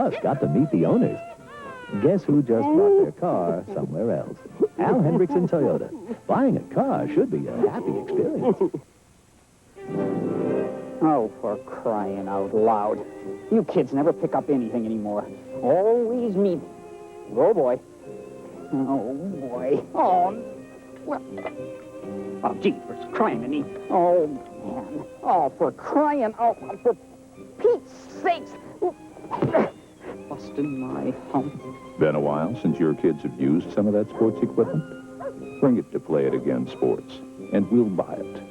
Plus, got to meet the owners. Guess who just brought their car somewhere else? Al Hendrickson Toyota. Buying a car should be a happy experience. Oh, for crying out loud. You kids never pick up anything anymore. Always me. Oh, boy. Oh, boy. Oh, well. Oh, gee, for crying any. Oh, man. Oh, for crying out. For Pete's sakes. Busting my hump. Been a while since your kids have used some of that sports equipment? Bring it to Play It Again Sports, and we'll buy it.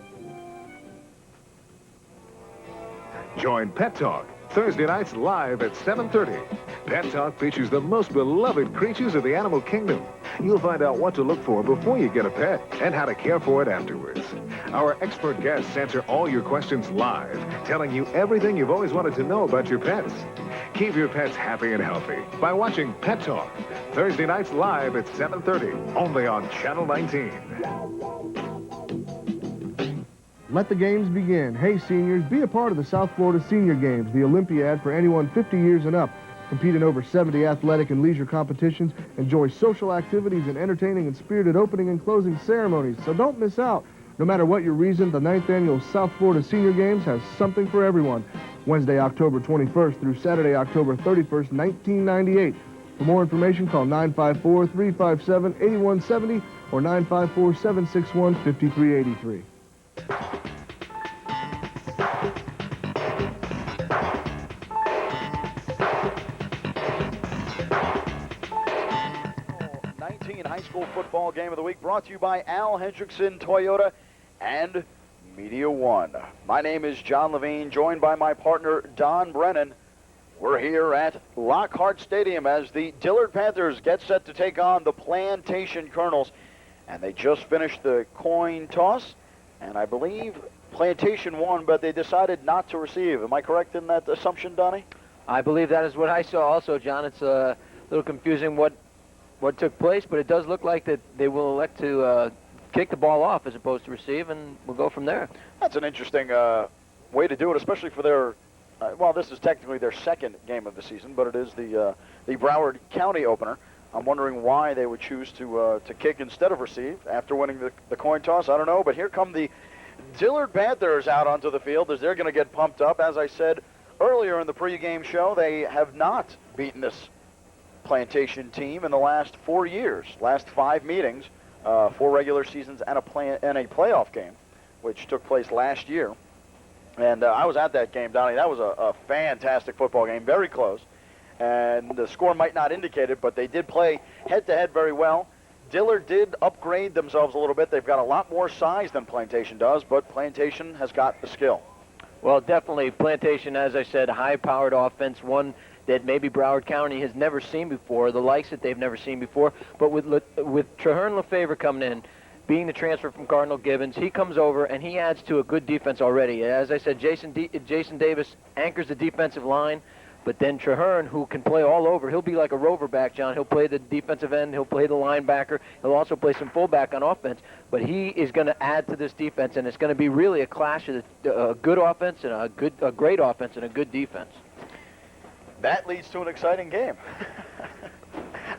Join Pet Talk, Thursday nights live at 7:30. Pet Talk features the most beloved creatures of the animal kingdom. You'll find out what to look for before you get a pet and how to care for it afterwards. Our expert guests answer all your questions live, telling you everything you've always wanted to know about your pets. Keep your pets happy and healthy by watching Pet Talk, Thursday nights live at 7:30, only on Channel 19. Let the games begin. Hey, seniors, be a part of the South Florida Senior Games, the Olympiad for anyone 50 years and up. Compete in over 70 athletic and leisure competitions, enjoy social activities and entertaining and spirited opening and closing ceremonies. So don't miss out. No matter what your reason, the 9th Annual South Florida Senior Games has something for everyone. Wednesday, October 21st through Saturday, October 31st, 1998. For more information, call 954-357-8170 or 954-761-5383. High school football game of the week brought to you by Al Hendrickson Toyota and Media One. My name is John Levine, joined by my partner Don Brennan. We're here at Lockhart Stadium as the Dillard Panthers get set to take on the Plantation Colonels. And they just finished the coin toss, and I believe Plantation won, but they decided not to receive. Am I correct in that assumption, Donnie? I believe that is what I saw also, John. It's a little confusing what took place, but it does look like that they will elect to kick the ball off as opposed to receive, and we'll go from there. That's an interesting way to do it, especially for their, well, this is technically their second game of the season, but it is the Broward County opener. I'm wondering why they would choose to kick instead of receive after winning the coin toss. I don't know, but here come the Dillard Panthers out onto the field as they're going to get pumped up. As I said earlier in the pregame show, they have not beaten this Plantation team in the last 4 years, last 5 meetings, 4 regular seasons and a playoff game, which took place last year. And I was at that game, Donnie. That was a fantastic football game, very close. And the score might not indicate it, but they did play head-to-head very well. Dillard did upgrade themselves a little bit. They've got a lot more size than Plantation does, but Plantation has got the skill. Well, definitely Plantation, as I said, high-powered offense, one that maybe Broward County has never seen before, the likes that they've never seen before. But with Traherne Lefevre coming in, being the transfer from Cardinal Gibbons, he comes over and he adds to a good defense already. As I said, Jason Davis anchors the defensive line, but then Traherne, who can play all over, he'll be like a rover back, John. He'll play the defensive end, he'll play the linebacker, he'll also play some fullback on offense. But he is going to add to this defense, and it's going to be really a clash of a good offense and a great offense and a good defense. That leads to an exciting game.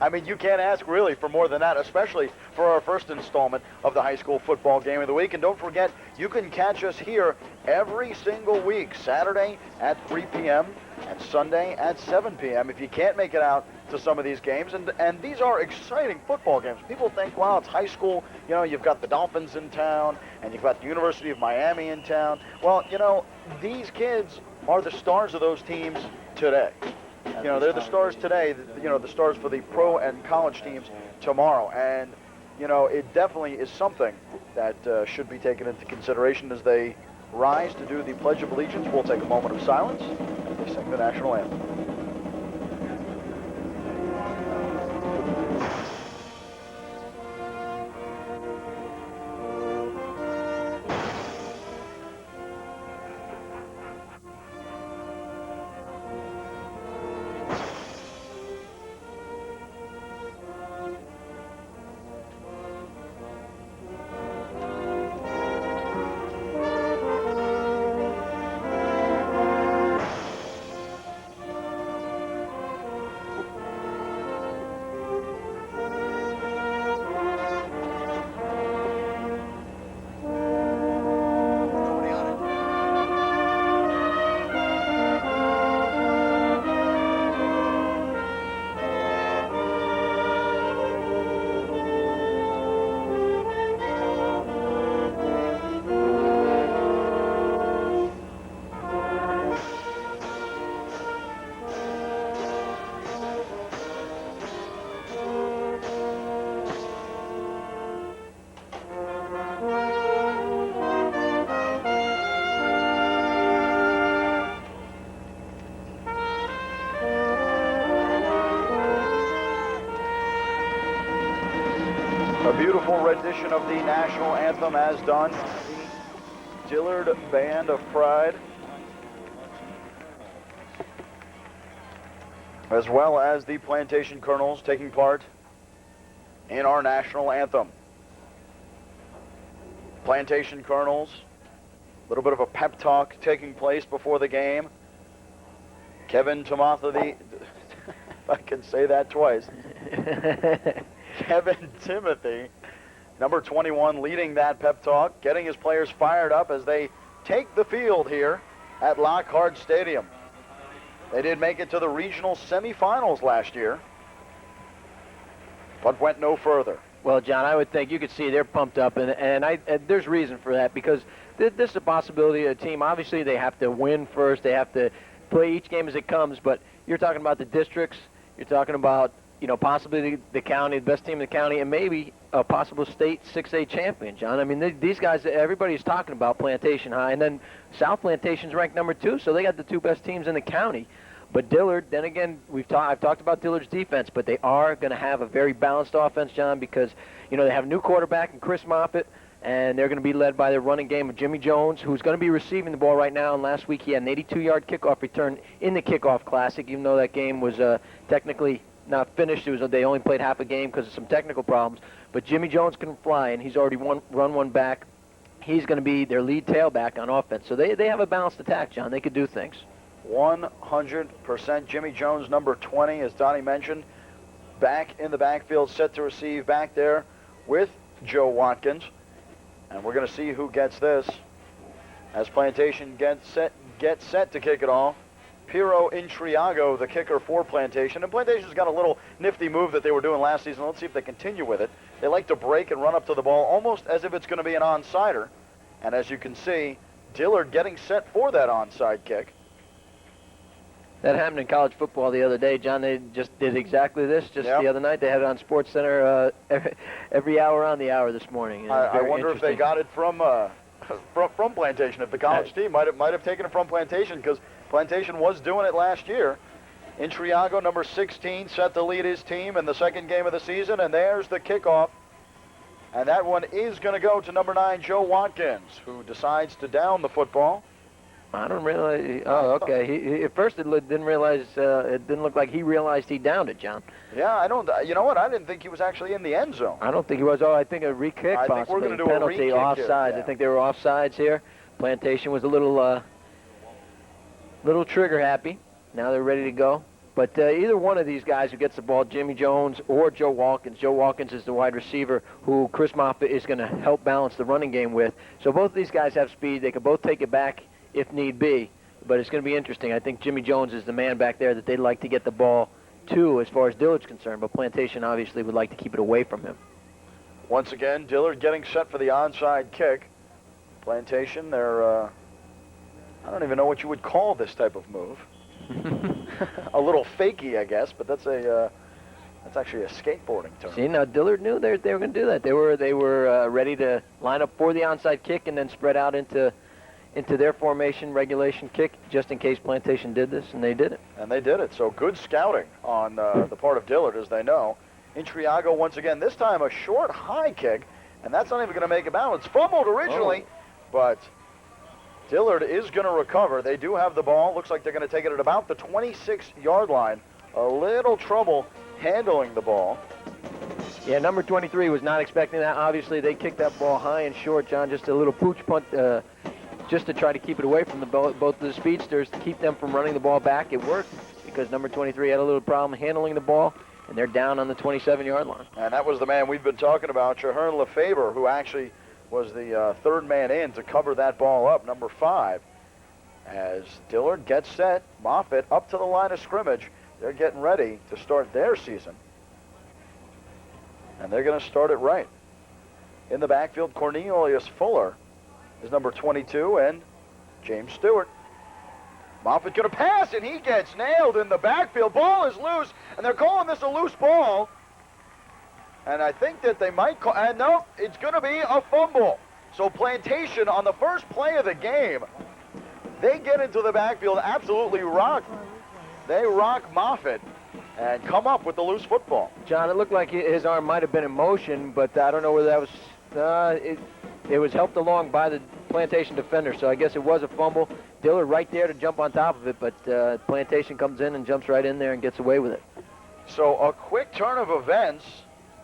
I mean, you can't ask really for more than that, especially for our first installment of the high school football game of the week. And don't forget, you can catch us here every single week, Saturday at 3 p.m. and Sunday at 7 p.m. if you can't make it out to some of these games. And these are exciting football games. People think, wow, it's high school. You know, you've got the Dolphins in town, and you've got the University of Miami in town. Well, you know, these kids are the stars of those teams today. You know, they're the stars today, you know, the stars for the pro and college teams tomorrow. And, you know, it definitely is something that should be taken into consideration as they rise to do the Pledge of Allegiance. We'll take a moment of silence as they sing the national anthem. A beautiful rendition of the national anthem as done. The Dillard Band of Pride. As well as the Plantation Colonels taking part in our national anthem. Plantation Colonels, a little bit of a pep talk taking place before the game. Kevin Timothy, if I can say that twice. Kevin Timothy, number 21, leading that pep talk, getting his players fired up as they take the field here at Lockhart Stadium. They did make it to the regional semifinals last year, but went no further. Well, John, I would think you could see they're pumped up, and there's reason for that because this is a possibility of a team. Obviously, they have to win first. They have to play each game as it comes, but you're talking about the districts. You're talking about, possibly the county, the best team in the county, and maybe a possible state 6A champion, John. I mean, these guys, everybody's talking about Plantation High, and then South Plantation's ranked number 2, so they got the 2 best teams in the county. But Dillard, then again, I've talked about Dillard's defense, but they are going to have a very balanced offense, John, because, they have a new quarterback in Chris Moffitt, and they're going to be led by their running game of Jimmy Jones, who's going to be receiving the ball right now. And last week he had an 82-yard kickoff return in the Kickoff Classic, even though that game was technically not finished. They only played half a game because of some technical problems. But Jimmy Jones can fly, and he's already run one back. He's going to be their lead tailback on offense. So they have a balanced attack, John. They could do things. 100%. Jimmy Jones, number 20, as Donnie mentioned, back in the backfield, set to receive back there with Joe Watkins. And we're going to see who gets this as Plantation gets set to kick it off. Piero Intriago, the kicker for Plantation. And Plantation's got a little nifty move that they were doing last season. Let's see if they continue with it. They like to break and run up to the ball almost as if it's going to be an onside-er. And as you can see, Dillard getting set for that onside kick. That happened in college football the other day, John. They just did exactly this the other night. They had it on SportsCenter every hour on the hour this morning. I wonder if they got it from Plantation. If the college team might have taken it from Plantation, because Plantation was doing it last year. Intriago, number 16, set to lead his team in the second game of the season, and there's the kickoff. And that one is going to go to number 9, Joe Watkins, who decides to down the football. I don't realize. Oh, okay. He at first didn't realize. It didn't look like he realized he downed it, John. Yeah, I don't. You know what? I didn't think he was actually in the end zone. I don't think he was. Oh, I think a re-kick possibly. I think we're going to do penalty, a re-kick offsides. Yeah. I think they were offsides here. Plantation was a little trigger happy. Now they're ready to go. But either one of these guys who gets the ball, Jimmy Jones or Joe Watkins. Joe Watkins is the wide receiver who Chris Moffitt is going to help balance the running game with. So both of these guys have speed. They can both take it back if need be. But it's going to be interesting. I think Jimmy Jones is the man back there that they'd like to get the ball to as far as Dillard's concerned. But Plantation obviously would like to keep it away from him. Once again, Dillard getting set for the onside kick. Plantation, they're, I don't even know what you would call this type of move. A little fakey, I guess, but that's actually a skateboarding term. See, now Dillard knew they were going to do that. They were ready to line up for the onside kick and then spread out into their formation regulation kick just in case Plantation did this, and they did it. And they did it. So good scouting on the part of Dillard, as they know. Intriago once again, this time a short high kick, and that's not even going to make a balance. Fumbled originally, but Dillard is going to recover. They do have the ball. Looks like they're going to take it at about the 26-yard line. A little trouble handling the ball. Yeah, number 23 was not expecting that. Obviously, they kicked that ball high and short, John, just a little pooch punt just to try to keep it away from both of the speedsters, to keep them from running the ball back. It worked because number 23 had a little problem handling the ball, and they're down on the 27-yard line. And that was the man we've been talking about, Trahern Lefebvre, who actually was the third man in to cover that ball up, number 5. As Dillard gets set, Moffitt up to the line of scrimmage. They're getting ready to start their season. And they're going to start it right. In the backfield, Cornelius Fuller is number 22, and James Stewart. Moffitt going to pass, and he gets nailed in the backfield. Ball is loose, and they're calling this a loose ball. And I think that they might call, and no, it's going to be a fumble. So Plantation, on the first play of the game, they get into the backfield, absolutely rocked. they rock Moffitt and come up with the loose football. John, it looked like his arm might have been in motion, but I don't know whether that was... it was helped along by the Plantation defender, so I guess it was a fumble. Dillard right there to jump on top of it, but Plantation comes in and jumps right in there and gets away with it. So a quick turn of events.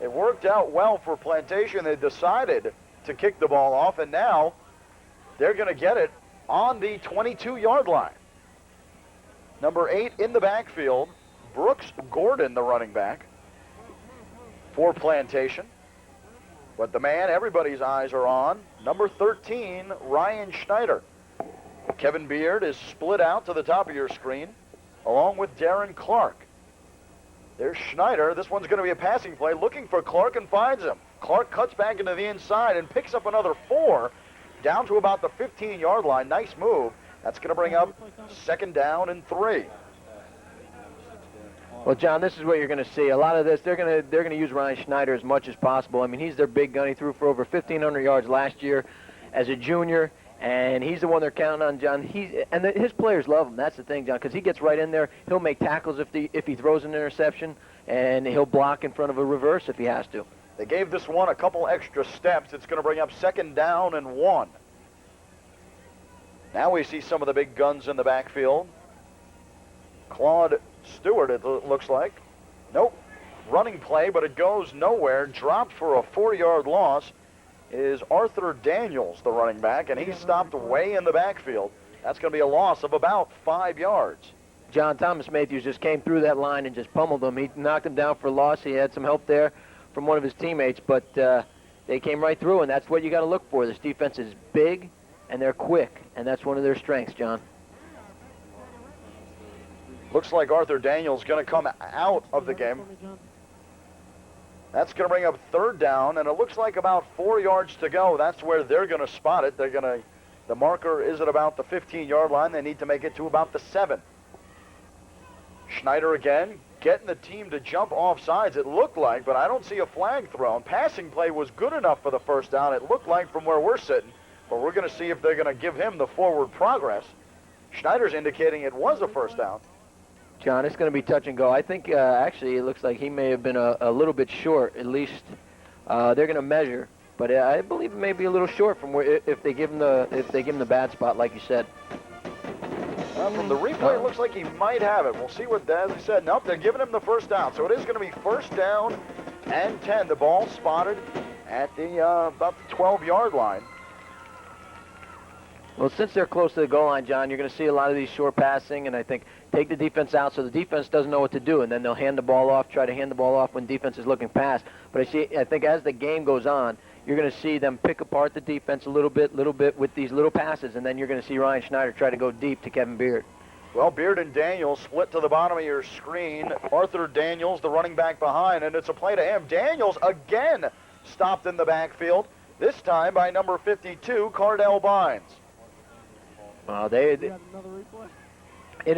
It worked out well for Plantation. They decided to kick the ball off, and now they're going to get it on the 22-yard line. Number 8 in the backfield, Brooks Gordon, the running back for Plantation. But the man everybody's eyes are on, number 13, Ryan Schneider. Kevin Beard is split out to the top of your screen, along with Darren Clark. There's Schneider. This one's going to be a passing play, looking for Clark and finds him. Clark cuts back into the inside and picks up another 4, down to about the 15-yard line. Nice move. That's going to bring up 2nd down and 3. Well, John, this is what you're going to see. A lot of this, they're going to use Ryan Schneider as much as possible. I mean, he's their big gun. He threw for over 1,500 yards last year as a junior, and he's the one they're counting on, John. His players love him. That's the thing, John, because he gets right in there. He'll make tackles if he throws an interception, and he'll block in front of a reverse if he has to. They gave this one a couple extra steps. It's going to bring up 2nd down and 1. Now we see some of the big guns in the backfield. Claude Stewart, it looks like. Nope. Running play, but it goes nowhere. Dropped for a 4-yard loss is Arthur Daniels, the running back, and he stopped way in the backfield. That's going to be a loss of about 5 yards. John, Thomas Matthews just came through that line and just pummeled him. He knocked him down for a loss. He had some help there from one of his teammates, but they came right through, and that's what you got to look for. This defense is big, and they're quick, and that's one of their strengths, John. Looks like Arthur Daniels going to come out of the game. That's going to bring up 3rd down, and it looks like about 4 yards to go. That's where they're going to spot it. The marker is at about the 15-yard line. They need to make it to about the 7. Schneider again, getting the team to jump off sides, it looked like, but I don't see a flag thrown. Passing play was good enough for the 1st down, it looked like, from where we're sitting, but we're going to see if they're going to give him the forward progress. Schneider's indicating it was a 1st down. John, it's going to be touch and go. I think actually it looks like he may have been a little bit short. At least they're going to measure, but I believe it may be a little short from where if they give him the bad spot, like you said. Well, from the replay, it looks like he might have it. We'll see what, as he said, nope, they're giving him the 1st down. So it is going to be 1st down and 10. The ball spotted at the about the 12-yard line. Well, since they're close to the goal line, John, you're going to see a lot of these short passing, and I think take the defense out so the defense doesn't know what to do, and then they'll hand the ball off, try to hand the ball off when defense is looking past. But I think as the game goes on, you're going to see them pick apart the defense a little bit with these little passes, and then you're going to see Ryan Schneider try to go deep to Kevin Beard. Well, Beard and Daniels split to the bottom of your screen. Arthur Daniels, the running back behind, and it's a play to him. Daniels again stopped in the backfield, this time by number 52, Cardell Bynes. Well, it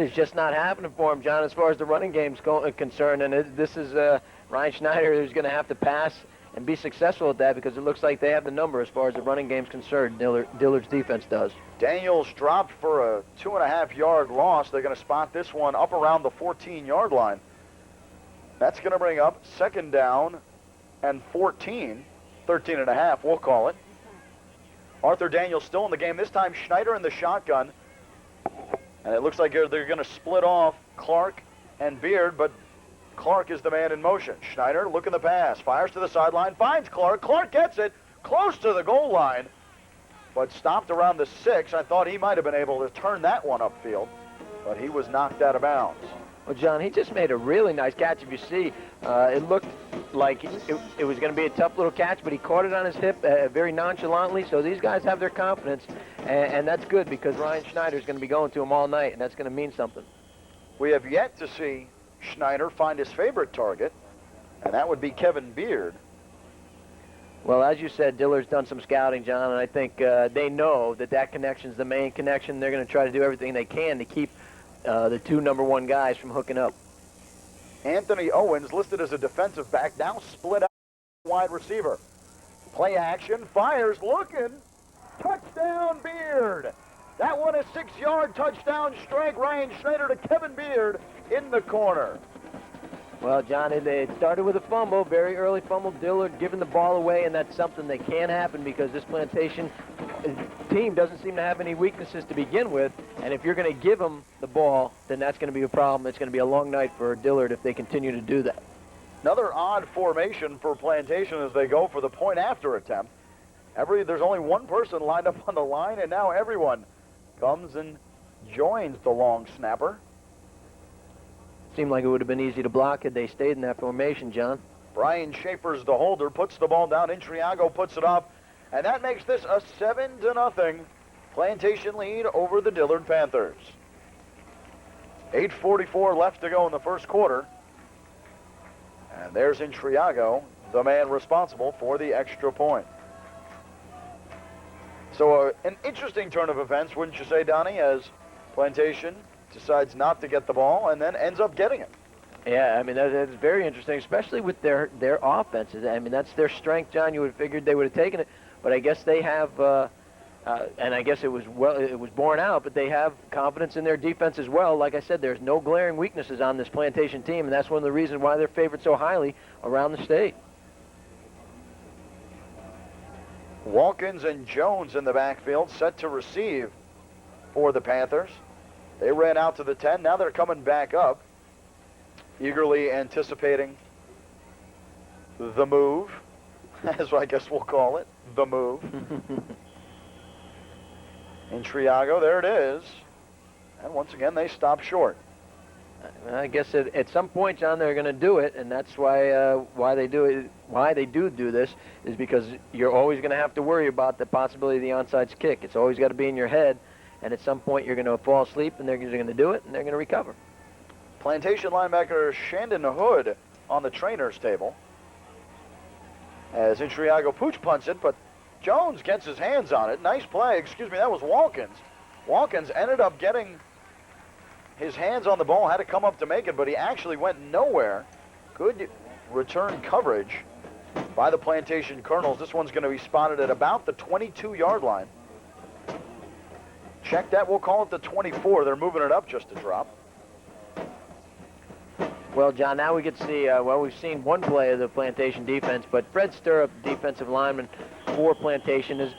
is just not happening for him, John, as far as the running game's concerned. And this is Ryan Schneider who's going to have to pass and be successful at that because it looks like they have the number as far as the running game's concerned. Dillard's defense does. Daniels dropped for a 2.5-yard loss. They're going to spot this one up around the 14-yard line. That's going to bring up 2nd down and 13 and a half, we'll call it. Arthur Daniels still in the game. This time Schneider in the shotgun. And it looks like they're going to split off Clark and Beard, but Clark is the man in motion. Schneider looking the pass, fires to the sideline, finds Clark. Clark gets it close to the goal line, but stopped around the 6. I thought he might have been able to turn that one upfield, but he was knocked out of bounds. Well, John, he just made a really nice catch. If you see, it looked like it was going to be a tough little catch, but he caught it on his hip very nonchalantly. So these guys have their confidence, and that's good because Ryan Schneider is going to be going to him all night, and that's going to mean something. We have yet to see Schneider find his favorite target, and that would be Kevin Beard. Well, as you said, Dillard's done some scouting, John, and I think they know that connection's the main connection. They're going to try to do everything they can to keep the 2 number 1 guys from hooking up. Anthony Owens, listed as a defensive back, now split out wide receiver. Play action, fires, looking. Touchdown, Beard. That one is 6-yard touchdown strike. Ryan Schneider to Kevin Beard. in the corner. Well, John, it started with a fumble, very early fumble. Dillard giving the ball away, and that's something that can't happen because this Plantation team doesn't seem to have any weaknesses to begin with. And if you're going to give them the ball, then that's going to be a problem. It's going to be a long night for Dillard if they continue to do that. Another odd formation for Plantation as they go for the point after attempt. There's only one person lined up on the line, and now everyone comes and joins the long snapper. Seemed like it would have been easy to block had they stayed in that formation, John. Brian Schaefer's the holder, puts the ball down. Intriago puts it up, and that makes this a 7-0 Plantation lead over the Dillard Panthers. 8:44 left to go in the first quarter. And there's Intriago, the man responsible for the extra point. So an interesting turn of events, wouldn't you say, Donnie, as Plantation decides not to get the ball and then ends up getting it. Yeah, I mean, that's very interesting, especially with their offenses. I mean, that's their strength, John. You would have figured they would have taken it, but I guess they have, and I guess it was borne out, but they have confidence in their defense as well. Like I said, there's no glaring weaknesses on this Plantation team, and that's one of the reasons why they're favored so highly around the state. Walkins and Jones in the backfield, set to receive for the Panthers. They ran out to the 10. Now they're coming back up, eagerly anticipating the move, as I guess we'll call it, the move. Intriago, there it is. And once again, they stop short. I guess at some point, John, they're going to do it, and that's why they do it. Why they do this is because you're always going to have to worry about the possibility of the onside kick. It's always got to be in your head, and at some point you're going to fall asleep, and they're going to do it, and they're going to recover. Plantation linebacker Shandon Hood on the trainer's table as Intriago pooch punts it, but Jones gets his hands on it. Nice play. Excuse me, that was Walkins. Walkins ended up getting his hands on the ball, had to come up to make it, but he actually went nowhere. Good return coverage by the Plantation Colonels. This one's going to be spotted at about the 22-yard line. Check that. We'll call it the 24. They're moving it up just a drop. Well, John, now we get to see, we've seen one play of the Plantation defense, but Fred Stirrup, defensive lineman for Plantation,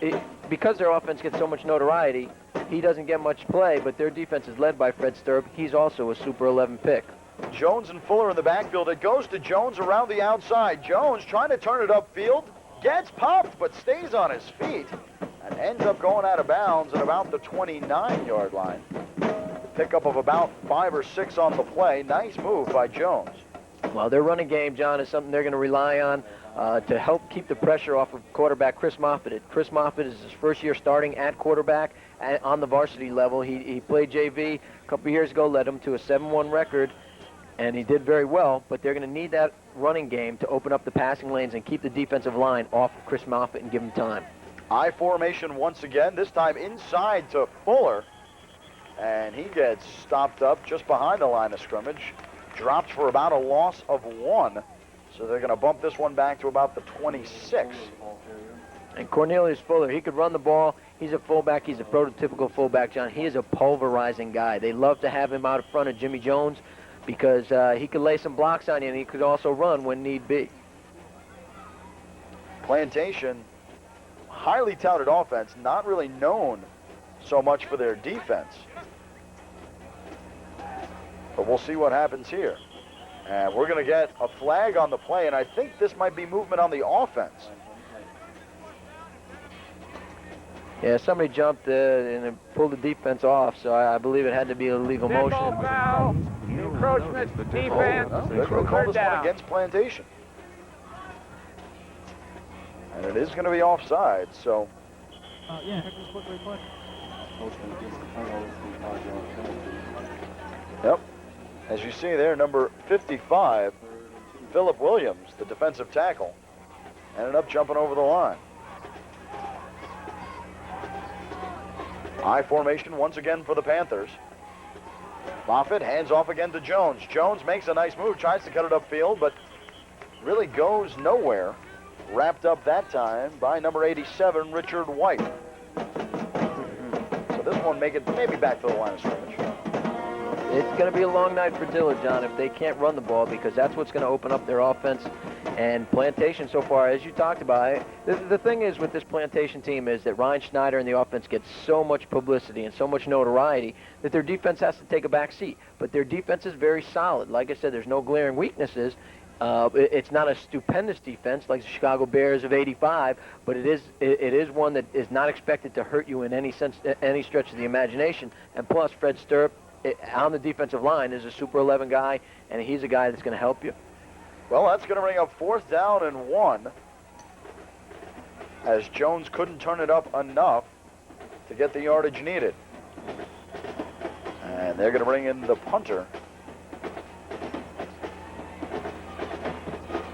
because their offense gets so much notoriety, he doesn't get much play, but their defense is led by Fred Stirrup. He's also a Super 11 pick. Jones and Fuller in the backfield. It goes to Jones around the outside. Jones trying to turn it upfield, gets popped, but stays on his feet and ends up going out of bounds at about the 29-yard line. Pickup of about 5 or 6 on the play. Nice move by Jones. Well, their running game, John, is something they're going to rely on to help keep the pressure off of quarterback Chris Moffitt. Chris Moffitt is his first year starting at quarterback on the varsity level. He played JV a couple years ago, led him to a 7-1 record, and he did very well, but they're going to need that running game to open up the passing lanes and keep the defensive line off of Chris Moffitt and give him time. I formation once again, this time inside to Fuller. And he gets stopped up just behind the line of scrimmage. Drops for about a loss of 1. So they're going to bump this one back to about the 26. And Cornelius Fuller, he could run the ball. He's a fullback. He's a prototypical fullback, John. He is a pulverizing guy. They love to have him out in front of Jimmy Jones because he could lay some blocks on you, and he could also run when need be. Plantation, highly touted offense, not really known so much for their defense. But we'll see what happens here. And we're going to get a flag on the play, and I think this might be movement on the offense. Yeah, somebody jumped and pulled the defense off, so I believe it had to be a legal motion. Foul, encroachment, defense, They're going to call this one against Plantation. And it is going to be offside, so... Yep. As you see there, number 55, Philip Williams, the defensive tackle, ended up jumping over the line. I formation once again for the Panthers. Moffitt hands off again to Jones. Jones makes a nice move, tries to cut it upfield, but really goes nowhere. Wrapped up that time by number 87, Richard White. So this one make it maybe back to the line of scrimmage. It's going to be a long night for Dillard, John, if they can't run the ball, because that's what's going to open up their offense. And Plantation so far, as you talked about, the thing is with this Plantation team is that Ryan Schneider and the offense gets so much publicity and so much notoriety that their defense has to take a back seat. But their defense is very solid. Like I said, there's no glaring weaknesses. It's not a stupendous defense like the Chicago Bears of '85, but it is one that is not expected to hurt you in any sense, any stretch of the imagination. And plus, Fred Stirrup on the defensive line is a Super 11 guy, and he's a guy that's going to help you. Well, that's going to bring up 4th down and 1, as Jones couldn't turn it up enough to get the yardage needed. And they're going to bring in the punter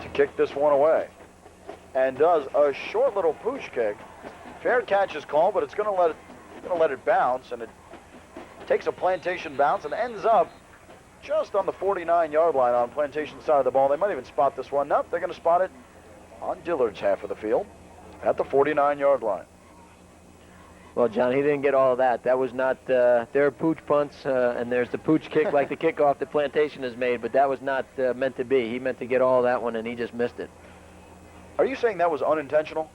to kick this one away. And does a short little pooch kick. Fair catch is called, but it's going to let it bounce, and it takes a Plantation bounce and ends up just on the 49-yard line on Plantation's side of the ball. They might even spot this one. Nope, they're going to spot it on Dillard's half of the field at the 49-yard line. Well, John, he didn't get all of that. That was not, there are pooch punts, and there's the pooch kick like the kickoff that Plantation has made, but that was not meant to be. He meant to get all that one, and he just missed it. Are you saying that was unintentional?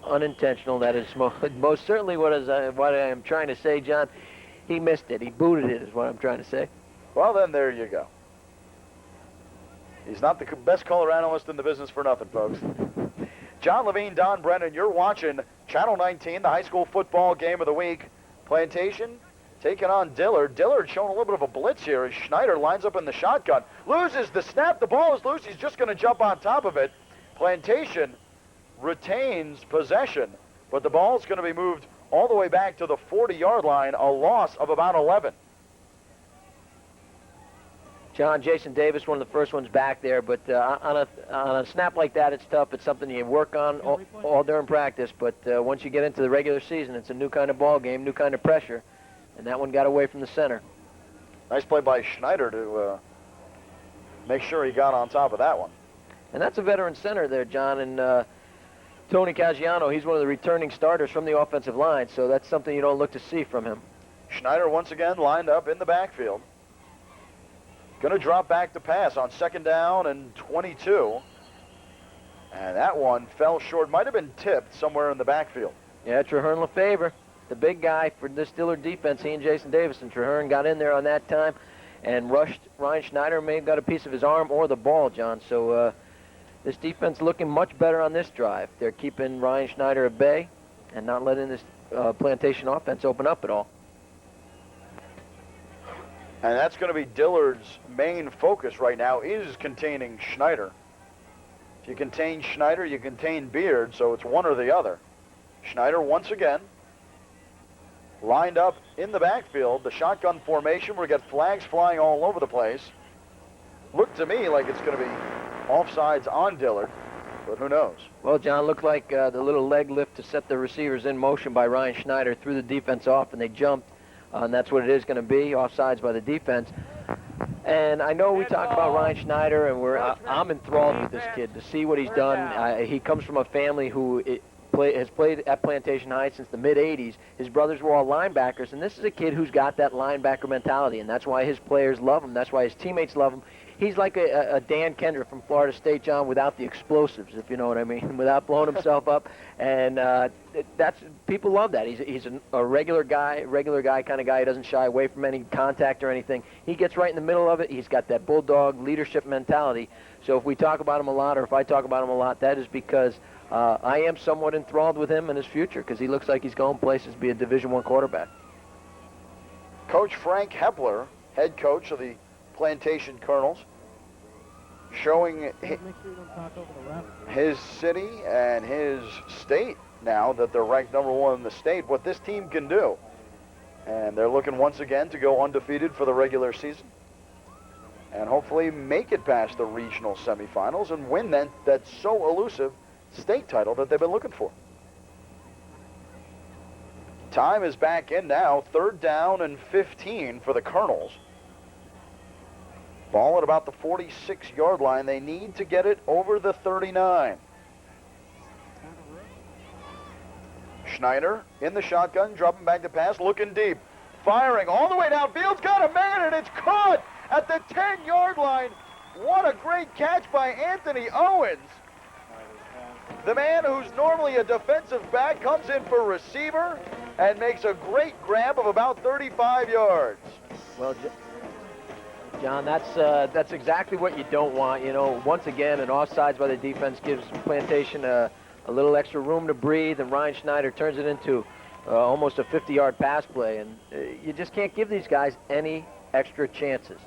Unintentional, that is most certainly what I am trying to say, John. He missed it. He booted it is what I'm trying to say. Well, then there you go. He's not the best color analyst in the business for nothing, folks. John Levine, Don Brennan, you're watching Channel 19, the high school football game of the week. Plantation taking on Dillard. Dillard showing a little bit of a blitz here as Schneider lines up in the shotgun. Loses the snap. The ball is loose. He's just going to jump on top of it. Plantation retains possession, but the ball's going to be moved all the way back to the 40-yard line, a loss of about 11. John, Jason Davis, one of the first ones back there, but on a snap like that, it's tough. It's something you work on all during practice, but once you get into the regular season, it's a new kind of ball game, new kind of pressure, and that one got away from the center. Nice play by Schneider to make sure he got on top of that one. And that's a veteran center there, John, and Tony Caggiano, he's one of the returning starters from the offensive line, so that's something you don't look to see from him. Schneider once again lined up in the backfield. Going to drop back to pass on 2nd down and 22. And that one fell short. Might have been tipped somewhere in the backfield. Yeah, Traherne Lefevre, the big guy for this Dillard defense. He and Jason Davis, and Traherne got in there on that time and rushed Ryan Schneider. May have got a piece of his arm or the ball, John. So this defense looking much better on this drive. They're keeping Ryan Schneider at bay and not letting this Plantation offense open up at all. And that's going to be Dillard's main focus right now, is containing Schneider. If you contain Schneider, you contain Beard, so it's one or the other. Schneider once again lined up in the backfield, the shotgun formation. We've got flags flying all over the place. Looked to me like it's going to be offsides on Dillard, but who knows? Well, John, looked like the little leg lift to set the receivers in motion by Ryan Schneider threw the defense off, and they jumped. And that's what it is going to be, offsides by the defense. And I know we talk about Ryan Schneider, and I'm enthralled with this kid to see what he's done. He comes from a family who has played at Plantation High since the mid-'80s. His brothers were all linebackers, and this is a kid who's got that linebacker mentality, and that's why his players love him. That's why his teammates love him. He's like a Dan Kendra from Florida State, John, without the explosives, if you know what I mean, without blowing himself up. And people love that. He's a regular guy kind of guy. He doesn't shy away from any contact or anything. He gets right in the middle of it. He's got that bulldog leadership mentality. So if we talk about him a lot, or if I talk about him a lot, that is because I am somewhat enthralled with him and his future, because he looks like he's going places to be a Division I quarterback. Coach Frank Hepler, head coach of the Plantation Colonels, showing his city and his state now that they're ranked #1 in the state, what this team can do. And they're looking once again to go undefeated for the regular season and hopefully make it past the regional semifinals and win that so elusive state title that they've been looking for. Time is back in now, 3rd down and 15 for the Colonels. Ball at about the 46-yard line. They need to get it over the 39. Schneider in the shotgun, dropping back to pass, looking deep. firing all the way downfield. Got a man, and it's caught at the 10-yard line. What a great catch by Anthony Owens. The man who's normally a defensive back comes in for receiver and makes a great grab of about 35 yards. Well, John, that's exactly what you don't want. You know, once again, an offsides by the defense gives Plantation a little extra room to breathe, and Ryan Schneider turns it into almost a 50-yard pass play, and you just can't give these guys any extra chances.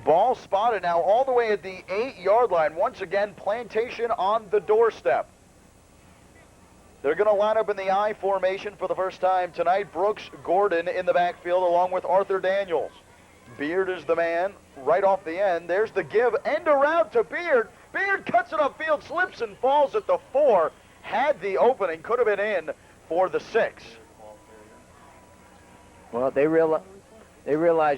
Ball spotted now all the way at the 8-yard line. Once again, Plantation on the doorstep. They're going to line up in the I formation for the first time tonight. Brooks Gordon in the backfield along with Arthur Daniels. Beard is the man right off the end. There's the give. End around to Beard. Beard cuts it upfield, slips and falls at the 4. Had the opening, could have been in for the 6. Well, they realize,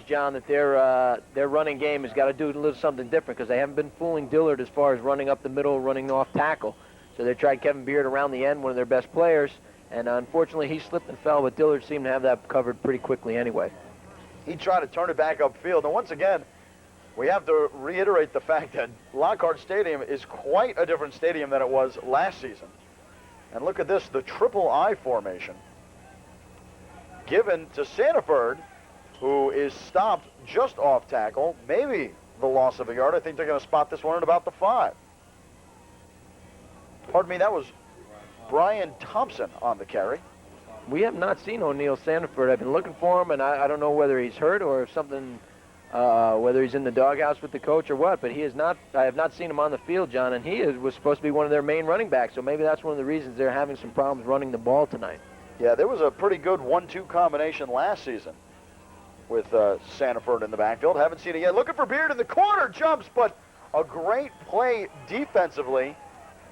John, that their running game has got to do a little something different because they haven't been fooling Dillard as far as running up the middle, running off tackle. So they tried Kevin Beard around the end, one of their best players, and unfortunately he slipped and fell, but Dillard seemed to have that covered pretty quickly anyway. He tried to turn it back upfield, and once again, we have to reiterate the fact that Lockhart Stadium is quite a different stadium than it was last season. And look at this, the triple I formation given to Sanford, who is stopped just off tackle, maybe the loss of a yard. I think they're going to spot this one at about the 5. Pardon me, that was Brian Thompson on the carry. We have not seen O'Neal Sanford. I've been looking for him, and I don't know whether he's hurt or if something, whether he's in the doghouse with the coach or what, but he is not. I have not seen him on the field, John, and he was supposed to be one of their main running backs, so maybe that's one of the reasons they're having some problems running the ball tonight. Yeah, there was a pretty good 1-2 combination last season with Sanford in the backfield. Haven't seen it yet. Looking for Beard in the corner, jumps, but a great play defensively.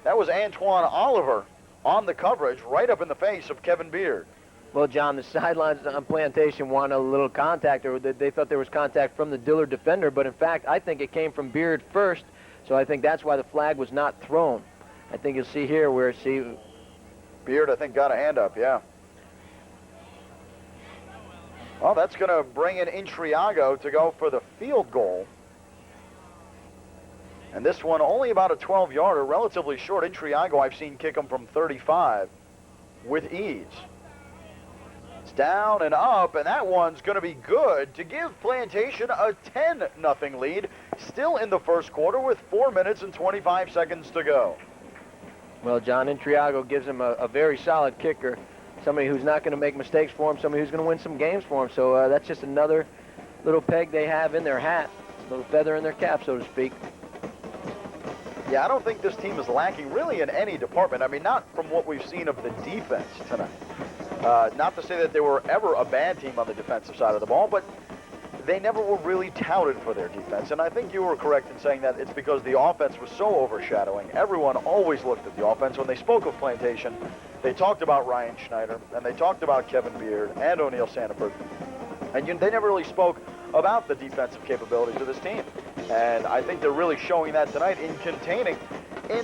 That was Antoine Oliver on the coverage, right up in the face of Kevin Beard. Well, John, the sidelines on Plantation want a little contact, or they thought there was contact from the Dillard defender, but in fact, I think it came from Beard first, so I think that's why the flag was not thrown. I think you'll see here where, Beard, I think, got a hand up, yeah. Well, that's going to bring in Intriago to go for the field goal. And this one only about a 12-yarder, relatively short. Intriago I've seen kick him from 35 with ease. It's down and up, and that one's going to be good to give Plantation a 10-0 lead, still in the first quarter with 4 minutes and 25 seconds to go. Well, John, Intriago gives him a very solid kicker, somebody who's not going to make mistakes for him, somebody who's going to win some games for him. So that's just another little peg they have in their hat, a little feather in their cap, so to speak. Yeah, I don't think this team is lacking really in any department. I mean, not from what we've seen of the defense tonight. Not to say that they were ever a bad team on the defensive side of the ball, but they never were really touted for their defense. And I think you were correct in saying that it's because the offense was so overshadowing. Everyone always looked at the offense. When they spoke of Plantation, they talked about Ryan Schneider, and they talked about Kevin Beard and O'Neal Sanford. And they never really spoke about the defensive capabilities of this team. And I think they're really showing that tonight in containing in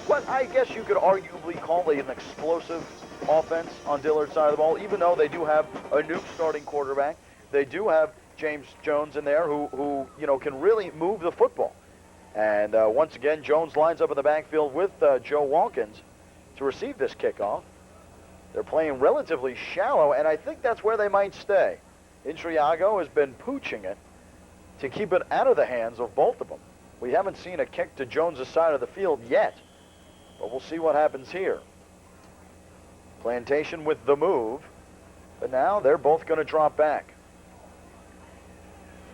what I guess you could arguably call an explosive offense on Dillard's side of the ball, even though they do have a new starting quarterback. They do have James Jones in there who can really move the football. And once again, Jones lines up in the backfield with Joe Watkins to receive this kickoff. They're playing relatively shallow, and I think that's where they might stay. Intriago has been pooching it to keep it out of the hands of both of them. We haven't seen a kick to Jones' side of the field yet, but we'll see what happens here. Plantation with the move, but now they're both going to drop back.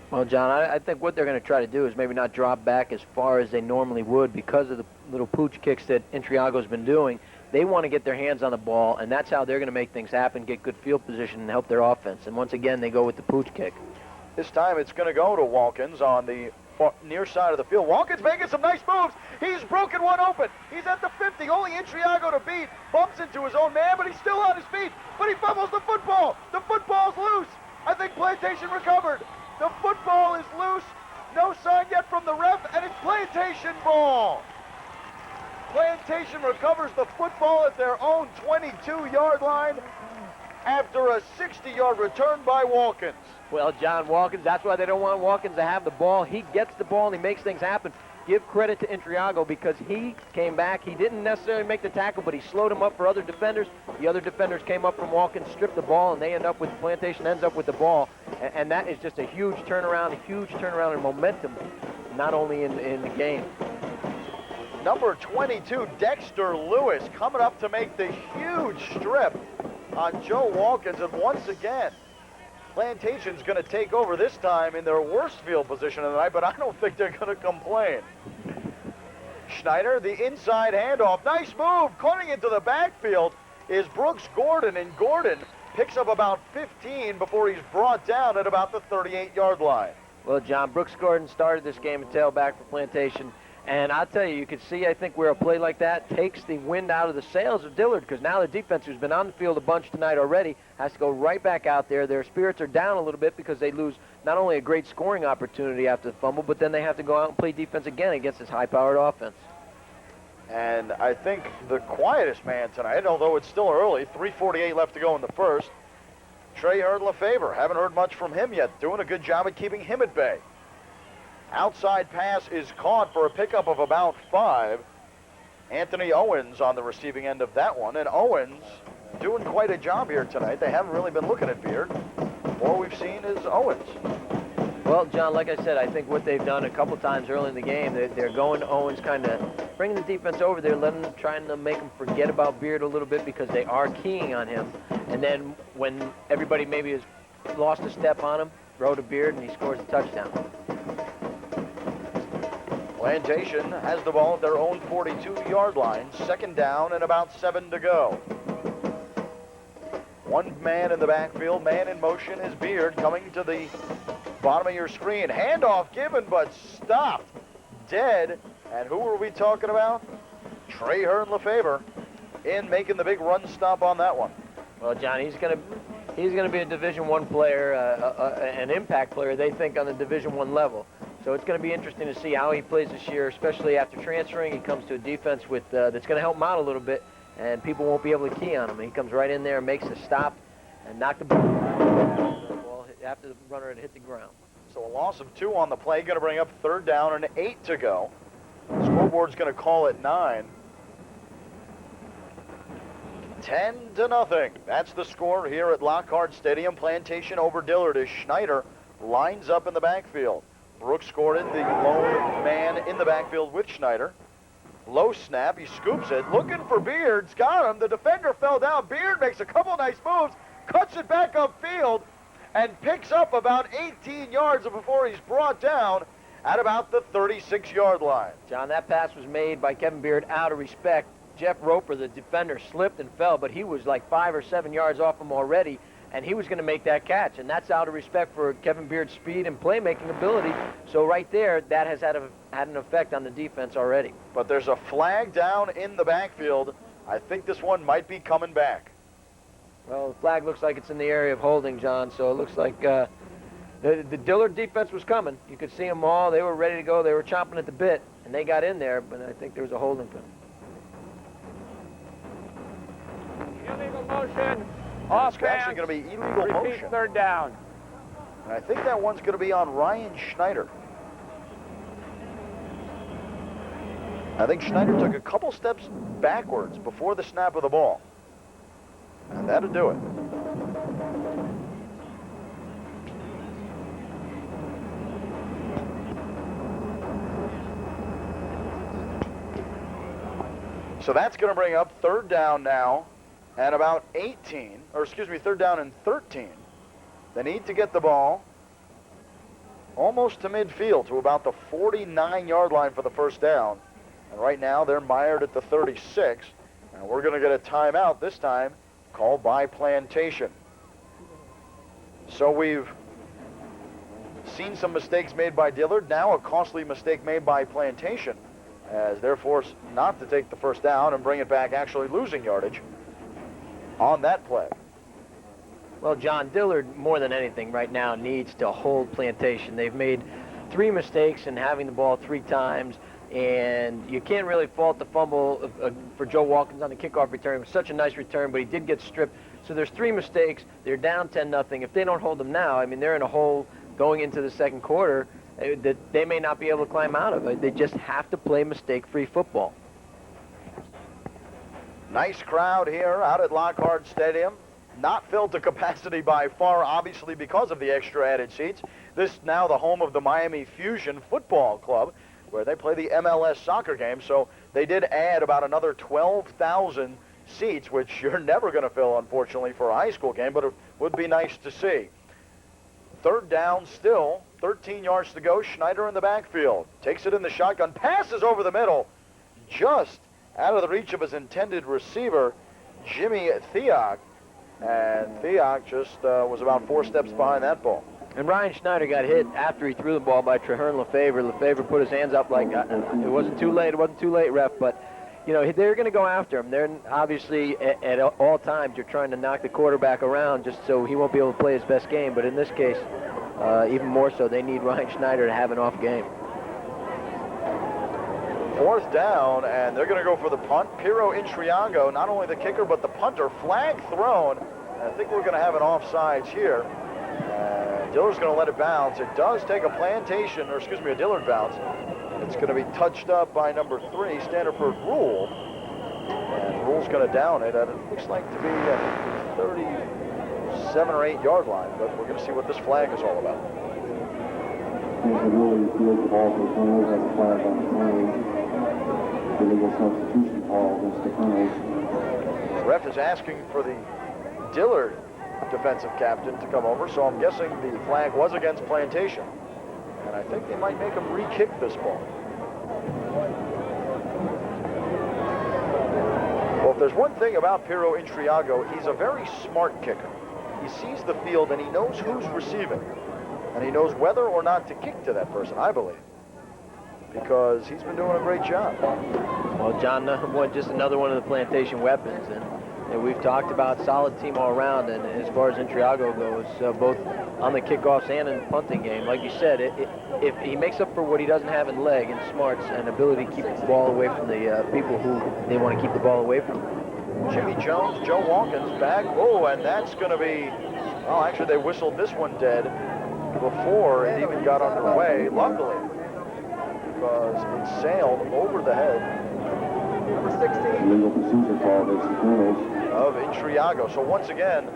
Well, John, I think what they're going to try to do is maybe not drop back as far as they normally would because of the little pooch kicks that Intriago's been doing. They want to get their hands on the ball, and that's how they're going to make things happen, get good field position, and help their offense. And once again, they go with the pooch kick. This time it's going to go to Watkins on the near side of the field. Watkins making some nice moves. He's broken one open. He's at the 50. Only Intriago to beat. Bumps into his own man, but he's still on his feet. But he fumbles the football. The football's loose. I think Plantation recovered. The football is loose. No sign yet from the ref, and it's Plantation ball. Plantation recovers the football at their own 22-yard line. after a 60-yard return by Walkins. Well, John Walkins, that's why they don't want Walkins to have the ball. He gets the ball and he makes things happen. Give credit to Intriago because he came back. He didn't necessarily make the tackle, but he slowed him up for other defenders. The other defenders came up from Walkins, stripped the ball, and they end up with Plantation ends up with the ball. And that is just a huge turnaround in momentum, not only in the game. Number 22, Dexter Lewis, coming up to make the huge strip on Joe Walkins. And once again, Plantation's going to take over this time in their worst field position of the night, but I don't think they're going to complain. Schneider, the inside handoff. Nice move. Cutting into the backfield is Brooks Gordon, and Gordon picks up about 15 before he's brought down at about the 38-yard line. Well, John, Brooks Gordon started this game at tailback for Plantation. And I'll tell you, you can see, I think, where a play like that takes the wind out of the sails of Dillard, because now the defense, who's been on the field a bunch tonight already, has to go right back out there. Their spirits are down a little bit because they lose not only a great scoring opportunity after the fumble, but then they have to go out and play defense again against this high-powered offense. And I think the quietest man tonight, although it's still early, 3:48 left to go in the first, Trahern Lefevre. Haven't heard much from him yet. Doing a good job at keeping him at bay. Outside pass is caught for a pickup of about 5. Anthony Owens on the receiving end of that one. And Owens doing quite a job here tonight. They haven't really been looking at Beard. All we've seen is Owens. Well, John, like I said, I think what they've done a couple times early in the game, they're going to Owens, kind of bringing the defense over there, trying to make them forget about Beard a little bit because they are keying on him. And then when everybody maybe has lost a step on him, throw to Beard and he scores a touchdown. Plantation has the ball at their own 42-yard line. Second down and about 7 to go. One man in the backfield, man in motion is Beard, coming to the bottom of your screen. Handoff given, but stopped dead. And who are we talking about? Trahern Lefevre in making the big run stop on that one. Well, John, he's gonna be a Division I player, an impact player, they think, on the Division I level. So it's going to be interesting to see how he plays this year, especially after transferring. He comes to a defense with that's going to help him out a little bit, and people won't be able to key on him. He comes right in there and makes a stop and knock the ball after the runner had hit the ground. So a loss of 2 on the play, going to bring up 3rd down and 8 to go. The scoreboard's going to call it 9. 10-0. That's the score here at Lockhart Stadium. Plantation over Dillard as Schneider lines up in the backfield. Brooks Gordon, the lone man in the backfield with Schneider. Low snap, he scoops it, looking for Beard's, got him. The defender fell down. Beard makes a couple nice moves, cuts it back upfield, and picks up about 18 yards before he's brought down at about the 36-yard line. John, that pass was made by Kevin Beard out of respect. Jeff Roper, the defender, slipped and fell, but he was like 5 or 7 yards off him already, and he was going to make that catch, and that's out of respect for Kevin Beard's speed and playmaking ability. So right there, that has had an effect on the defense already. But there's a flag down in the backfield. I think this one might be coming back. Well, the flag looks like it's in the area of holding, John, so it looks like the Dillard defense was coming. You could see them all. They were ready to go. They were chomping at the bit, and they got in there, but I think there was a holding penalty. Illegal motion. It's actually going to be illegal motion. 3rd down. And I think that one's going to be on Ryan Schneider. I think Schneider took a couple steps backwards before the snap of the ball. And that'll do it. So that's going to bring up 3rd down now at about 18, or excuse me, 3rd down and 13. They need to get the ball almost to midfield, to about the 49-yard line for the 1st down. And right now they're mired at the 36. And we're going to get a timeout this time called by Plantation. So we've seen some mistakes made by Dillard, now a costly mistake made by Plantation, as they're forced not to take the 1st down and bring it back, actually losing yardage on that play. Well, John, Dillard, more than anything right now, needs to hold Plantation. They've made 3 mistakes in having the ball 3 times, and you can't really fault the fumble for Joe Walkins on the kickoff return. It was such a nice return, but he did get stripped So there's 3 mistakes. They're down 10-0. If they don't hold them now, I mean, they're in a hole going into the second quarter that they may not be able to climb out of. They just have to play mistake-free football. Nice crowd here out at Lockhart Stadium. Not filled to capacity by far, obviously, because of the extra added seats. This now the home of the Miami Fusion Football Club, where they play the MLS soccer game. So they did add about another 12,000 seats, which you're never going to fill, unfortunately, for a high school game, but it would be nice to see. 3rd down still, 13 yards to go. Schneider in the backfield. Takes it in the shotgun, passes over the middle, just out of the reach of his intended receiver, Jimmy Theoc. And Theoc just was about 4 steps behind that ball. And Ryan Schneider got hit after he threw the ball by Traherne Lefevre. Lefevre put his hands up like, it wasn't too late, ref, but, you know, they're going to go after him. They're obviously, at all times, you're trying to knock the quarterback around just so he won't be able to play his best game. But in this case, even more so, they need Ryan Schneider to have an off game. 4th down, and they're going to go for the punt. Piero Intriago, not only the kicker, but the punter. Flag thrown. And I think we're going to have an offsides here. Dillard's going to let it bounce. It does take a Dillard bounce. It's going to be touched up by number 3, Standerford Rule. And Rule's going to down it. And it looks like to be at 37 or 8 yard line, but we're going to see what this flag is all about. Really field the ball for the Colonels, has a flag on the play. Illegal substitution call against the Colonels. Ref is asking for the Dillard defensive captain to come over, so I'm guessing the flag was against Plantation. And I think they might make him re-kick this ball. Well, if there's one thing about Piero Intriago, he's a very smart kicker. He sees the field and he knows who's receiving. And he knows whether or not to kick to that person, I believe, because he's been doing a great job. Well, John, just another one of the Plantation weapons, and we've talked about solid team all around, and as far as Intriago goes, both on the kickoffs and in the punting game, like you said, if he makes up for what he doesn't have in leg and smarts and ability to keep the ball away from the people who they want to keep the ball away from. Jimmy Jones, Joe Watkins back. Oh, and that's going to be, well, actually they whistled this one dead before it even got underway, luckily, because it sailed over the head. Number 16. Legal procedure call against the Colonels. Of Intriago. So once again,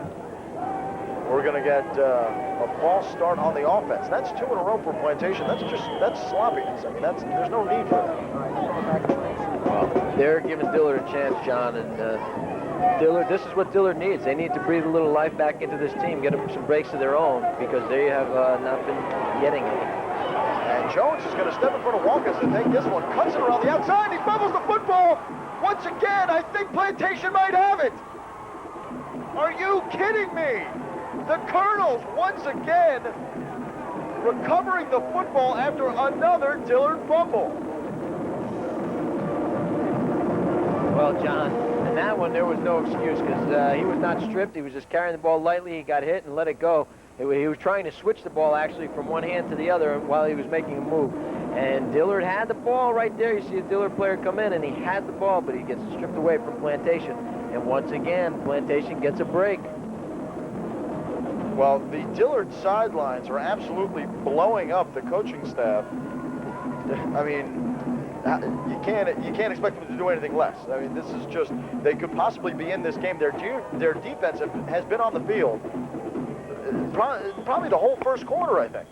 we're going to get a false start on the offense. That's 2 in a row for Plantation. That's sloppiness. I mean, there's no need for that. Well, they're giving Dillard a chance, John, and Dillard, this is what Dillard needs. They need to breathe a little life back into this team, get them some breaks of their own, because they have not been getting any. And Jones is going to step in front of Watkins to take this one, cuts it around the outside, he fumbles the football. Once again, I think Plantation might have it. Are you kidding me? The Colonels, once again, recovering the football after another Dillard fumble. Well, John, in that one, there was no excuse, because he was not stripped. He was just carrying the ball lightly. He got hit and let it go. He was trying to switch the ball, actually, from one hand to the other while he was making a move. And Dillard had the ball right there. You see a Dillard player come in, and he had the ball, but he gets stripped away from Plantation. And once again, Plantation gets a break. Well, the Dillard sidelines are absolutely blowing up the coaching staff. I mean, you can't expect them to do anything less. I mean, this is just, they could possibly be in this game. Their defense has been on the field probably the whole first quarter, I think.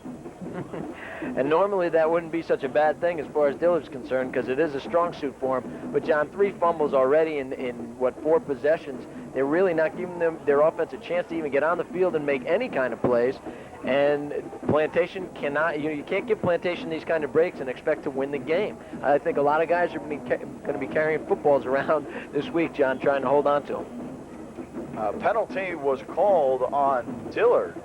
And normally that wouldn't be such a bad thing as far as Dillard's concerned, because it is a strong suit for him. But John, 3 fumbles already in 4 possessions. They're really not giving them their offense a chance to even get on the field and make any kind of plays. And Plantation cannot, you can't give Plantation these kind of breaks and expect to win the game. I think a lot of guys are going to be carrying footballs around this week, John, trying to hold on to them. Penalty was called on Dillard.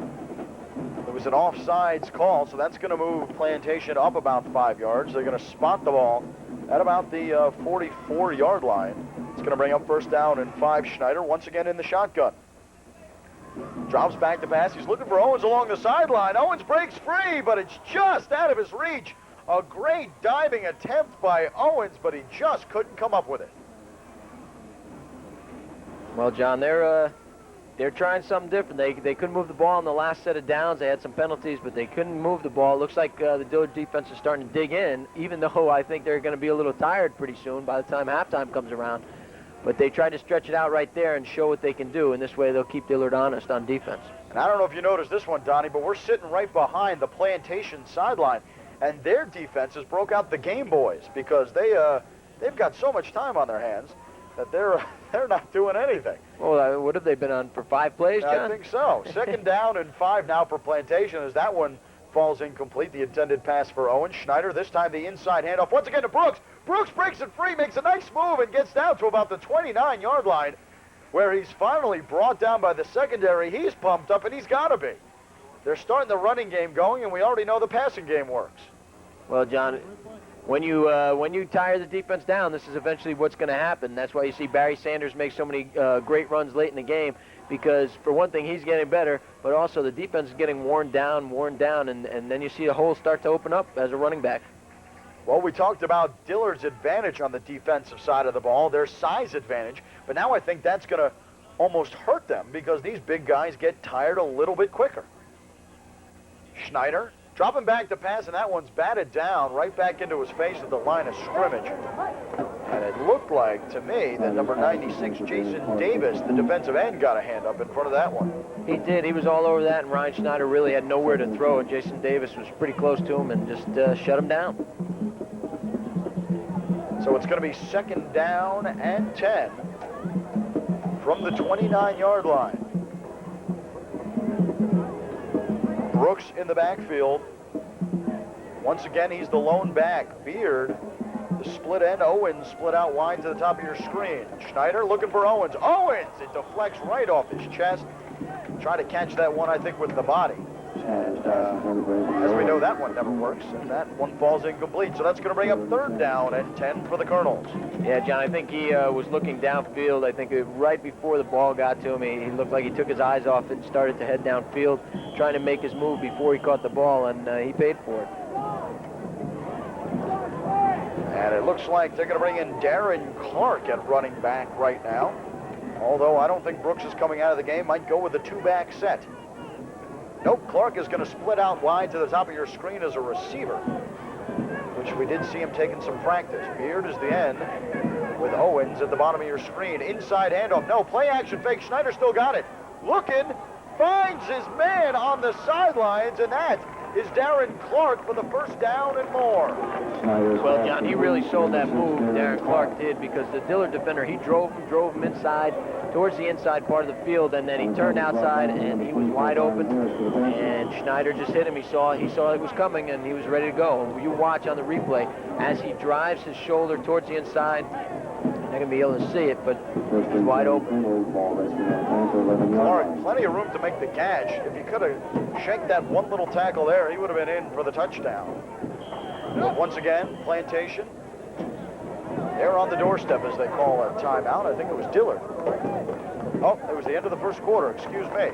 It was an offsides call, so that's going to move Plantation up about 5 yards. They're going to spot the ball at about the 44-yard line. It's going to bring up 1st down and 5. Schneider once again in the shotgun. Drops back to pass. He's looking for Owens along the sideline. Owens breaks free, but it's just out of his reach. A great diving attempt by Owens, but he just couldn't come up with it. Well, John, they're they're trying something different. They couldn't move the ball in the last set of downs. They had some penalties, but they couldn't move the ball. It looks like the Dillard defense is starting to dig in, even though I think they're going to be a little tired pretty soon by the time halftime comes around. But they tried to stretch it out right there and show what they can do, and this way they'll keep Dillard honest on defense. And I don't know if you noticed this one, Donnie, but we're sitting right behind the Plantation sideline, and their defenses broke out the Game Boys because they've got so much time on their hands that they're not doing anything. Well, what have they been on for 5 plays, John? I think so. 2nd down and 5 now for Plantation as that one falls incomplete. The intended pass for Owen Schneider. This time the inside handoff once again to Brooks. Brooks breaks it free, makes a nice move, and gets down to about the 29-yard line, where he's finally brought down by the secondary. He's pumped up, and he's got to be. They're starting the running game going, and we already know the passing game works. Well, John, when you tire the defense down, this is eventually what's going to happen. That's why you see Barry Sanders make so many great runs late in the game, because for one thing, he's getting better, but also the defense is getting worn down, and then you see the holes start to open up as a running back. Well, we talked about Dillard's advantage on the defensive side of the ball, their size advantage, but now I think that's going to almost hurt them because these big guys get tired a little bit quicker. Schneider dropping back to pass, and that one's batted down right back into his face at the line of scrimmage. And it looked like, to me, that number 96, Jason Davis, the defensive end, got a hand up in front of that one. He did. He was all over that, and Ryan Schneider really had nowhere to throw, and Jason Davis was pretty close to him and just shut him down. So it's going to be 2nd down and 10 from the 29-yard line. Brooks in the backfield. Once again, he's the lone back. Beard, the split end. Owens split out wide to the top of your screen. Schneider looking for Owens. Owens! It deflects right off his chest. Try to catch that one, I think, with the body. And as we know, that one never works, and that one falls incomplete. So that's going to bring up 3rd down and 10 for the Colonels. Yeah, John, I think he was looking downfield. I think right before the ball got to him, he looked like he took his eyes off it and started to head downfield, trying to make his move before he caught the ball, and he paid for it. And it looks like they're going to bring in Darren Clark at running back right now. Although I don't think Brooks is coming out of the game. Might go with a 2-back set. Nope, Clark is going to split out wide to the top of your screen as a receiver, which we did see him taking some practice. Beard is the end with Owens at the bottom of your screen. Inside handoff. No, play action fake. Schneider still got it. Looking, finds his man on the sidelines, and that is Darren Clark for the 1st down and more. Well, John, he really sold that move, Darren Clark did, because the Dillard defender, he drove him inside towards the inside part of the field, and then he turned outside, and he was wide open, and Schneider just hit him. He saw it was coming, and he was ready to go. You watch on the replay as he drives his shoulder towards the inside. You're not going to be able to see it, but he's wide open. Clark, plenty of room to make the catch. If he could have shanked that one little tackle there, he would have been in for the touchdown. But once again, Plantation, they're on the doorstep as they call a timeout. I think it was Dillard. Oh, it was the end of the 1st quarter, excuse me.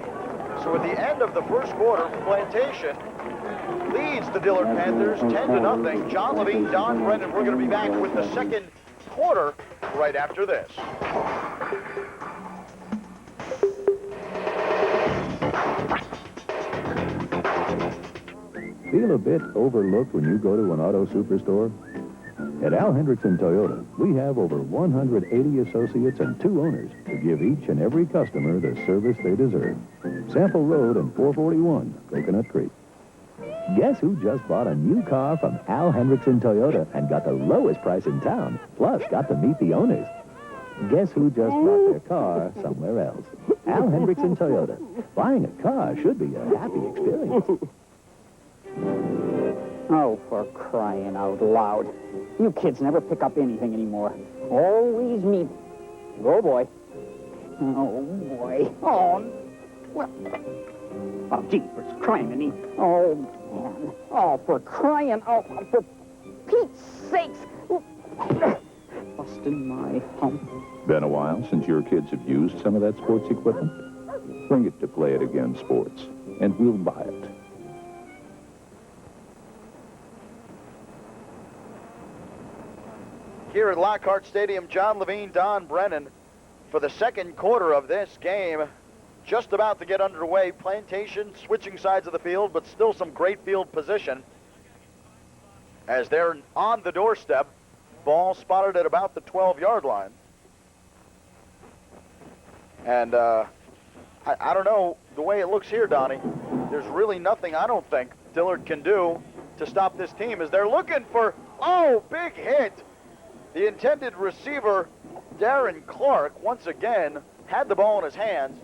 So at the end of the 1st quarter, Plantation leads the Dillard Panthers 10-0. John Levine, Don Brennan, we're going to be back with the 2nd quarter right after this. Feel a bit overlooked when you go to an auto superstore? At Al Hendrickson Toyota, we have over 180 associates and 2 owners to give each and every customer the service they deserve. Sample Road and 441, Coconut Creek. Guess who just bought a new car from Al Hendrickson Toyota and got the lowest price in town, plus got to meet the owners? Guess who just bought their car somewhere else? Al Hendrickson Toyota. Buying a car should be a happy experience. Oh, for crying out loud. You kids never pick up anything anymore. Always me. Oh, boy. Oh, boy. Oh, well. Oh, jeepers, criminy. Oh, man. Oh, for crying out. For Pete's sakes. Busting my hump. Been a while since your kids have used some of that sports equipment? Bring it to Play It Again Sports, and we'll buy it. Here at Lockhart Stadium, John Levine, Don Brennan, for the 2nd quarter of this game. just about to get underway. Plantation switching sides of the field, but still some great field position as they're on the doorstep. Ball spotted at about the 12-yard line. And I don't know, the way it looks here, Donnie, there's really nothing I don't think Dillard can do to stop this team as they're looking for, oh, big hit. The intended receiver, Darren Clark, once again had the ball in his hands,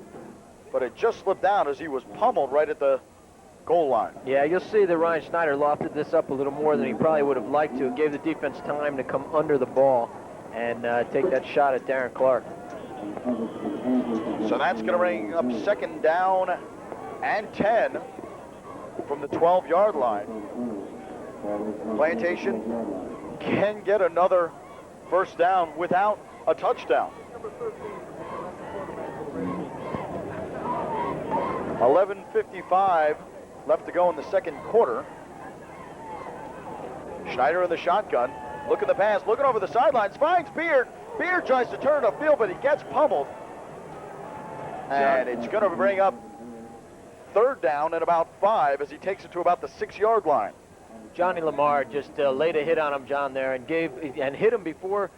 but it just slipped down as he was pummeled right at the goal line. Yeah, you'll see that Ryan Schneider lofted this up a little more than he probably would have liked to. It gave the defense time to come under the ball and take that shot at Darren Clark. So that's going to bring up second down and 10 from the 12-yard line. Plantation can get another first down without a touchdown. 11:55 left to go in the second quarter. Schneider in the shotgun. Looking the pass, looking over the sidelines, finds Beard. Beard tries to turn upfield, but he gets pummeled. And it's going to bring up third down and about 5 as he takes it to about the 6-yard line. Johnny Lamar just laid a hit on him, John, there, and hit him before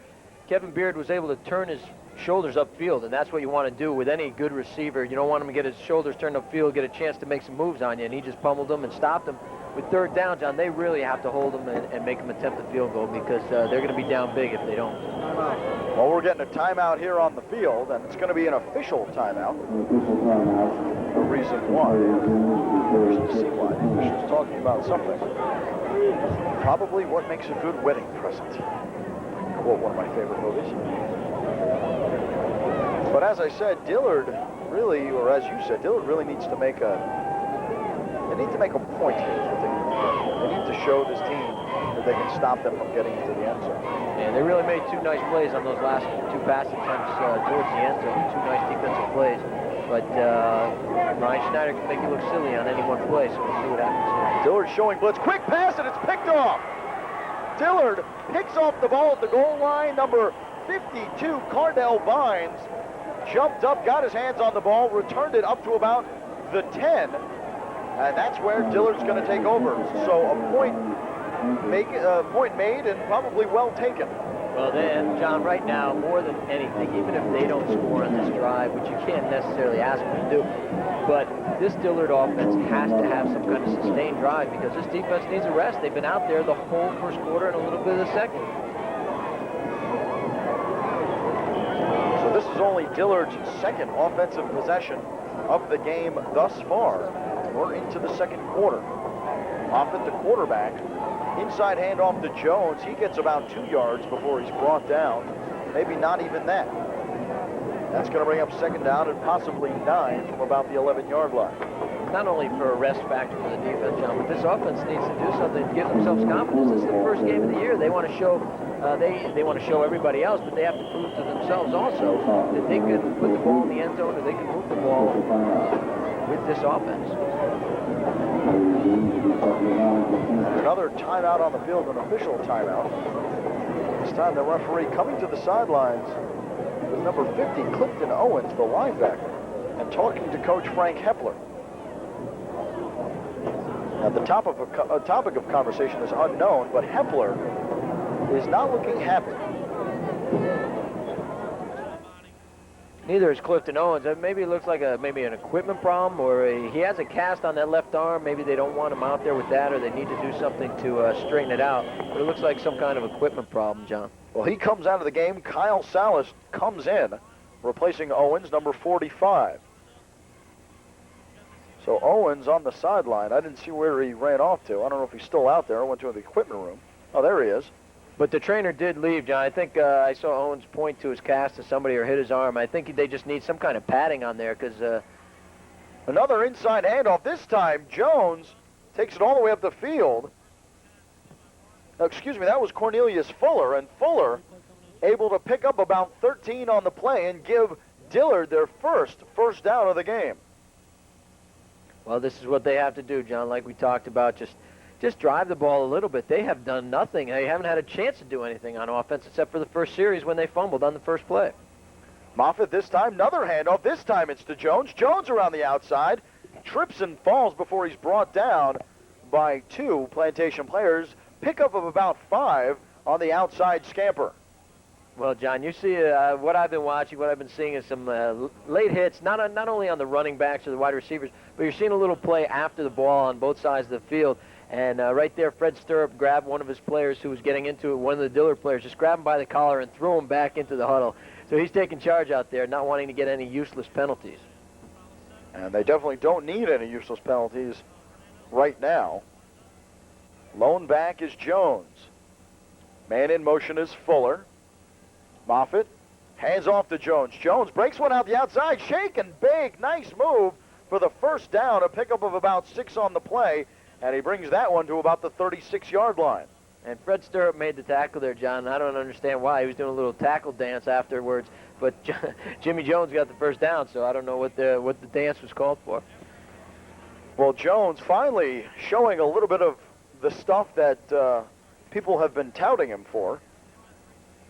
Kevin Beard was able to turn his shoulders upfield, and that's what you want to do with any good receiver. You don't want him to get his shoulders turned upfield, get a chance to make some moves on you, and he just pummeled him and stopped him. With third down, John, they really have to hold him and make him attempt the field goal because they're going to be down big if they don't. Well, we're getting a timeout here on the field, and it's going to be an official timeout. The reason why. We should see why. The official's talking about something. Probably what makes a good wedding present. Quote one of my favorite movies. But as I said, Dillard really, or as you said, Dillard really needs to make a point here. They need to show this team that they can stop them from getting into the end zone. And they really made two nice plays on those last two pass attempts towards the end zone. Two nice defensive plays. But Ryan Schneider can make you look silly on any one play, so we'll see what happens here. Dillard showing blitz. Quick pass, and it's picked off. Dillard picks off the ball at the goal line. Number 52, Cardell Vines, jumped up, got his hands on the ball, returned it up to about the 10. And that's where Dillard's going to take over. So a point made and probably well taken. Well, then, John, right now, more than anything, even if they don't score on this drive, which you can't necessarily ask them to do, but this Dillard offense has to have some kind of sustained drive because this defense needs a rest. They've been out there the whole first quarter and a little bit of the second. So this is only Dillard's second offensive possession of the game thus far. We're into the second quarter. Moffitt, the quarterback, inside handoff to Jones. He gets about 2 yards before he's brought down. Maybe not even that. That's going to bring up second down and possibly 9 from about the 11-yard line. Not only for a rest factor for the defense, John, but this offense needs to do something to give themselves confidence. This is the first game of the year. They want to show they want to show everybody else, but they have to prove to themselves also that they can put the ball in the end zone or they can move the ball with this offense. Another timeout on the field, an official timeout. This time the referee coming to the sidelines with number 50, Clifton Owens, the linebacker, and talking to Coach Frank Hepler. Now, the topic of conversation is unknown, but Hepler is not looking happy. Neither is Clifton Owens. Maybe it looks like maybe an equipment problem, or he has a cast on that left arm. Maybe they don't want him out there with that, or they need to do something to straighten it out. But it looks like some kind of equipment problem, John. Well, he comes out of the game. Kyle Salas comes in, replacing Owens, number 45. So Owens on the sideline. I didn't see where he ran off to. I don't know if he's still out there or went to the equipment room. Oh, there he is. But the trainer did leave, John. I think I saw Owens point to his cast to somebody or hit his arm. I think they just need some kind of padding on there because... Another inside handoff. This time, Jones takes it all the way up the field. Excuse me, that was Cornelius Fuller, and Fuller able to pick up about 13 on the play and give Dillard their first down of the game. Well, this is what they have to do, John, like we talked about. Just drive the ball a little bit. They have done nothing. They haven't had a chance to do anything on offense except for the first series when they fumbled on the first play. Moffitt this time, another handoff. This time it's to Jones. Jones around the outside. Trips and falls before he's brought down by 2 Plantation players. Pickup of about 5 on the outside scamper. Well, John, you see what I've been watching, what I've been seeing is some late hits, not only on the running backs or the wide receivers, but you're seeing a little play after the ball on both sides of the field. And right there, Fred Stirrup grabbed one of his players who was getting into it, one of the Dillard players, just grabbed him by the collar and threw him back into the huddle. So he's taking charge out there, not wanting to get any useless penalties. And they definitely don't need any useless penalties right now. Lone back is Jones. Man in motion is Fuller. Moffitt hands off to Jones. Jones breaks one out the outside. Shaking big. Nice move for the first down. A pickup of about 6 on the play. And he brings that one to about the 36-yard line. And Fred Stirrup made the tackle there, John. I don't understand why. He was doing a little tackle dance afterwards. But Jimmy Jones got the first down, so I don't know what the dance was called for. Well, Jones finally showing a little bit of the stuff that people have been touting him for.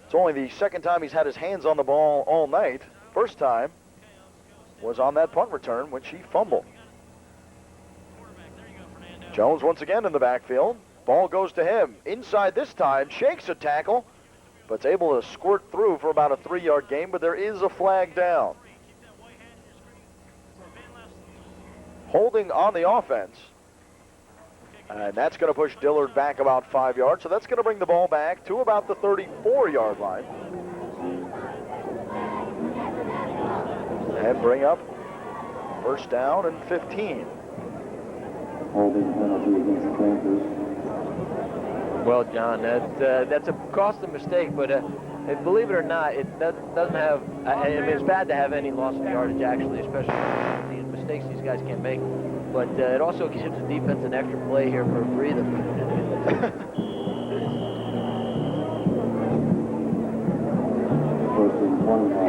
It's only the second time he's had his hands on the ball all night. First time was on that punt return, which he fumbled. Jones once again in the backfield. Ball goes to him. Inside this time, shakes a tackle, but's able to squirt through for about a 3-yard gain, but there is a flag down. Holding on the offense. And that's going to push Dillard back about 5 yards. So that's going to bring the ball back to about the 34-yard line. And bring up first down and 15. Holding penalty against the Panthers. Well, John, that's a costly mistake, but believe it or not, it doesn't have, I mean, it's bad to have any loss of yardage, actually, especially these mistakes these guys can't make. But it also gives the defense an extra play here for a breather.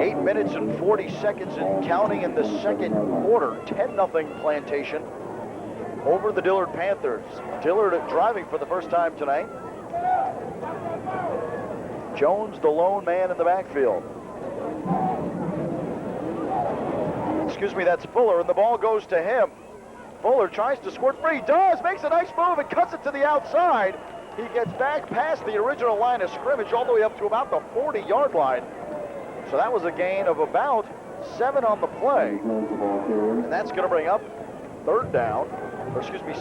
8 minutes and 40 seconds and counting in the second quarter. 10-0 Plantation over the Dillard Panthers. Dillard driving for the first time tonight. Jones, the lone man in the backfield. Excuse me, that's Fuller, and the ball goes to him. Fuller tries to squirt free, does, makes a nice move and cuts it to the outside. He gets back past the original line of scrimmage all the way up to about the 40-yard line. So that was a gain of about 7 on the play. And that's going to bring up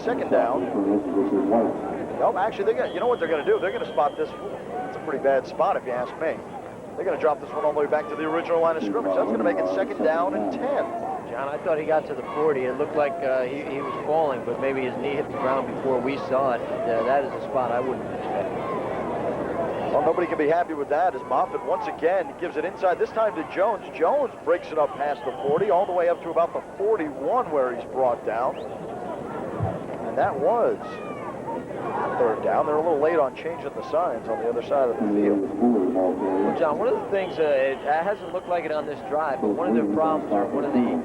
second down. No, actually, you know what they're going to do? They're going to spot this. It's a pretty bad spot if you ask me. They're going to drop this one all the way back to the original line of scrimmage. That's going to make it second down and 10. John, I thought he got to the 40. It looked like he was falling, but maybe his knee hit the ground before we saw it. That is a spot I wouldn't expect. Well, nobody can be happy with that as Moffitt once again gives it inside, this time to Jones. Jones breaks it up past the 40, all the way up to about the 41 where he's brought down. And that was third down. They're a little late on changing the signs on the other side of the field. Well, John, one of the things, it hasn't looked like it on this drive, but one of the problems or one of the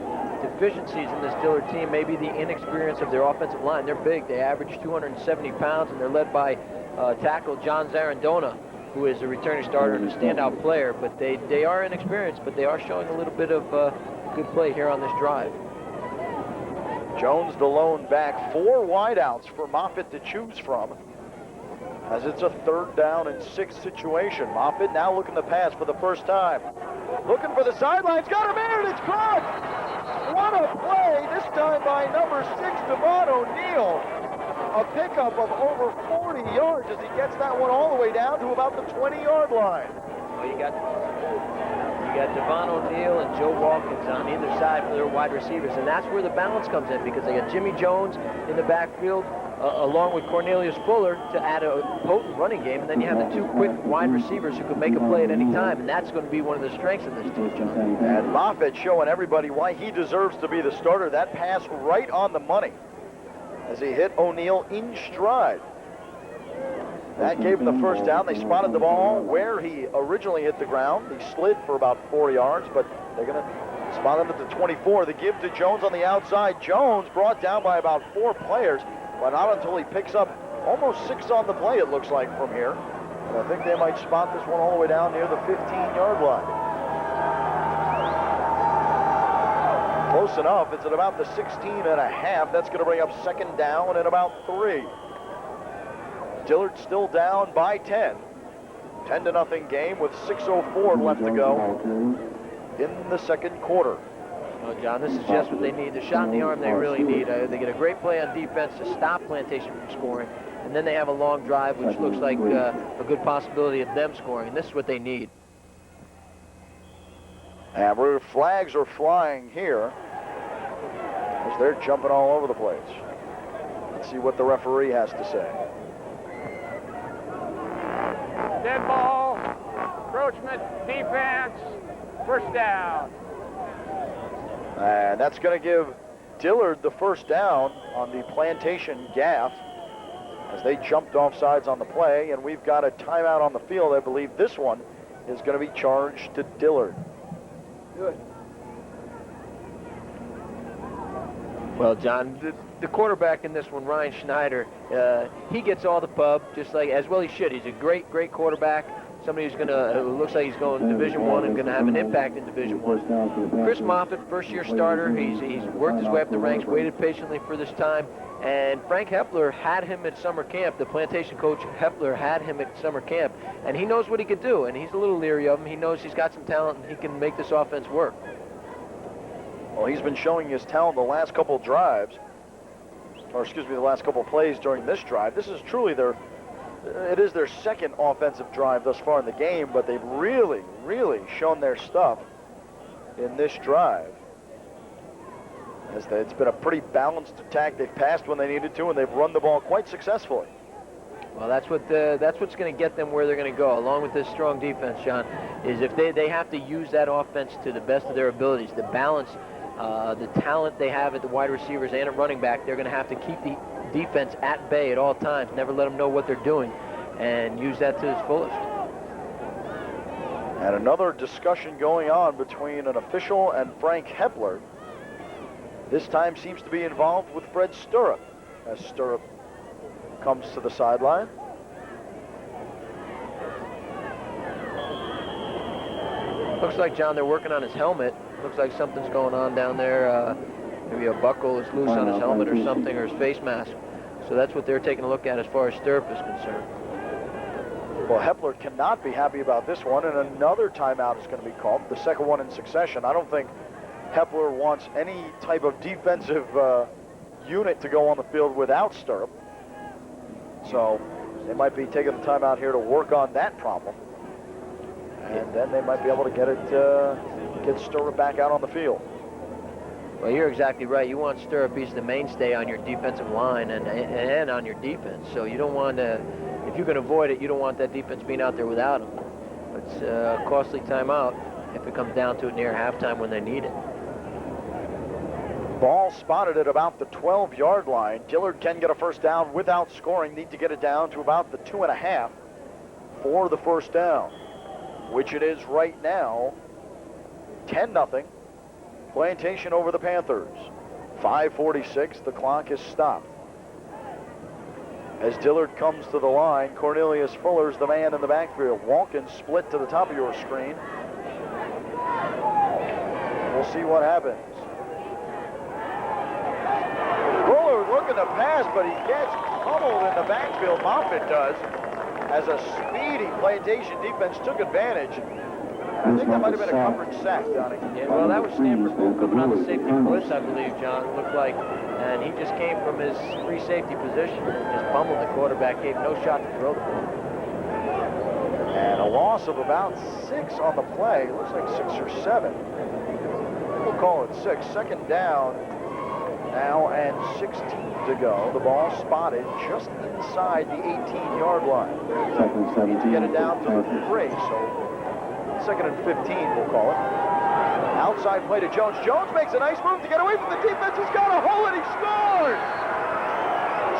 deficiencies in this Dillard team may be the inexperience of their offensive line. They're big. They average 270 pounds, and they're led by tackle John Zarandona, who is a returning starter and a standout player. But they are inexperienced, but they are showing a little bit of good play here on this drive. Jones, the lone back, 4 wideouts for Moffitt to choose from, as it's a 3rd down and 6 situation. Moffitt now looking to pass for the first time. Looking for the sidelines, got him in, it's caught! What a play, this time by number 6, Devon O'Neill. A pickup of over 40 yards as he gets that one all the way down to about the 20-yard line. Well, you got Devon O'Neill and Joe Watkins on either side for their wide receivers, and that's where the balance comes in, because they got Jimmy Jones in the backfield along with Cornelius Fuller to add a potent running game, and then you have the 2 quick wide receivers who can make a play at any time, and that's going to be one of the strengths of this team, John. And Moffitt showing everybody why he deserves to be the starter. That pass right on the money as he hit O'Neill in stride. That gave him the first down. They spotted the ball where he originally hit the ground. He slid for about 4 yards, but they're going to spot him at the 24. The give to Jones on the outside. Jones brought down by about 4 players, but not until he picks up almost 6 on the play, it looks like, from here. And I think they might spot this one all the way down near the 15-yard line. Close enough. It's at about the 16.5. That's going to bring up second down and about 3. Dillard still down by 10. 10-0 game with 6:04 left to go in the second quarter. Well, John, this is just what they need. The shot in the arm they really need. They get a great play on defense to stop Plantation from scoring, and then they have a long drive, which looks like a good possibility of them scoring. And this is what they need. And flags are flying here as they're jumping all over the place. Let's see what the referee has to say. Dead ball, encroachment, defense, first down. And that's going to give Dillard the first down on the Plantation gaff as they jumped off sides on the play. And we've got a timeout on the field. I believe this one is going to be charged to Dillard. Good. Well, John, the quarterback in this one, Ryan Schneider, he gets all the pub, just like as well he should. He's a great quarterback. Somebody who's looks like he's going to Division I and going to have an impact in Division I. Chris Moffitt, first-year starter. He's worked his way up the ranks, waited patiently for this time. And Frank Hepler had him at summer camp. The Plantation coach, Hepler, had him at summer camp. And he knows what he could do, and he's a little leery of him. He knows he's got some talent, and he can make this offense work. Well, he's been showing his talent the last couple drives, or excuse me, the last couple plays during this drive. This is truly it is their second offensive drive thus far in the game, but they've really shown their stuff in this drive. It's been a pretty balanced attack. They've passed when they needed to, and they've run the ball quite successfully. Well, that's what's going to get them where they're going to go, along with this strong defense, John, is if they have to use that offense to the best of their abilities, to balance the talent they have at the wide receivers and at running back. They're going to have to keep the defense at bay at all times, never let them know what they're doing, and use that to its fullest. And another discussion going on between an official and Frank Hepler. This time seems to be involved with Fred Stirrup, as Stirrup comes to the sideline. Looks like, John, they're working on his helmet. Looks like something's going on down there. Maybe a buckle is loose on his helmet or something, or his face mask. So that's what they're taking a look at as far as Stirrup is concerned. Well, Hepler cannot be happy about this one, and another timeout is going to be called, the second one in succession. I don't think Hepler wants any type of defensive unit to go on the field without Stirrup. So they might be taking the timeout here to work on that problem. And then they might be able to get Stirrup back out on the field. Well, you're exactly right. You want Stirrup. He's the mainstay on your defensive line and on your defense. So you don't want to, if you can avoid it, you don't want that defense being out there without him. It's a costly timeout if it comes down to it near halftime when they need it. Ball spotted at about the 12-yard line. Dillard can get a first down without scoring. Need to get it down to about the 2.5 for the first down, which it is right now. 10-0. Plantation over the Panthers. 5:46. The clock is stopped. As Dillard comes to the line, Cornelius Fuller's the man in the backfield. Walken split to the top of your screen. We'll see what happens. Fuller looking to pass, but he gets pummeled in the backfield. Moffitt does. As a speedy Plantation defense took advantage. I think that might have been a coverage sack, Donnie. Yeah, well, that was Stanford Bull coming on the safety blitz, I believe, John, it looked like. And he just came from his free safety position and just pummeled the quarterback, gave no shot to throw the ball. And a loss of about 6 on the play. Looks like 6 or 7. We'll call it 6. Second down now and 16 to go. The ball spotted just inside the 18-yard line. Need to get it down to the 3, so second and 15, we'll call it. Outside play to Jones. Jones makes a nice move to get away from the defense. He's got a hole and he scores!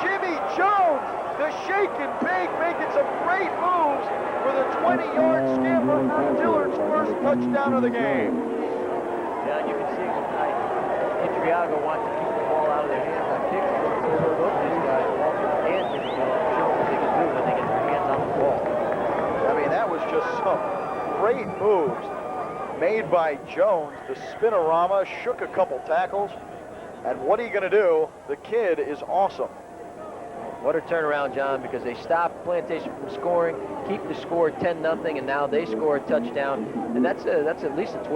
Jimmy Jones, the shake and bake, making some great moves for the 20-yard scamper for Dillard's first touchdown of the game. John, you can see tonight, Intriago wants to keep the ball out of their hands on kicks. So both these guys, Walker and Jimmy Jones, show what they can do when they get their hands on the ball. I mean, that was just some great moves made by Jones. The spinorama shook a couple tackles. And what are you going to do? The kid is awesome. What a turnaround, John, because they stopped Plantation from scoring, keep the score 10-0, and now they score a touchdown. And that's at least a 9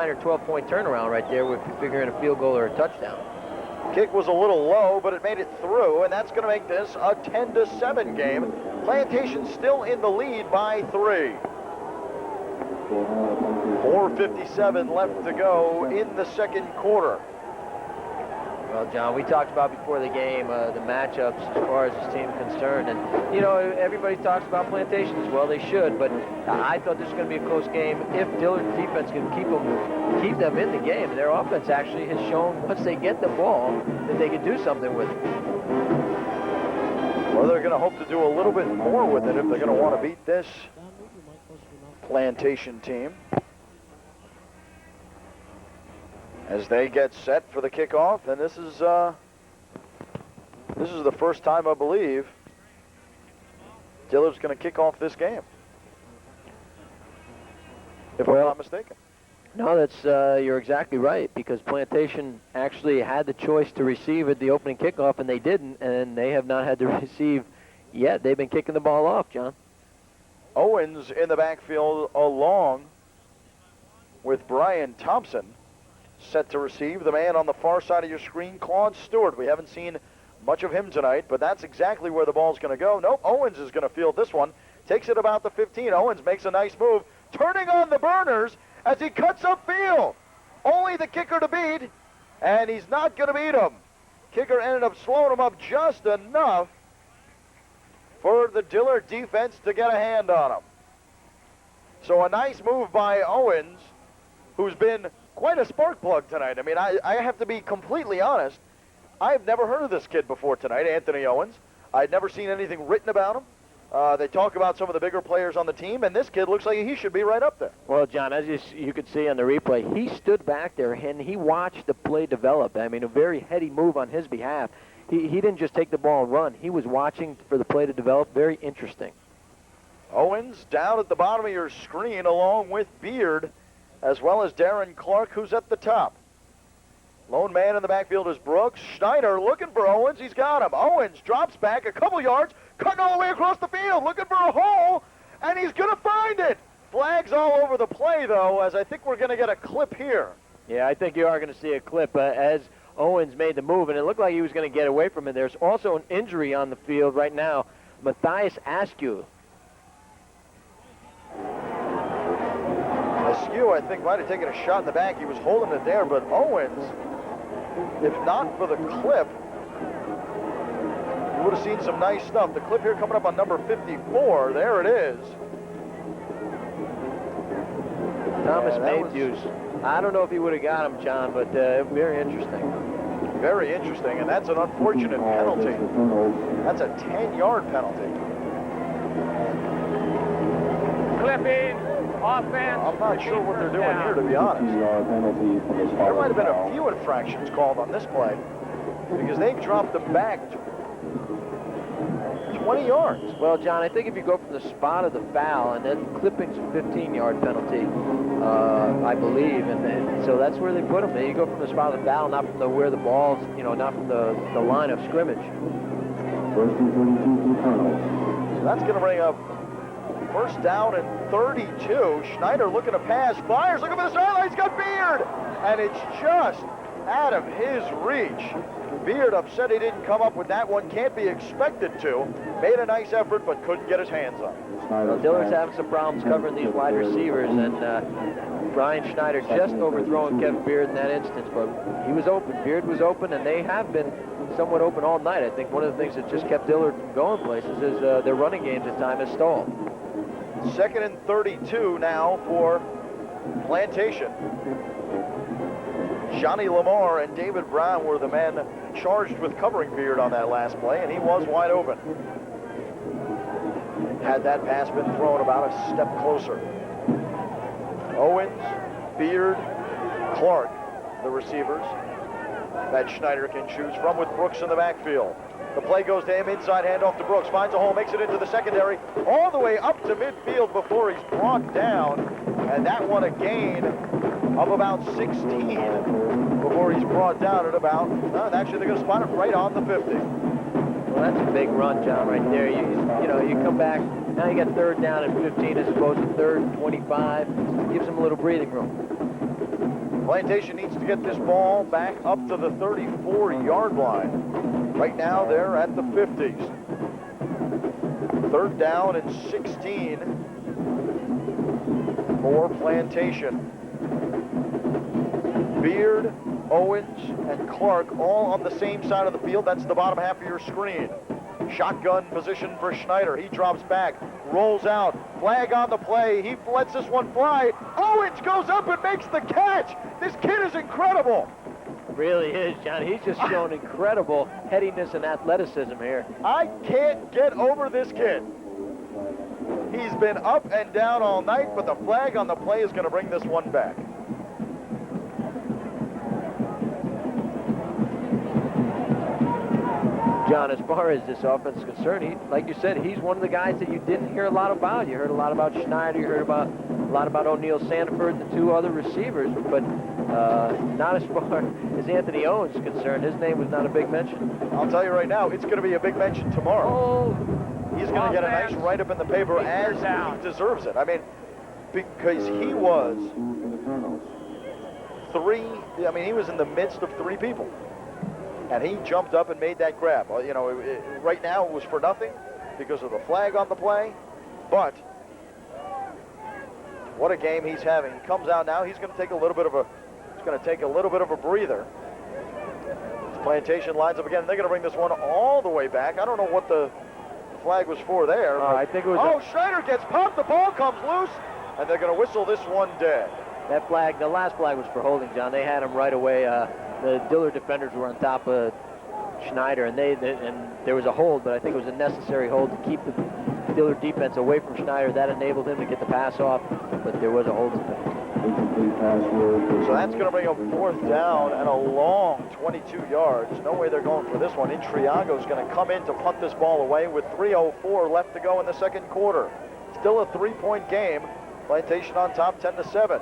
or 12-point turnaround right there with figuring a field goal or a touchdown. Kick was a little low, but it made it through, and that's going to make this a 10-7 game. Plantation still in the lead by 3. 4:57 left to go in the second quarter. Well, John, we talked about before the game the matchups as far as this team is concerned, and you know everybody talks about Plantation as well. They should, but I thought this was going to be a close game if Dillard's defense can keep them in the game. Their offense actually has shown once they get the ball that they can do something with it. Well, they're going to hope to do a little bit more with it if they're going to want to beat this Plantation team. As they get set for the kickoff, and this is the first time, I believe, Dillard's going to kick off this game, if I'm not mistaken. No, that's you're exactly right, because Plantation actually had the choice to receive at the opening kickoff, and they didn't, and they have not had to receive yet. They've been kicking the ball off, John. Owens in the backfield along with Brian Thompson. Set to receive. The man on the far side of your screen, Claude Stewart. We haven't seen much of him tonight, but that's exactly where the ball's going to go. Nope, Owens is going to field this one. Takes it about the 15. Owens makes a nice move, turning on the burners as he cuts upfield. Only the kicker to beat, and he's not going to beat him. Kicker ended up slowing him up just enough for the Dillard defense to get a hand on him. So a nice move by Owens, who's been quite a spark plug tonight. I mean, I have to be completely honest. I've never heard of this kid before tonight, Anthony Owens. I'd never seen anything written about him. They talk about some of the bigger players on the team, and this kid looks like he should be right up there. Well, John, as you could see on the replay, he stood back there and he watched the play develop. I mean, a very heady move on his behalf. He didn't just take the ball and run. He was watching for the play to develop. Very interesting. Owens down at the bottom of your screen along with Beard, as well as Darren Clark, who's at the top. Lone man in the backfield is Brooks. Schneider looking for Owens. He's got him. Owens drops back a couple yards, cutting all the way across the field, looking for a hole, and he's going to find it. Flags all over the play, though, as I think we're going to get a clip here. Yeah, I think you are going to see a clip as Owens made the move, and it looked like he was going to get away from it. There's also an injury on the field right now. Matthias Askew. Askew, I think, might have taken a shot in the back. He was holding it there, but Owens, if not for the clip, you would have seen some nice stuff. The clip here coming up on number 54. There it is. Thomas Matthews. I don't know if he would have got him, John, but very interesting. Very interesting, and that's an unfortunate penalty. That's a 10-yard penalty. Clipping, offense. I'm not sure what they're doing here, to be honest. There might have been a few infractions called on this play because they dropped them back 20 yards. Well, John, I think if you go from the spot of the foul, and then clipping's a 15-yard penalty, I believe, and so that's where they put them. You go from the spot of the foul, not from where the ball's, not from the line of scrimmage. First and 32 to Colonel. So that's going to bring up first down and 32. Schneider looking to pass, fires, looking for the sideline. He's got Beard, and it's just out of his reach. Beard upset he didn't come up with that one. Can't be expected to. Made a nice effort, but couldn't get his hands on it. Well, Dillard's having some problems covering these wide receivers, and Brian Schneider just overthrowing Kevin Beard in that instance, but he was open. Beard was open, and they have been somewhat open all night. I think one of the things that just kept Dillard from going places is their running games at times has stalled. Second and 32 now for Plantation. Johnny Lamar and David Brown were the men charged with covering Beard on that last play, and he was wide open. Had that pass been thrown about a step closer. Owens, Beard, Clark, the receivers. that Schneider can choose from with Brooks in the backfield. The play goes to him, inside handoff to Brooks, finds a hole, makes it into the secondary, all the way up to midfield before he's brought down, and that one a gain of about 16 before he's brought down at about, actually they're going to spot it right on the 50. Well, that's a big run, John, right there. You know, you come back, now you got third down at 15 as opposed to third and 25. Gives them a little breathing room. Plantation needs to get this ball back up to the 34-yard line. Right now, they're at the 50s. Third down and 16 for Plantation. Beard, Owens, and Clark all on the same side of the field. That's the bottom half of your screen. Shotgun position for Schneider. He drops back, rolls out, flag on the play. He lets this one fly. Owens goes up and makes the catch. This kid is incredible. Really is, John. He's just shown incredible headiness and athleticism here. I can't get over this kid. He's been up and down all night, but the flag on the play is going to bring this one back. John, as far as this offense is concerned, like you said, he's one of the guys that you didn't hear a lot about. You heard a lot about Schneider, you heard a lot about O'Neal Sandiford, the two other receivers, but not as far as Anthony Owens is concerned. His name was not a big mention. I'll tell you right now, it's going to be a big mention tomorrow. Oh, he's going to get a nice write-up in the paper as he deserves it. I mean, because he was he was in the midst of three people. And he jumped up and made that grab. Well, you know, right now it was for nothing because of the flag on the play, but what a game he's having. He comes out now. He's going to take a little bit of a breather. Plantation lines up again. They're going to bring this one all the way back. I don't know what the flag was for there. I think it was. Oh, Schneider gets popped. The ball comes loose, and they're going to whistle this one dead. That flag, the last flag was for holding, John. They had him right away. The Dillard defenders were on top of Schneider, and there was a hold, but I think it was a necessary hold to keep the Dillard defense away from Schneider. That enabled him to get the pass off, but there was a hold. So that's going to bring up fourth down and a long 22 yards. No way they're going for this one. Intriago's going to come in to punt this ball away with 3:04 left to go in the second quarter. Still a 3-point game. Plantation on top 10-7.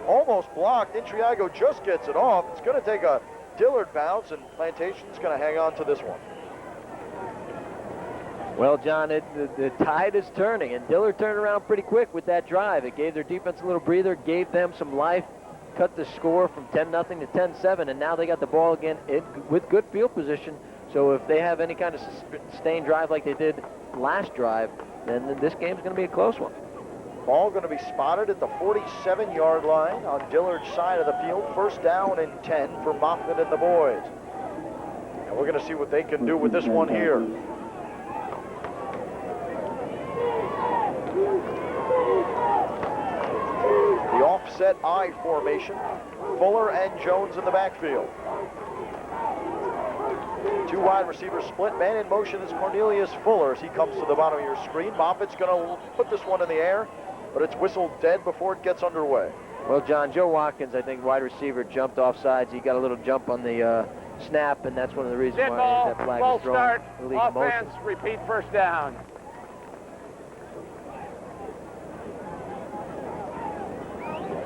Almost blocked. Intriago just gets it off. It's going to take a Dillard bounce, and Plantation's going to hang on to this one. Well, John, the tide is turning, and Dillard turned around pretty quick with that drive. It gave their defense a little breather, gave them some life, cut the score from 10-0 to 10-7, and now they got the ball again with good field position. So if they have any kind of sustained drive like they did last drive, then this game's going to be a close one. Ball going to be spotted at the 47-yard line on Dillard's side of the field. First down and 10 for Moffitt and the boys. And we're going to see what they can do with this one here. The offset I formation. Fuller and Jones in the backfield. Two wide receivers split. Man in motion is Cornelius Fuller as he comes to the bottom of your screen. Moffitt's going to put this one in the air, but it's whistled dead before it gets underway. Well, John, Joe Watkins, I think, wide receiver, jumped off sides. He got a little jump on the snap, and that's one of the reasons why that flag was thrown. Start, offense, repeat first down.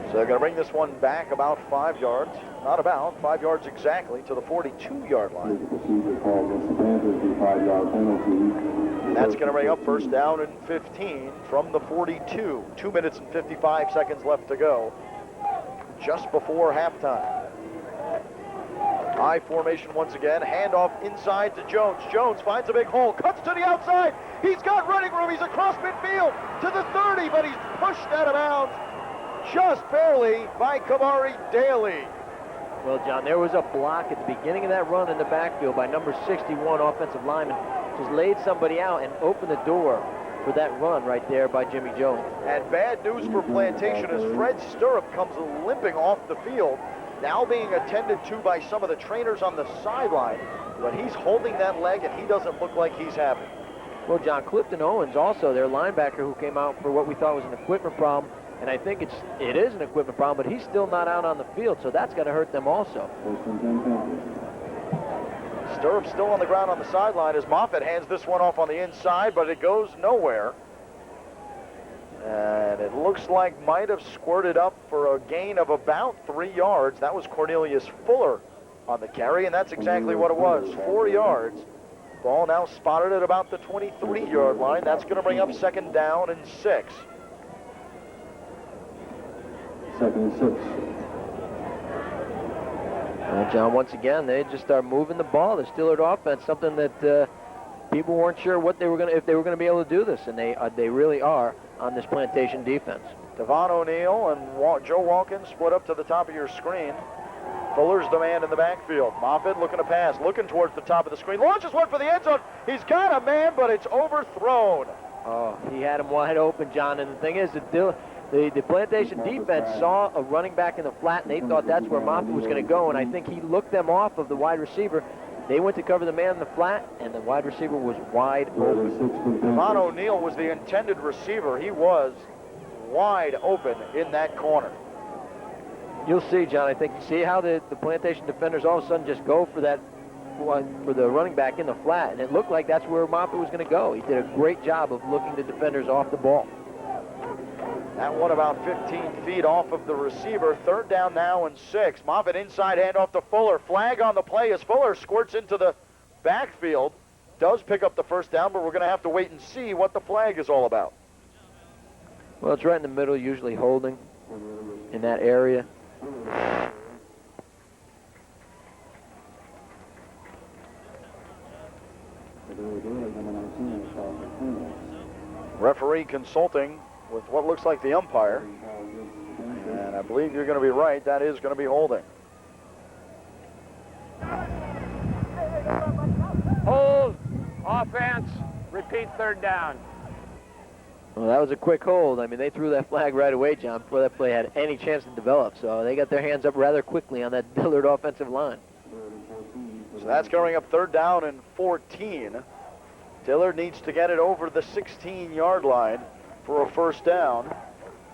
So they're going to bring this one back about 5 yards. Not about, 5 yards exactly to the 42-yard line. That's going to bring up first down and 15 from the 42. 2 minutes and 55 seconds left to go, just before halftime. I formation once again. Handoff inside to Jones. Jones finds a big hole, cuts to the outside. He's got running room. He's across midfield to the 30, but he's pushed out of bounds just barely by Kamari Daly. Well, John, there was a block at the beginning of that run in the backfield by number 61 offensive lineman. Just laid somebody out and opened the door for that run right there by Jimmy Jones. And bad news for Plantation as Fred Stirrup comes limping off the field, now being attended to by some of the trainers on the sideline. But he's holding that leg, and he doesn't look like he's happy. Well, John, Clifton Owens also, their linebacker who came out for what we thought was an equipment problem, and I think it is an equipment problem, but he's still not out on the field, so that's got to hurt them also. Stirrup still on the ground on the sideline as Moffitt hands this one off on the inside, but it goes nowhere. And it looks like might have squirted up for a gain of about 3 yards. That was Cornelius Fuller on the carry, and that's exactly what it was, 4 yards. Ball now spotted at about the 23-yard line. That's going to bring up second down and 6. Second and 6. Well, John, once again, they just start moving the ball. The Dillard offense, something that people weren't sure what they were going to, if they were going to be able to do this, and they really are on this Plantation defense. Devon O'Neill and Joe Walkins split up to the top of your screen. Fuller's the man in the backfield. Moffitt looking to pass, looking towards the top of the screen. Launches one for the end zone. He's got a man, but it's overthrown. Oh, he had him wide open, John. And the thing is, the Plantation defense saw a running back in the flat, and they thought that's where Moffitt was going to go. And I think he looked them off of the wide receiver. They went to cover the man in the flat, and the wide receiver was wide open. Devon O'Neill was the intended receiver. He was wide open in that corner. You'll see, John. I think, see how the Plantation defenders all of a sudden just go for that, for the running back in the flat, and it looked like that's where Moffitt was going to go. He did a great job of looking the defenders off the ball. That one about 15 feet off of the receiver. Third down now and 6. Moffitt inside handoff to Fuller. Flag on the play as Fuller squirts into the backfield. Does pick up the first down, but we're going to have to wait and see what the flag is all about. Well, it's right in the middle, usually holding in that area. Referee consulting with what looks like the umpire. And I believe you're going to be right. That is going to be holding. Hold. Offense. Repeat third down. Well, that was a quick hold. I mean, they threw that flag right away, John, before that play had any chance to develop. So they got their hands up rather quickly on that Dillard offensive line. So that's going up third down and 14. Dillard needs to get it over the 16-yard line for a first down.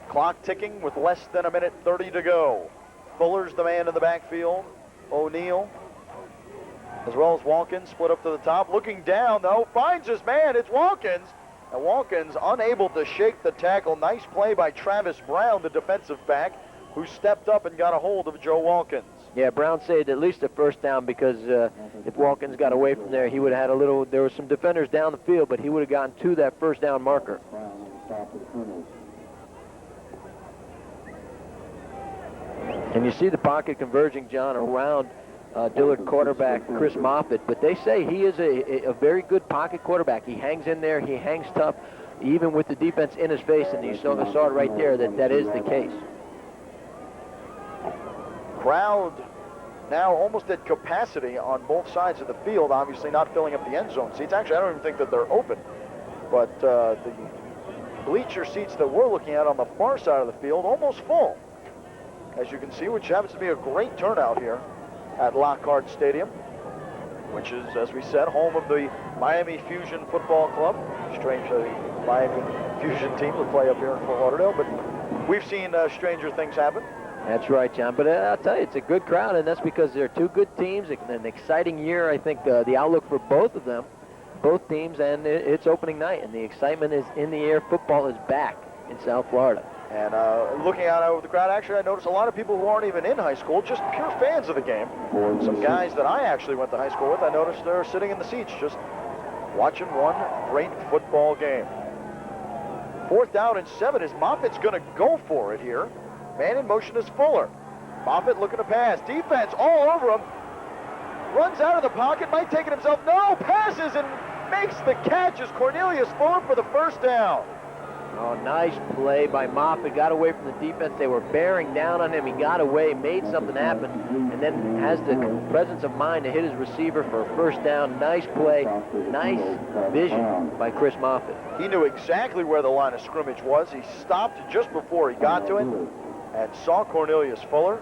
Clock ticking with less than a minute 30 to go. Fuller's the man in the backfield. O'Neill, as well as Walkins, split up to the top. Looking down, though, finds his man. It's Walkins. And Walkins unable to shake the tackle. Nice play by Travis Brown, the defensive back, who stepped up and got a hold of Joe Walkins. Yeah, Brown saved at least a first down because if Walkins got away from there, he would have had a little, there were some defenders down the field, but he would have gotten to that first down marker. And you see the pocket converging, John, around Dillard quarterback Chris Moffitt, but they say he is a very good pocket quarterback. He hangs in there, he hangs tough, even with the defense in his face, and you saw it right there that is the case. Crowd now almost at capacity on both sides of the field, obviously not filling up the end zone seats. Actually, I don't even think that they're open, but the bleacher seats that we're looking at on the far side of the field almost full, as you can see, which happens to be a great turnout here at Lockhart Stadium, which is, as we said, home of the Miami Fusion Football Club. Strange the Miami Fusion team would play up here in Fort Lauderdale, but we've seen stranger things happen. That's right, John. But I'll tell you, it's a good crowd, and that's because they're two good teams. An exciting year, I think, the outlook for both of them, both teams, and it's opening night, and the excitement is in the air. Football is back in South Florida. And looking out over the crowd, actually, I noticed a lot of people who aren't even in high school, just pure fans of the game. Some guys that I actually went to high school with, I noticed they're sitting in the seats just watching one great football game. Fourth down and 7 as Moffitt's going to go for it here. Man in motion is Fuller. Moffitt looking to pass. Defense all over him. Runs out of the pocket, might take it himself. No, passes and makes the catch as Cornelius Fuller for the first down. Oh, nice play by Moffitt. Got away from the defense. They were bearing down on him. He got away, made something happen, and then has the presence of mind to hit his receiver for a first down. Nice play, nice vision by Chris Moffitt. He knew exactly where the line of scrimmage was. He stopped just before he got to it and saw Cornelius Fuller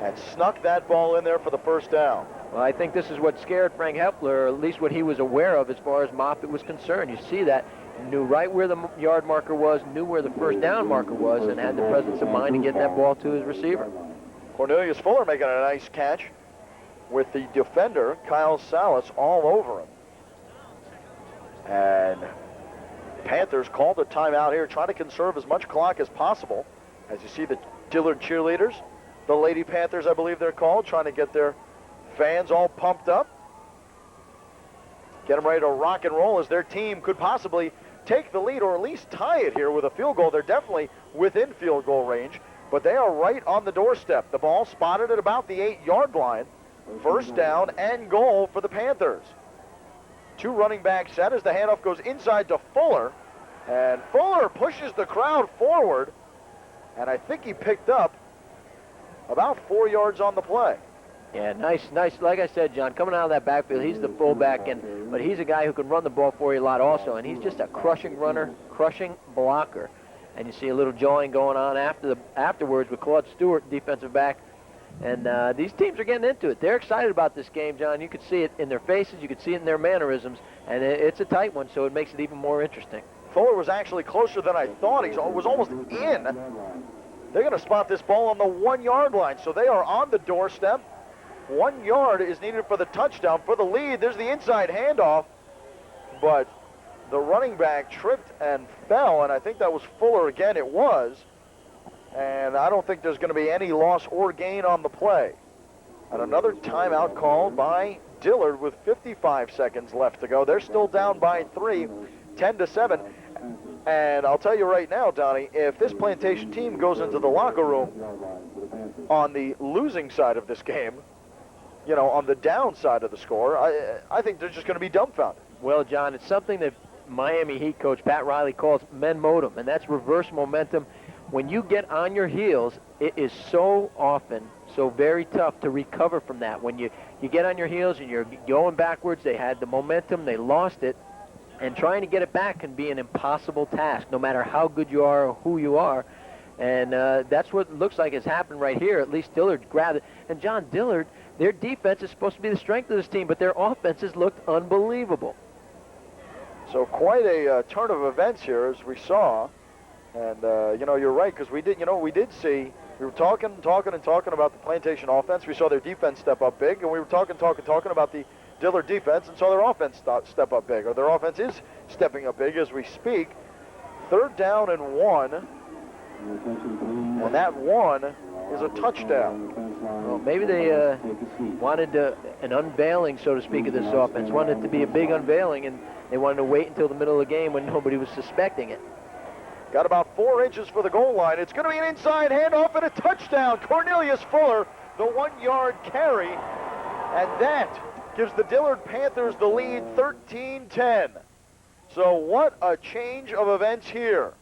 and snuck that ball in there for the first down. Well, I think this is what scared Frank Hepler, or at least what he was aware of as far as Moffitt was concerned. You see that. Knew right where the yard marker was, knew where the first down marker was, and had the presence of mind to get that ball to his receiver. Cornelius Fuller making a nice catch. with the defender, Kyle Salas, all over him. And Panthers called a timeout here, trying to conserve as much clock as possible. As you see the Dillard cheerleaders, the Lady Panthers, I believe they're called, trying to get their fans all pumped up. Get them ready to rock and roll as their team could possibly take the lead or at least tie it here with a field goal. They're definitely within field goal range, but they are right on the doorstep. The ball spotted at about the 8-yard line. First down and goal for the Panthers. Two running back set as the handoff goes inside to Fuller, and Fuller pushes the crowd forward, and I think he picked up about 4 yards on the play. Yeah, nice. Like I said, John, coming out of that backfield, he's the fullback, but he's a guy who can run the ball for you a lot also, and he's just a crushing runner, crushing blocker. And you see a little jawing going on afterwards with Claude Stewart, defensive back. And these teams are getting into it. They're excited about this game, John. You could see it in their faces. You could see it in their mannerisms. And it's a tight one, so it makes it even more interesting. Fuller was actually closer than I thought. He was almost in. They're going to spot this ball on the 1-yard line, so they are on the doorstep. 1 yard is needed for the touchdown. For the lead, there's the inside handoff, but the running back tripped and fell, and I think that was Fuller again. It was, and I don't think there's going to be any loss or gain on the play. And another timeout called by Dillard with 55 seconds left to go. They're still down by 3, 10-7. And I'll tell you right now, Donnie, if this Plantation team goes into the locker room on the losing side of this game, you know, on the downside of the score, I think they're just going to be dumbfounded. Well, John, it's something that Miami Heat coach Pat Riley calls momentum, and that's reverse momentum. When you get on your heels, it is so often so very tough to recover from that. When you get on your heels and you're going backwards, they had the momentum, they lost it, and trying to get it back can be an impossible task, no matter how good you are or who you are. And that's what it looks like has happened right here. At least Dillard grabbed it. And John, Dillard, their defense is supposed to be the strength of this team, but their offenses looked unbelievable. So quite a turn of events here, as we saw. And, you know, you're right, because we did see, we were talking about the Plantation offense. We saw their defense step up big, and we were talking about the Dillard defense and saw their offense step up big, or their offense is stepping up big as we speak. 3rd down and 1, and that 1 is a touchdown. Well, maybe they wanted an unveiling, so to speak, of this offense. Wanted it to be a big unveiling, and they wanted to wait until the middle of the game when nobody was suspecting it. Got about 4 inches for the goal line. It's going to be an inside handoff and a touchdown. Cornelius Fuller, the 1-yard carry, and that gives the Dillard Panthers the lead 13-10. So what a change of events here.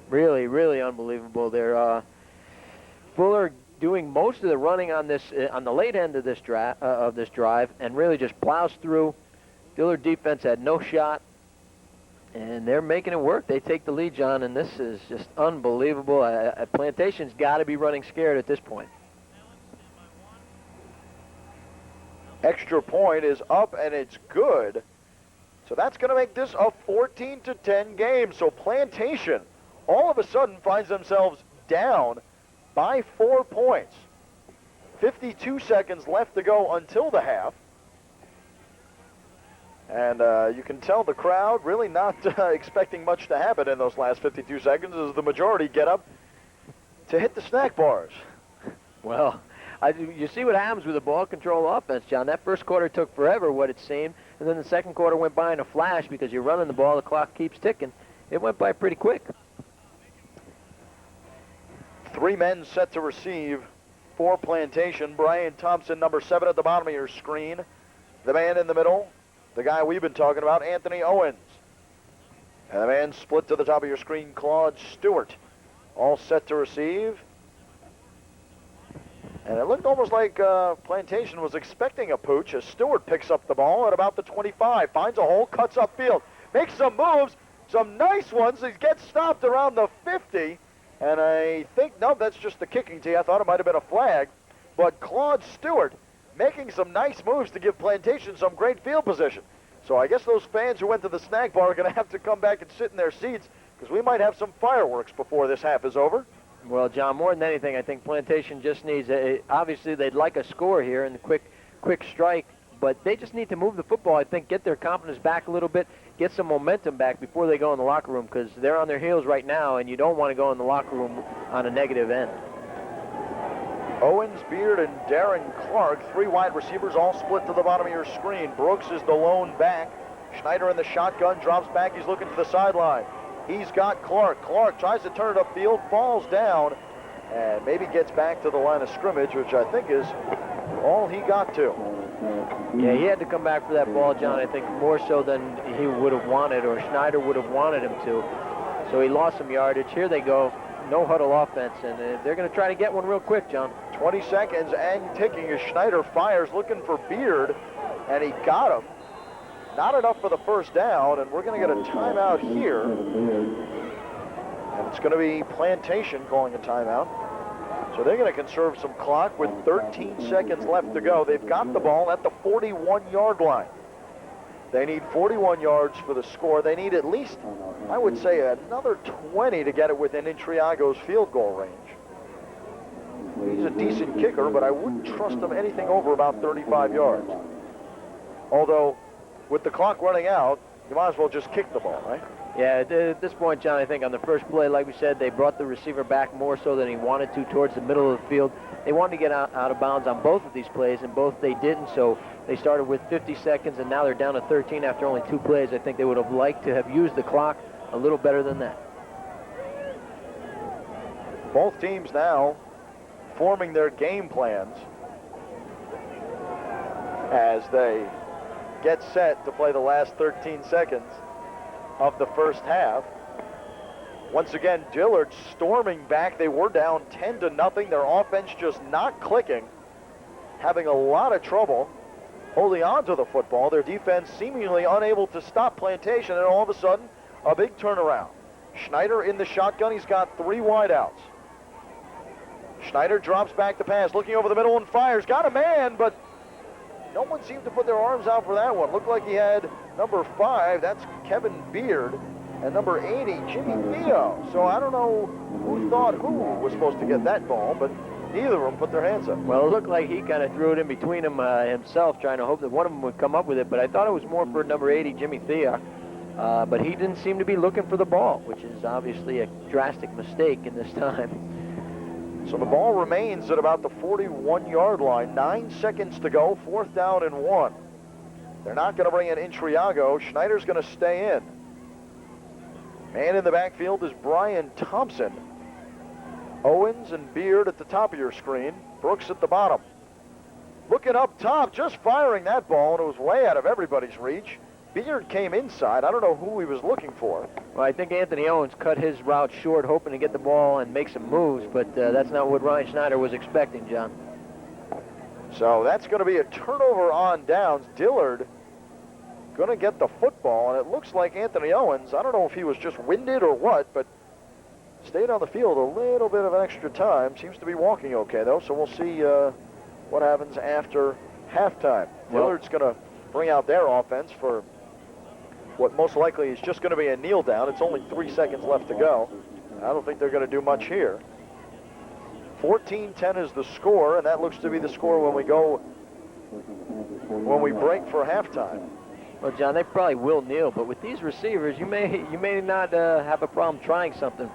Really, really unbelievable. They're Fuller doing most of the running on this on the late end of this drive, and really just plows through. Dillard defense had no shot, and they're making it work. They take the lead, John, and this is just unbelievable. Plantation's got to be running scared at this point. Extra point is up, and it's good. So that's going to make this a 14-10 game. So Plantation all of a sudden finds themselves down by 4 points. 52 seconds left to go until the half. And you can tell the crowd really not expecting much to happen in those last 52 seconds as the majority get up to hit the snack bars. Well, you see what happens with a ball control offense, John. That first quarter took forever, what it seemed, and then the second quarter went by in a flash because you're running the ball, the clock keeps ticking. It went by pretty quick. 3 men set to receive for Plantation. Brian Thompson, number 7 at the bottom of your screen. The man in the middle, the guy we've been talking about, Anthony Owens. And the man split to the top of your screen, Claude Stewart. All set to receive. And it looked almost like Plantation was expecting a pooch as Stewart picks up the ball at about the 25, finds a hole, cuts upfield, makes some moves, some nice ones. He gets stopped around the 50, and I think, no, that's just the kicking tee. I thought it might have been a flag. But Claude Stewart making some nice moves to give Plantation some great field position. So I guess those fans who went to the snack bar are going to have to come back and sit in their seats because we might have some fireworks before this half is over. Well, John, more than anything, I think Plantation just needs obviously they'd like a score here and a quick strike, but they just need to move the football, I think, get their confidence back a little bit, get some momentum back before they go in the locker room, because they're on their heels right now, and you don't want to go in the locker room on a negative end. Owens, Beard, and Darren Clark, 3 wide receivers, all split to the bottom of your screen. Brooks is the lone back. Schneider in the shotgun, drops back. He's looking to the sideline. He's got Clark. Clark tries to turn it upfield, falls down, and maybe gets back to the line of scrimmage, which I think is all he got to. Yeah, he had to come back for that ball, John, I think more so than he would have wanted or Schneider would have wanted him to. So he lost some yardage. Here they go. No huddle offense, and they're going to try to get one real quick, John. 20 seconds and ticking as Schneider fires, looking for Beard, and he got him. Not enough for the first down, and we're going to get a timeout here. And it's going to be Plantation calling a timeout. So they're going to conserve some clock with 13 seconds left to go. They've got the ball at the 41-yard line. They need 41 yards for the score. They need at least, I would say, another 20 to get it within Intriago's field goal range. He's a decent kicker, but I wouldn't trust him anything over about 35 yards. Although, with the clock running out, you might as well just kick the ball, right? Yeah, at this point, John, I think on the first play, like we said, they brought the receiver back more so than he wanted to towards the middle of the field. They wanted to get out of bounds on both of these plays, and both they didn't, so they started with 50 seconds, and now they're down to 13 after only 2 plays. I think they would have liked to have used the clock a little better than that. Both teams now forming their game plans as they get set to play the last 13 seconds of the first half. Once again, Dillard storming back. They were down 10-0. Their offense just not clicking, having a lot of trouble holding on to the football. Their defense seemingly unable to stop Plantation, and all of a sudden, a big turnaround. Schneider in the shotgun. He's got 3 wideouts. Schneider drops back the pass, looking over the middle and fires. Got a man, but no one seemed to put their arms out for that one. Looked like he had number 5, that's Kevin Beard, and number 80, Jimmy Theo. So I don't know who thought who was supposed to get that ball, but neither of them put their hands up. Well, it looked like he kind of threw it in between them himself, trying to hope that one of them would come up with it, but I thought it was more for number 80, Jimmy Theo. But he didn't seem to be looking for the ball, which is obviously a drastic mistake in this time. So the ball remains at about the 41-yard line. 9 seconds to go, 4th down and 1. They're not going to bring in Intriago. Schneider's going to stay in. Man in the backfield is Brian Thompson. Owens and Beard at the top of your screen. Brooks at the bottom. Looking up top, just firing that ball, and it was way out of everybody's reach. Beard came inside. I don't know who he was looking for. Well, I think Anthony Owens cut his route short, hoping to get the ball and make some moves, but that's not what Ryan Schneider was expecting, John. So that's going to be a turnover on downs. Dillard going to get the football, and it looks like Anthony Owens, I don't know if he was just winded or what, but stayed on the field a little bit of an extra time. Seems to be walking okay, though, so we'll see what happens after halftime. Dillard's going to bring out their offense for what most likely is just going to be a kneel down. It's only 3 seconds left to go. I don't think they're going to do much here. 14-10 is the score, and that looks to be the score when we break for halftime. Well, John, they probably will kneel, but with these receivers, you may not have a problem trying something.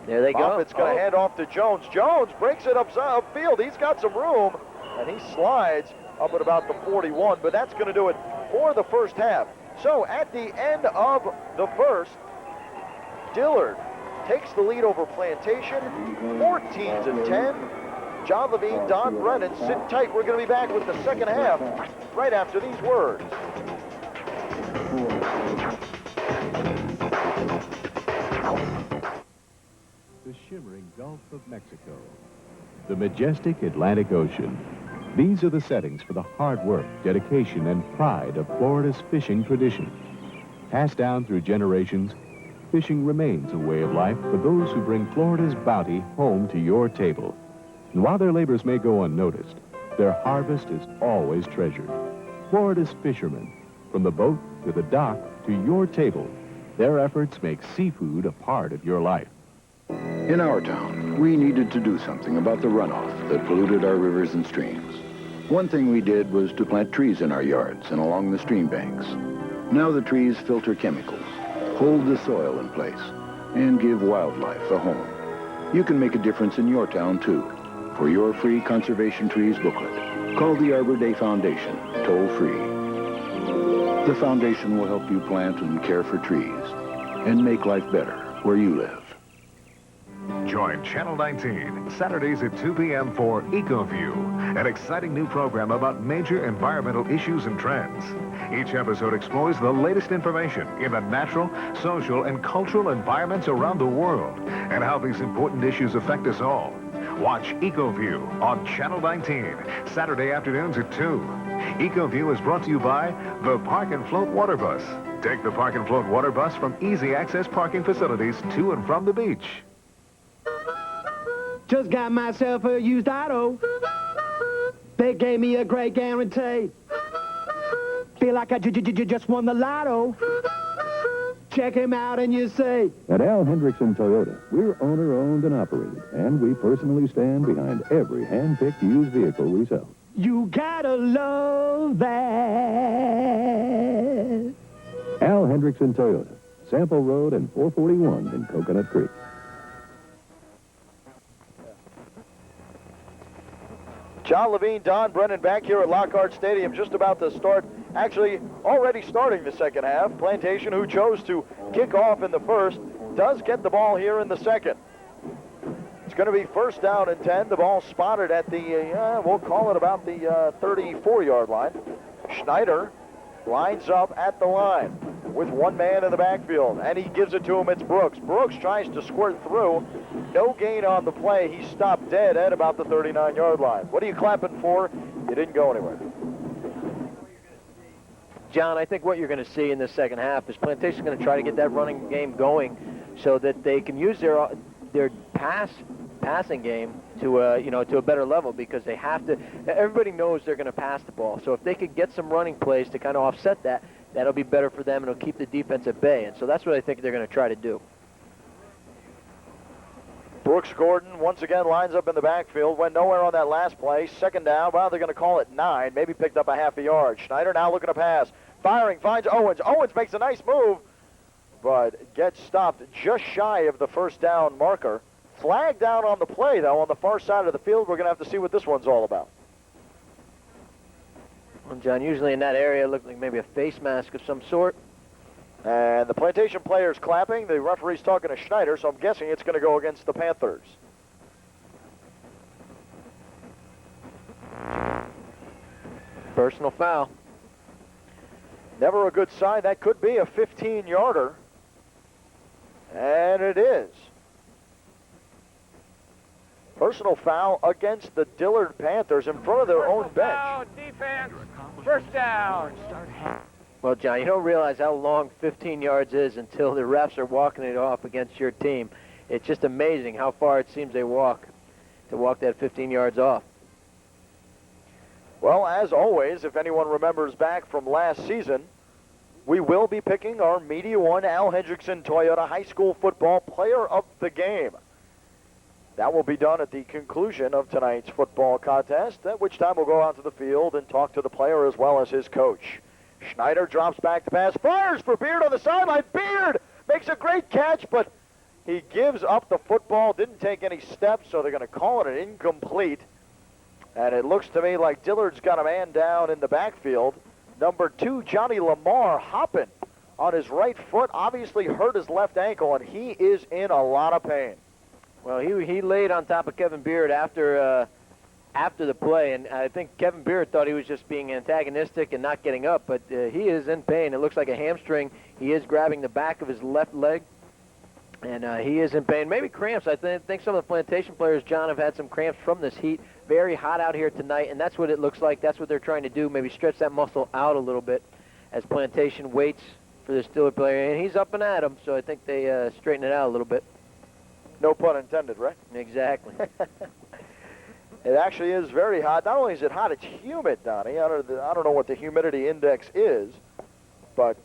There they go. It's going to hand off to Jones. Jones breaks it upfield. He's got some room, and he slides up at about the 41, but that's going to do it for the first half. So at the end of the first, Dillard takes the lead over Plantation, 14-10. John Levine, Don Brennan, sit tight. We're going to be back with the second half right after these words. The shimmering Gulf of Mexico, the majestic Atlantic Ocean. These are the settings for the hard work, dedication, and pride of Florida's fishing tradition. Passed down through generations, fishing remains a way of life for those who bring Florida's bounty home to your table. And while their labors may go unnoticed, their harvest is always treasured. Florida's fishermen, from the boat to the dock to your table, their efforts make seafood a part of your life. In our town, we needed to do something about the runoff that polluted our rivers and streams. One thing we did was to plant trees in our yards and along the stream banks. Now the trees filter chemicals, hold the soil in place, and give wildlife a home. You can make a difference in your town, too. For your free Conservation Trees booklet, call the Arbor Day Foundation, toll-free. The foundation will help you plant and care for trees and make life better where you live. Join Channel 19 Saturdays at 2 p.m. for EcoView, an exciting new program about major environmental issues and trends. Each episode explores the latest information in the natural, social, and cultural environments around the world and how these important issues affect us all. Watch EcoView on Channel 19, Saturday afternoons at 2. EcoView is brought to you by the Park and Float Water Bus. Take the Park and Float Water Bus from easy access parking facilities to and from the beach. Just got myself a used auto. They gave me a great guarantee. Feel like I just won the lotto. Check him out and you see. At Al Hendrickson Toyota, we're owner-owned and operated, and we personally stand behind every hand-picked used vehicle we sell. You gotta love that. Al Hendrickson Toyota, Sample Road and 441 in Coconut Creek. John Levine, Don Brennan back here at Lockhart Stadium, just about to start, actually already starting the second half. Plantation, who chose to kick off in the first, does get the ball here in the second. It's going to be first down and 10. The ball spotted at the, we'll call it about the 34-yard line. Schneider lines up at the line with one man in the backfield, and he gives it to him. It's Brooks. Brooks tries to squirt through. No gain on the play. He stopped dead at about the 39-yard line. What are you clapping for? You didn't go anywhere. John, I think what you're going to see in the second half is Plantation's going to try to get that running game going so that they can use their passing game to a better level, because they have to. Everybody knows they're going to pass the ball. So if they could get some running plays to kind of offset that, that'll be better for them, and it'll keep the defense at bay. And so that's what I think they're going to try to do. Brooks Gordon once again lines up in the backfield, went nowhere on that last play. Second down, well, they're going to call it 9, maybe picked up a half a yard. Schneider now looking to pass. Firing, finds Owens. Owens makes a nice move, but gets stopped just shy of the first down marker. Flag down on the play, though, on the far side of the field. We're going to have to see what this one's all about. Well, John, usually in that area, it looked like maybe a face mask of some sort. And the Plantation players clapping. The referee's talking to Schneider, so I'm guessing it's going to go against the Panthers. Personal foul. Never a good sign. That could be a 15-yarder. And it is. Personal foul against the Dillard Panthers in front of their own bench. Down, defense, first down. Well, John, you don't realize how long 15 yards is until the refs are walking it off against your team. It's just amazing how far it seems they walk to walk that 15 yards off. Well, as always, if anyone remembers back from last season, we will be picking our Media One Al Hendrickson Toyota High School Football Player of the Game. That will be done at the conclusion of tonight's football contest, at which time we'll go out to the field and talk to the player as well as his coach. Schneider drops back to pass, fires for Beard on the sideline. Beard makes a great catch, but he gives up the football, didn't take any steps, so they're going to call it an incomplete. And it looks to me like Dillard's got a man down in the backfield. Number 2, Johnny Lamar, hopping on his right foot, obviously hurt his left ankle, and he is in a lot of pain. Well, he laid on top of Kevin Beard after the play, and I think Kevin Beard thought he was just being antagonistic and not getting up, but he is in pain. It looks like a hamstring. He is grabbing the back of his left leg, and he is in pain. Maybe cramps. I think some of the Plantation players, John, have had some cramps from this heat. Very hot out here tonight, and that's what it looks like. That's what they're trying to do, maybe stretch that muscle out a little bit as Plantation waits for this Dillard player. And he's up and at him, so I think they straighten it out a little bit. No pun intended, right? Exactly. It actually is very hot. Not only is it hot, it's humid, Donnie. I don't know what the humidity index is, but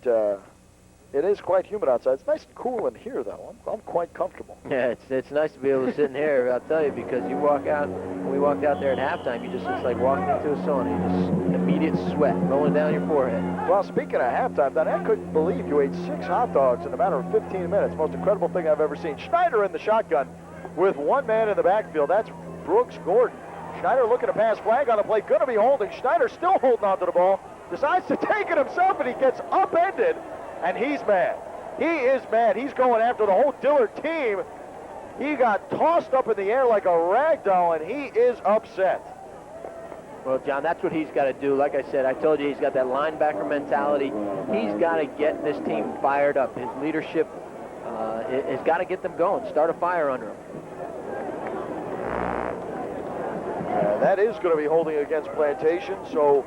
It is quite humid outside. It's nice and cool in here, though. I'm quite comfortable. Yeah, it's nice to be able to sit in here, I'll tell you, because you walk out, when we walked out there at halftime, it's like walking into a sauna. You just immediate sweat rolling down your forehead. Well, speaking of halftime, Don, I couldn't believe you ate 6 hot dogs in a matter of 15 minutes. Most incredible thing I've ever seen. Schneider in the shotgun with one man in the backfield. That's Brooks Gordon. Schneider looking to pass, flag on the play, going to be holding. Schneider still holding onto the ball, decides to take it himself, and he gets upended, and he's mad. He is mad. He's going after the whole Dillard team. He got tossed up in the air like a rag doll, and he is upset. Well, John, that's what he's got to do. Like I said, I told you he's got that linebacker mentality. He's got to get this team fired up. His leadership has got to get them going. Start a fire under him. That is going to be holding against Plantation, so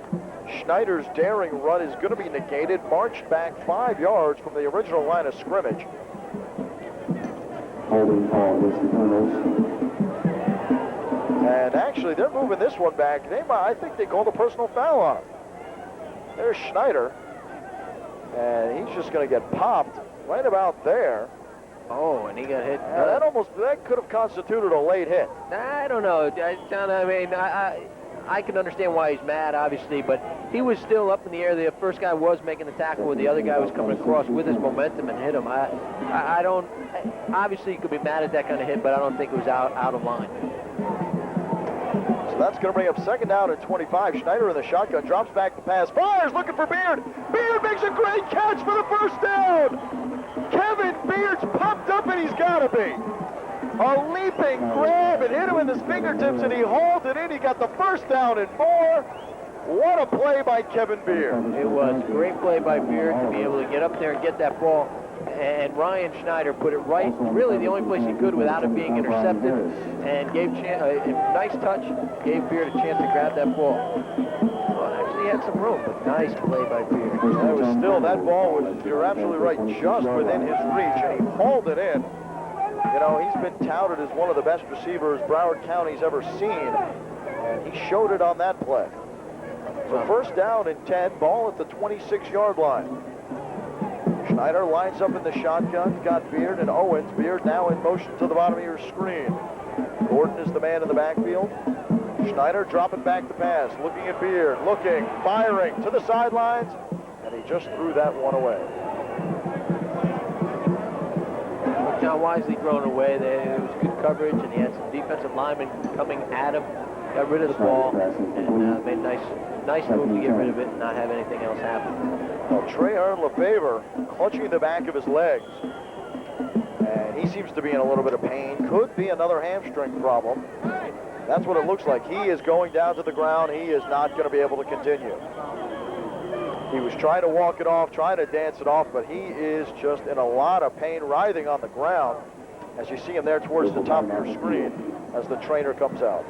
Schneider's daring run is going to be negated. Marched back 5 yards from the original line of scrimmage. Holding call against the Colonels. And actually, they're moving this one back. I think they called a personal foul on him. There's Schneider. And he's just going to get popped right about there. Oh, and he got hit. That could have constituted a late hit. I don't know, John. I mean, I can understand why he's mad, obviously, but he was still up in the air. The first guy was making the tackle where the other guy was coming across with his momentum and hit him. I don't. Obviously, you could be mad at that kind of hit, but I don't think it was out of line. So that's going to bring up second down and 25. Schneider in the shotgun, drops back the pass, fires, looking for Beard. Beard makes a great catch for the first down. Kevin Beard's pumped up, and he's got to be. A leaping grab, it hit him in his fingertips, and he hauled it in. He got the first down and more. What a play by Kevin Beard. It was a great play by Beard to be able to get up there and get that ball. And Ryan Schneider put it right, really the only place he could without it being intercepted, and gave a nice touch, gave Beard a chance to grab that ball. Well, actually he had some room, but nice play by Beard. That ball was, you're absolutely right, just within his reach, and he hauled it in. You know, he's been touted as one of the best receivers Broward County's ever seen, and he showed it on that play. So first down and 10, ball at the 26-yard line. Schneider lines up in the shotgun, got Beard and Owens. Beard now in motion to the bottom of your screen. Gordon is the man in the backfield. Schneider dropping back the pass, looking at Beard, looking, firing to the sidelines, and he just threw that one away. John wisely thrown away. It was good coverage, and he had some defensive linemen coming at him. Got rid of the ball, and made a nice move to get rid of it and not have anything else happen. Well, Treyarch Lefevre clutching the back of his legs, and he seems to be in a little bit of pain. Could be another hamstring problem. That's what it looks like. He is going down to the ground. He is not going to be able to continue. He was trying to walk it off, trying to dance it off, but he is just in a lot of pain, writhing on the ground, as you see him there towards the top of your screen as the trainer comes out.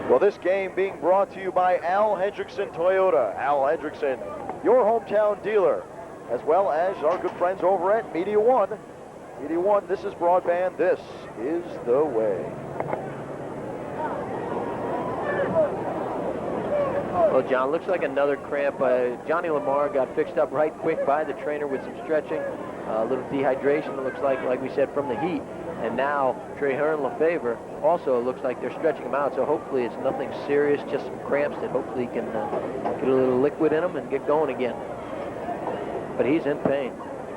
Well, this game being brought to you by Al Hendrickson Toyota. Al Hendrickson, your hometown dealer, as well as our good friends over at Media One. Media One, this is broadband, this is the way. Well, John, looks like another cramp. Johnny Lamar got fixed up right quick by the trainer with some stretching. A little dehydration, it looks like we said, from the heat. And now Treyarch Lefevre also looks like they're stretching him out, so hopefully it's nothing serious, just some cramps that hopefully he can get a little liquid in him and get going again. But he's in pain.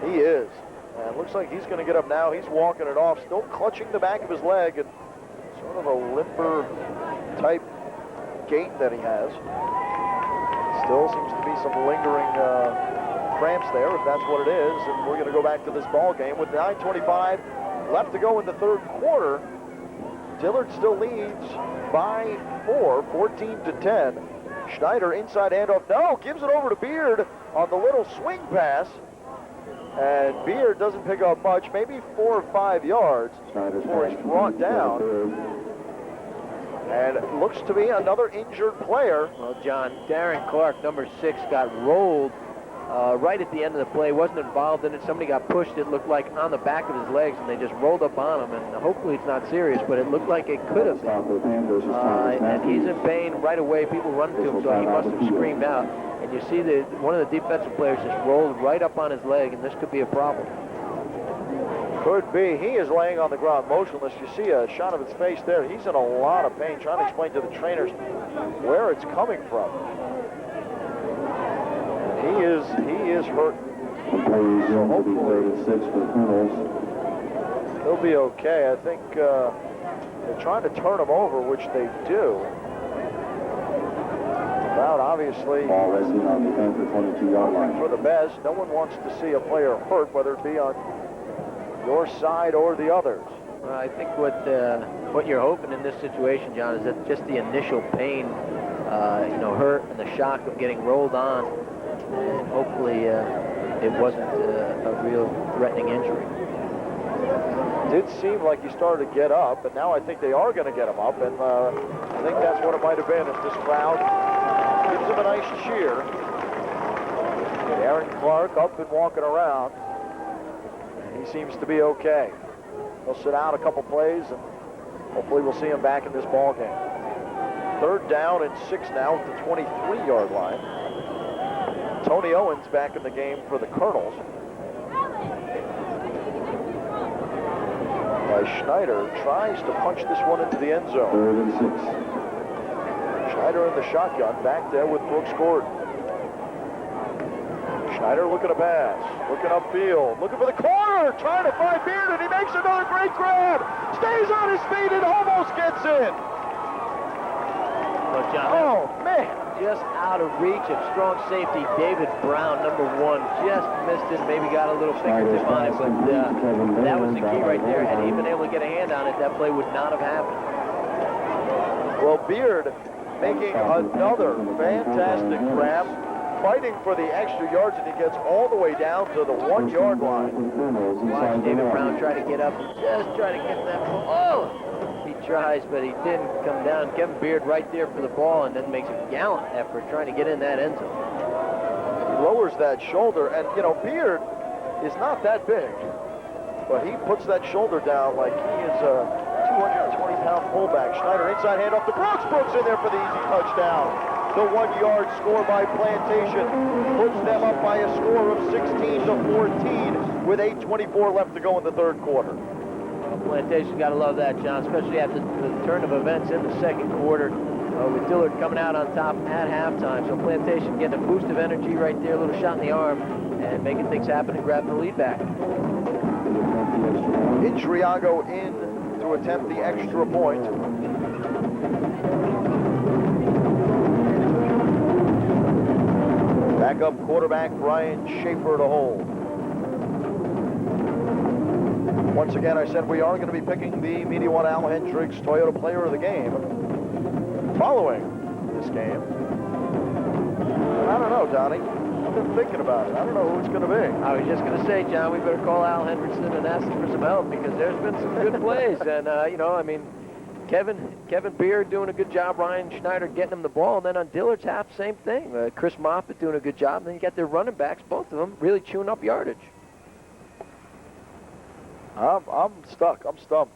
He is. And looks like he's going to get up now. He's walking it off, still clutching the back of his leg, and sort of a limper type gait that he has. Still seems to be some lingering cramps there, if that's what it is. And we're going to go back to this ball game with 9:25 left to go in the third quarter. Dillard still leads by 4, 14-10. Schneider inside handoff. No, gives it over to Beard on the little swing pass. And Beard doesn't pick up much, maybe 4 or 5 yards before he's brought down. And it looks to be another injured player. Well, John, Darren Clark, number 6, got rolled right at the end of the play, wasn't involved in it. Somebody got pushed, it looked like, on the back of his legs, and they just rolled up on him, and hopefully it's not serious, but it looked like it could have been. And he's in pain right away. People run to him, so he must have screamed out. And you see that one of the defensive players just rolled right up on his leg, and this could be a problem. Could be. He is laying on the ground motionless. You see a shot of his face there. He's in a lot of pain, trying to explain to the trainers where it's coming from. He is hurt. So hopefully he'll be okay. I think they're trying to turn him over, which they do. About obviously Ball resting on the Panther 22-yard line. for the best. No one wants to see a player hurt, whether it be on your side or the others. I think what you're hoping in this situation, John, is that just the initial pain, hurt and the shock of getting rolled on, and hopefully it wasn't a real threatening injury. It did seem like he started to get up, and now I think they are going to get him up, and I think that's what it might have been if this crowd gives him a nice cheer. And Aaron Clark up and walking around. He seems to be okay. He'll sit out a couple plays, and hopefully we'll see him back in this ball game. 3rd down and 6 now at the 23-yard line. Tony Owens back in the game for the Colonels. Schneider tries to punch this one into the end zone. 3rd and 6. Schneider in the shotgun, back there with Brooks Gordon. Schneider looking to pass, looking upfield, looking for the corner, trying to find Beard, and he makes another great grab. Stays on his feet and almost gets in. Well, John, oh, man. Just out of reach of strong safety, David Brown, number 1, just missed it, maybe got a little fingertip on it, but that was the key right there. Had he been able to get a hand on it, that play would not have happened. Well, Beard making another fantastic grab, fighting for the extra yards, and he gets all the way down to the 1-yard line. Watch David Brown try to get up, just try to get that ball. Oh! He tries, but he didn't come down. Kevin Beard right there for the ball, and then makes a gallant effort trying to get in that end zone. He lowers that shoulder, and, Beard is not that big, but he puts that shoulder down like he is a 220-pound fullback. Schneider inside hand off to Brooks. Brooks in there for the easy touchdown. The 1-yard score by Plantation puts them up by a score of 16-14 with 8:24 left to go in the 3rd quarter. Plantation's got to love that, John, especially after the turn of events in the 2nd quarter with Dillard coming out on top at halftime. So Plantation getting a boost of energy right there, a little shot in the arm, and making things happen and grabbing the lead back. Intriago in to attempt the extra point. Backup quarterback Brian Schaefer to hold. Once again, I said we are going to be picking the Media One Al Hendricks Toyota Player of the Game following this game. And I don't know, Donnie. I've been thinking about it. I don't know who it's going to be. I was just going to say, John, we better call Al Hendrickson and ask him for some help, because there's been some good plays. And, Kevin Beard doing a good job, Ryan Schneider getting him the ball, and then on Dillard's half, same thing. Chris Moffitt doing a good job, and then you got their running backs, both of them, really chewing up yardage. I'm stuck. I'm stumped.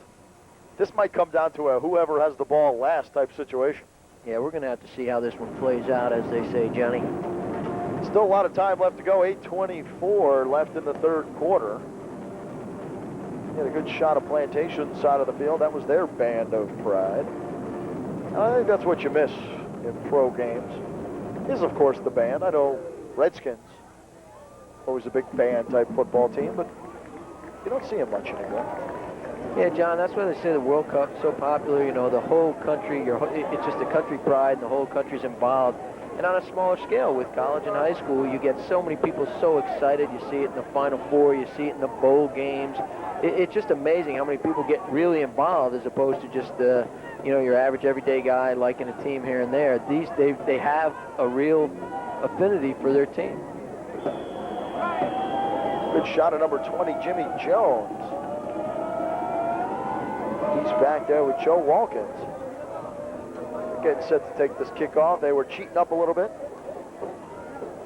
This might come down to a whoever has the ball last type situation. Yeah, we're going to have to see how this one plays out, as they say, Johnny. Still a lot of time left to go. 8:24 left in the 3rd quarter. Had a good shot of Plantation side of the field. That was their band of pride. I think that's what you miss in pro games. Is, of course, the band. I know Redskins, always a big band type football team, but you don't see them much anymore. Yeah, John, that's why they say the World Cup's so popular. The whole country, it's just a country pride, and the whole country's involved. And on a smaller scale, with college and high school, you get so many people so excited. You see it in the Final Four, you see it in the bowl games. It's just amazing how many people get really involved, as opposed to just your average everyday guy liking a team here and there. They have a real affinity for their team. Good shot of number 20, Jimmy Jones. He's back there with Joe Walkins. They're getting set to take this kickoff. They were cheating up a little bit.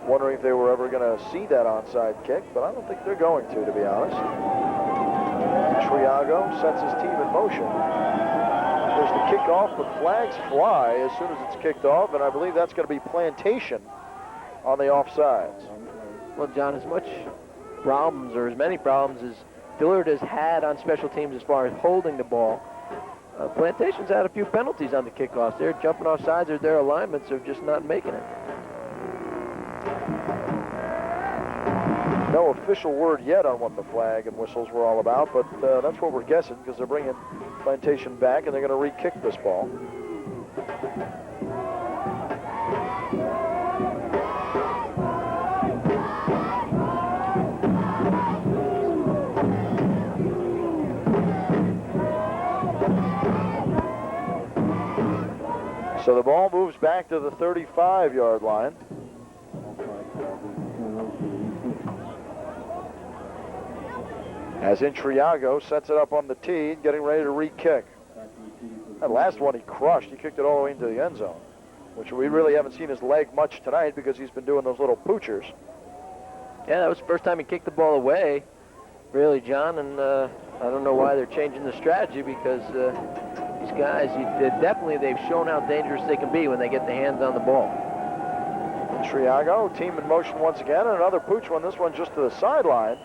Wondering if they were ever going to see that onside kick, but I don't think they're going to be honest. Triago sets his team in motion. There's the kickoff, but flags fly as soon as it's kicked off, and I believe that's going to be Plantation on the offsides. Well, John, as much problems or as many problems as Dillard has had on special teams as far as holding the ball, Plantation's had a few penalties on the kickoffs. They're jumping off sides or their alignments are just not making it. No official word yet on what the flag and whistles were all about, but that's what we're guessing because they're bringing Plantation back and they're going to re-kick this ball. So the ball moves back to the 35-yard line. As Intriago sets it up on the tee, getting ready to re-kick. That last one he crushed. He kicked it all the way into the end zone, which we really haven't seen his leg much tonight because he's been doing those little poochers. Yeah, that was the first time he kicked the ball away, really, John, and I don't know why they're changing the strategy because these guys, they've shown how dangerous they can be when they get the hands on the ball. Intriago, team in motion once again, and another pooch one, this one just to the sideline.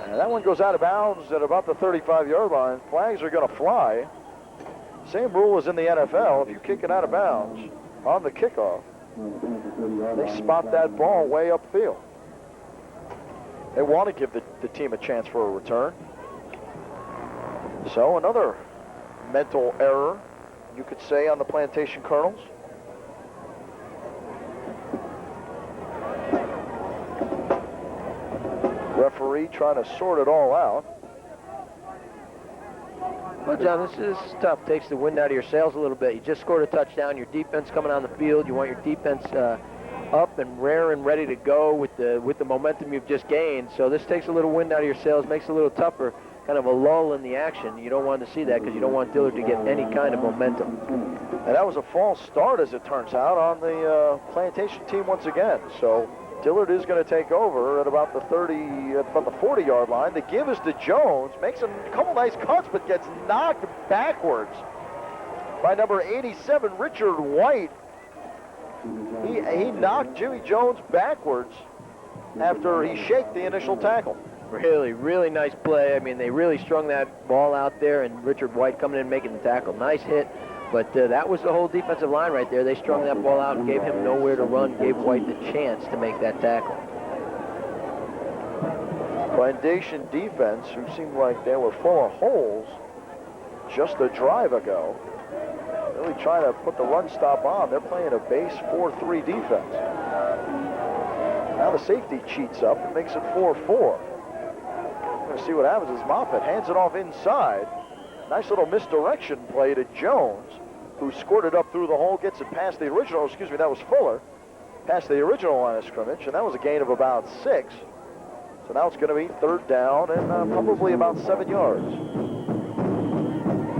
And that one goes out of bounds at about the 35-yard line. Flags are going to fly. Same rule as in the NFL. If you kick it out of bounds on the kickoff, they spot that ball way upfield. They want to give the team a chance for a return. So another mental error, you could say, on the Plantation Colonels. Referee trying to sort it all out. Well, John, this is tough. Takes the wind out of your sails a little bit. You just scored a touchdown. Your defense coming on the field. You want your defense up and raring, ready to go with the momentum you've just gained. So this takes a little wind out of your sails, makes it a little tougher, kind of a lull in the action. You don't want to see that because you don't want Dillard to get any kind of momentum. And that was a false start, as it turns out, on the Plantation team once again. So Dillard is going to take over at about the 40-yard line. The give is to Jones. Makes a couple nice cuts, but gets knocked backwards by number 87, Richard White. He knocked Jimmy Jones backwards after he shaked the initial tackle. Really, really nice play. I mean, they really strung that ball out there, and Richard White coming in making the tackle. Nice hit. But that was the whole defensive line right there. They strung that ball out and gave him nowhere to run, gave White the chance to make that tackle. Plantation defense, who seemed like they were full of holes just a drive ago, really trying to put the run stop on. They're playing a base 4-3 defense. Now the safety cheats up and makes it 4-4. We're going to see what happens as Moffitt hands it off inside. Nice little misdirection play to Jones, who scored it up through the hole, gets it past the original, that was Fuller, past the original line of scrimmage, and that was a gain of about 6. So now it's going to be third down and probably about 7 yards.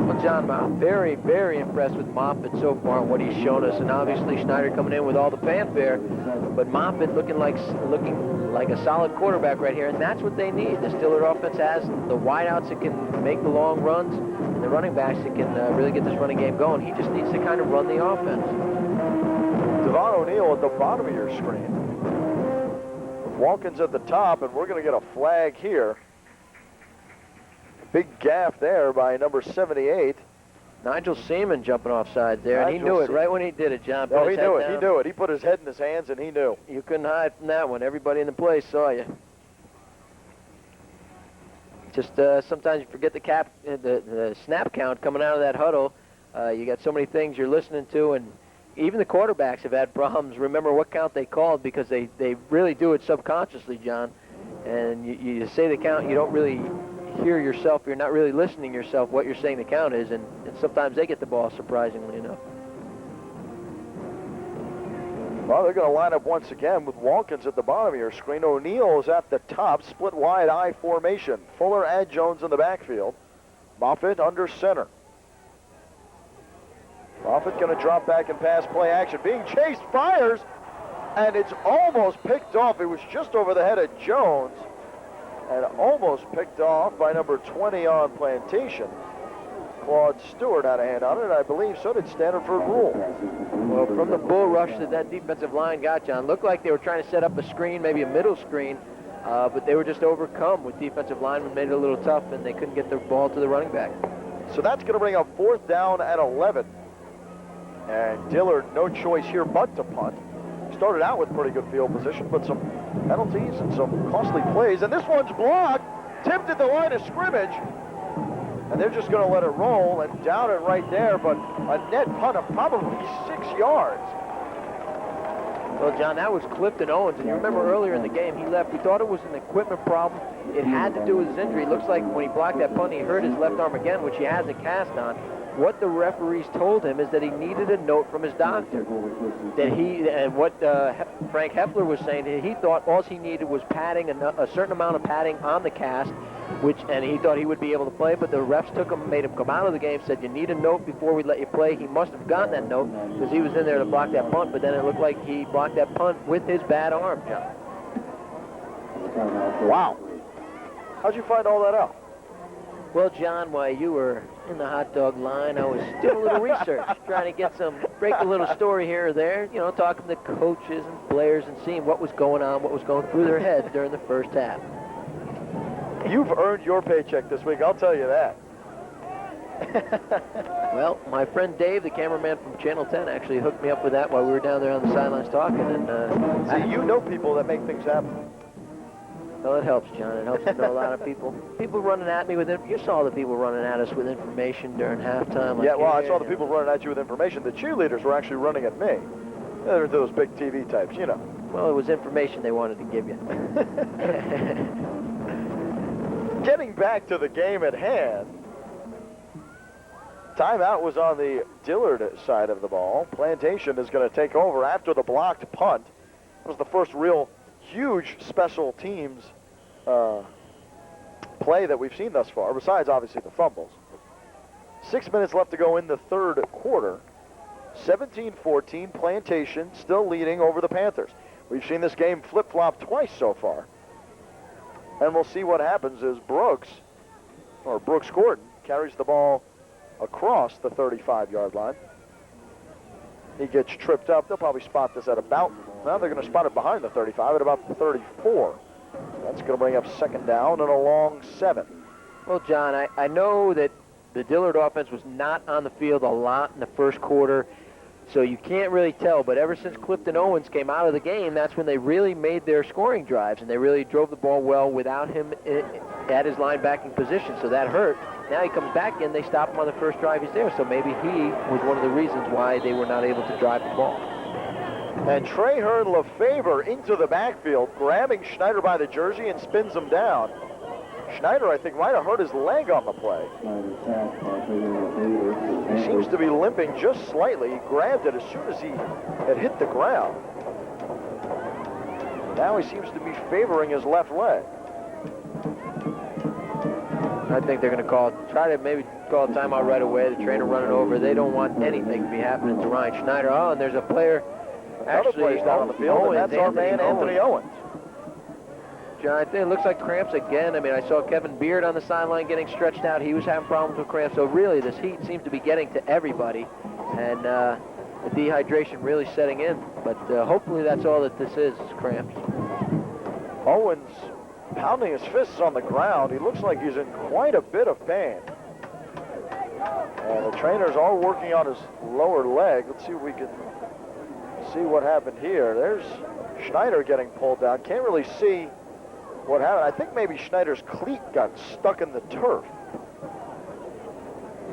Well, John, I'm very, very impressed with Moffitt so far and what he's shown us, and obviously Schneider coming in with all the fanfare, but Moffitt looking like a solid quarterback right here, and that's what they need. The Dillard offense has the wideouts that can make the long runs, and the running backs that can really get this running game going. He just needs to kind of run the offense. Devon O'Neill at the bottom of your screen. Watkins at the top, and we're going to get a flag here. Big gaff there by number 78. Nigel Seaman jumping off sides there, and he knew it right when he did it, John. No, he knew it. He knew it. He put his head in his hands, and he knew. You couldn't hide from that one. Everybody in the place saw you. Just sometimes you forget the snap count coming out of that huddle. You got so many things you're listening to, and even the quarterbacks have had problems. Remember what count they called because they really do it subconsciously, John. And you say the count, you don't really hear yourself. You're not really listening yourself what you're saying the count is, and sometimes they get the ball, surprisingly enough. Well, they're going to line up once again with Watkins at the bottom of your screen. O'Neill is at the top, split wide I formation. Fuller and Jones in the backfield. Moffitt under center. Moffitt going to drop back and pass play action. Being chased, fires, And it's almost picked off. It was just over the head of Jones. And almost picked off by number 20 on Plantation. Claude Stewart had a hand on it, and I believe so did Stanford Rule. Well, from the bull rush that defensive line got, John, looked like they were trying to set up a screen, maybe a middle screen, but they were just overcome with defensive linemen, made it a little tough, and they couldn't get the ball to the running back. So that's going to bring up 4th down and 11. And Dillard, no choice here but to punt. Started out with pretty good field position, but some penalties and some costly plays. And this one's blocked, tipped at the line of scrimmage. And they're just going to let it roll and down it right there, but a net punt of probably 6 yards. Well, John, that was Clifton Owens, and you remember earlier in the game, he left. We thought it was an equipment problem. It had to do with his injury. It looks like when he blocked that punt, he hurt his left arm again, which he has a cast on. What the referees told him is that he needed a note from his doctor. That and what Frank Heffler was saying, he thought all he needed was padding, a certain amount of padding on the cast, and he thought he would be able to play, but the refs took him, made him come out of the game, said you need a note before we let you play. He must have gotten that note because he was in there to block that punt, but then it looked like he blocked that punt with his bad arm, John. Wow. How'd you find all that out? Well, John, while you were in the hot dog line, I was doing a little research, trying to break a little story here or there, you know, talking to coaches and players and seeing what was going on, what was going through their heads during the first half. You've earned your paycheck this week, I'll tell you that. Well, my friend Dave, the cameraman from Channel 10, actually hooked me up with that while we were down there on the sidelines talking. And see, you know people that make things happen. Well, it helps, John. It helps to know a lot of people. People running at me with it. You saw the people running at us with information during halftime. Yeah, well, I saw the people running at you with information. The cheerleaders were actually running at me. They're those big TV types, you know. Well, it was information they wanted to give you. Getting back to the game at hand, timeout was on the Dillard side of the ball. Plantation is going to take over after the blocked punt. It was the first real huge special teams play that we've seen thus far, besides obviously the fumbles. 6 minutes left to go in the third quarter. 17-14, Plantation still leading over the Panthers. We've seen this game flip-flop twice so far. And we'll see what happens as Brooks Gordon, carries the ball across the 35-yard line. He gets tripped up. They'll probably spot this at about, now they're going to spot it behind the 35 at about the 34. That's going to bring up 2nd down and a long 7. Well, John, I know that the Dillard offense was not on the field a lot in the first quarter, so you can't really tell. But ever since Clifton Owens came out of the game, that's when they really made their scoring drives, and they really drove the ball well without him at his linebacking position, so that hurt. Now he comes back in, they stop him on the first drive he's there, so maybe he was one of the reasons why they were not able to drive the ball. And Trahern Lefevre into the backfield, grabbing Schneider by the jersey and spins him down. Schneider, I think, might have hurt his leg on the play. He seems to be limping just slightly. He grabbed it as soon as he had hit the ground. Now he seems to be favoring his left leg. I think they're going to try to maybe call a timeout right away. The trainer running over. They don't want anything to be happening to Ryan Schneider. Oh, and there's a player. Another player's down on the field, and that's our man, Anthony Owens. John, I think it looks like cramps again. I mean, I saw Kevin Beard on the sideline getting stretched out. He was having problems with cramps. So really, this heat seems to be getting to everybody, and the dehydration really setting in. But hopefully that's all that this is cramps. Owens pounding his fists on the ground. He looks like he's in quite a bit of pain. And the trainers are working on his lower leg. Let's see if we can see what happened here. There's Schneider getting pulled down. Can't really see what happened. I think maybe Schneider's cleat got stuck in the turf.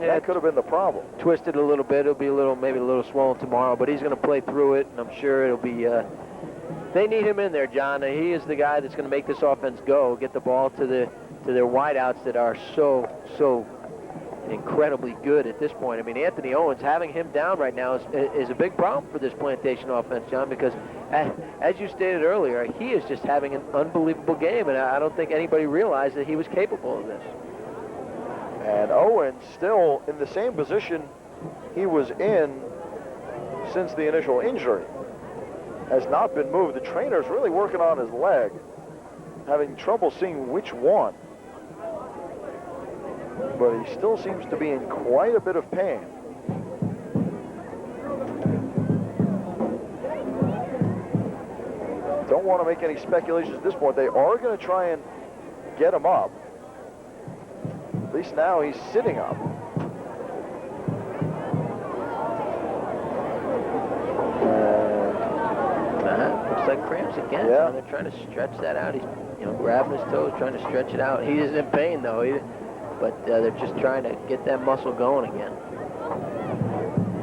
Yeah, that could have been the problem. Twisted a little bit. It'll be maybe a little swollen tomorrow, but he's going to play through it, and I'm sure it'll be. They need him in there, John. He is the guy that's going to make this offense go. Get the ball to their wideouts that are so incredibly good at this point. I mean, Anthony Owens, having him down right now is a big problem for this Plantation offense, John, because as you stated earlier, he is just having an unbelievable game, and I don't think anybody realized that he was capable of this. And Owens still in the same position he was in since the initial injury. has not been moved. The trainer's really working on his leg, having trouble seeing which one. But he still seems to be in quite a bit of pain. Don't want to make any speculations at this point. They are going to try and get him up. At least now he's sitting up. Looks like cramps again. Yeah. They're trying to stretch that out. He's, grabbing his toes, trying to stretch it out. He is in pain though, but they're just trying to get that muscle going again.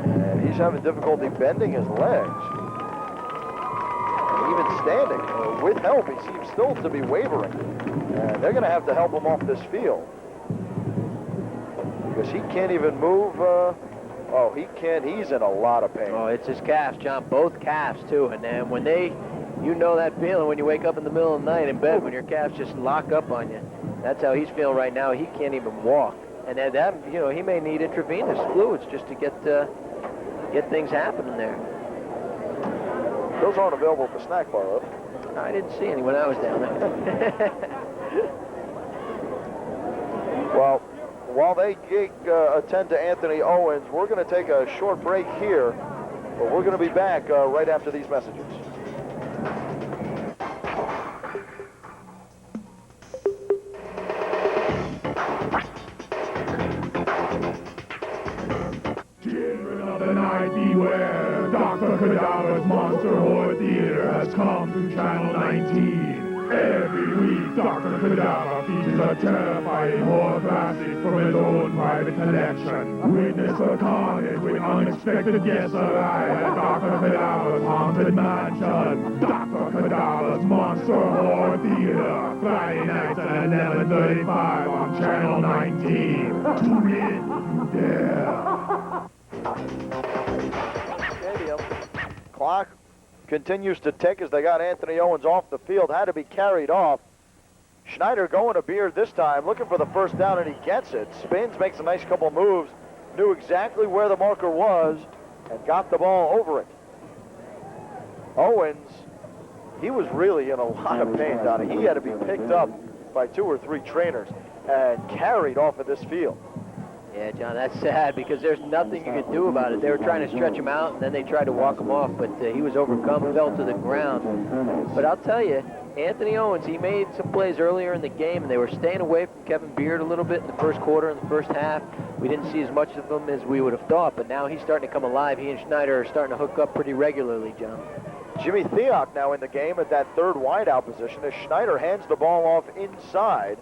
And he's having difficulty bending his legs. And even standing. With help, he seems still to be wavering. And they're going to have to help him off this field. Because he can't even move. Oh, he can't. He's in a lot of pain. Oh, it's his calves, John. Both calves, too. And then when that feeling when you wake up in the middle of the night in bed, when your calves just lock up on you. That's how he's feeling right now. He can't even walk. And that, he may need intravenous fluids just to get things happening there. Those aren't available at the snack bar, though. I didn't see any when I was down there. Well, while they attend to Anthony Owens, we're going to take a short break here, but we're going to be back right after these messages. Children of the night, beware! Dr. Cadaver's Monster Horror Theater has come to Channel 19. Every week, Dr. Cadaver features a terrifying horror classic from his own private collection. Witness the carnage when unexpected guests arrive at Dr. Cadaver's Haunted Mansion. Dr. Cadaver's Monster Horror Theater, Friday nights at 11:35 on Channel 19. Tune in, you dare. Stadium. Clock continues to tick as they got Anthony Owens off the field. Had to be carried off. Schneider going to Beard this time, looking for the first down, and he gets it. Spins, makes a nice couple moves, knew exactly where the marker was, and got the ball over it. Owens, he was really in a lot of pain, Donnie. He had to be picked up by 2 or 3 trainers and carried off of this field. Yeah, John, that's sad because there's nothing you could do about it. They were trying to stretch him out, and then they tried to walk him off, but he was overcome, fell to the ground. But I'll tell you, Anthony Owens, he made some plays earlier in the game, and they were staying away from Kevin Beard a little bit in the first quarter and the first half. We didn't see as much of him as we would have thought, but now he's starting to come alive. He and Schneider are starting to hook up pretty regularly, John. Jimmy Theok now in the game at that third wideout position as Schneider hands the ball off inside.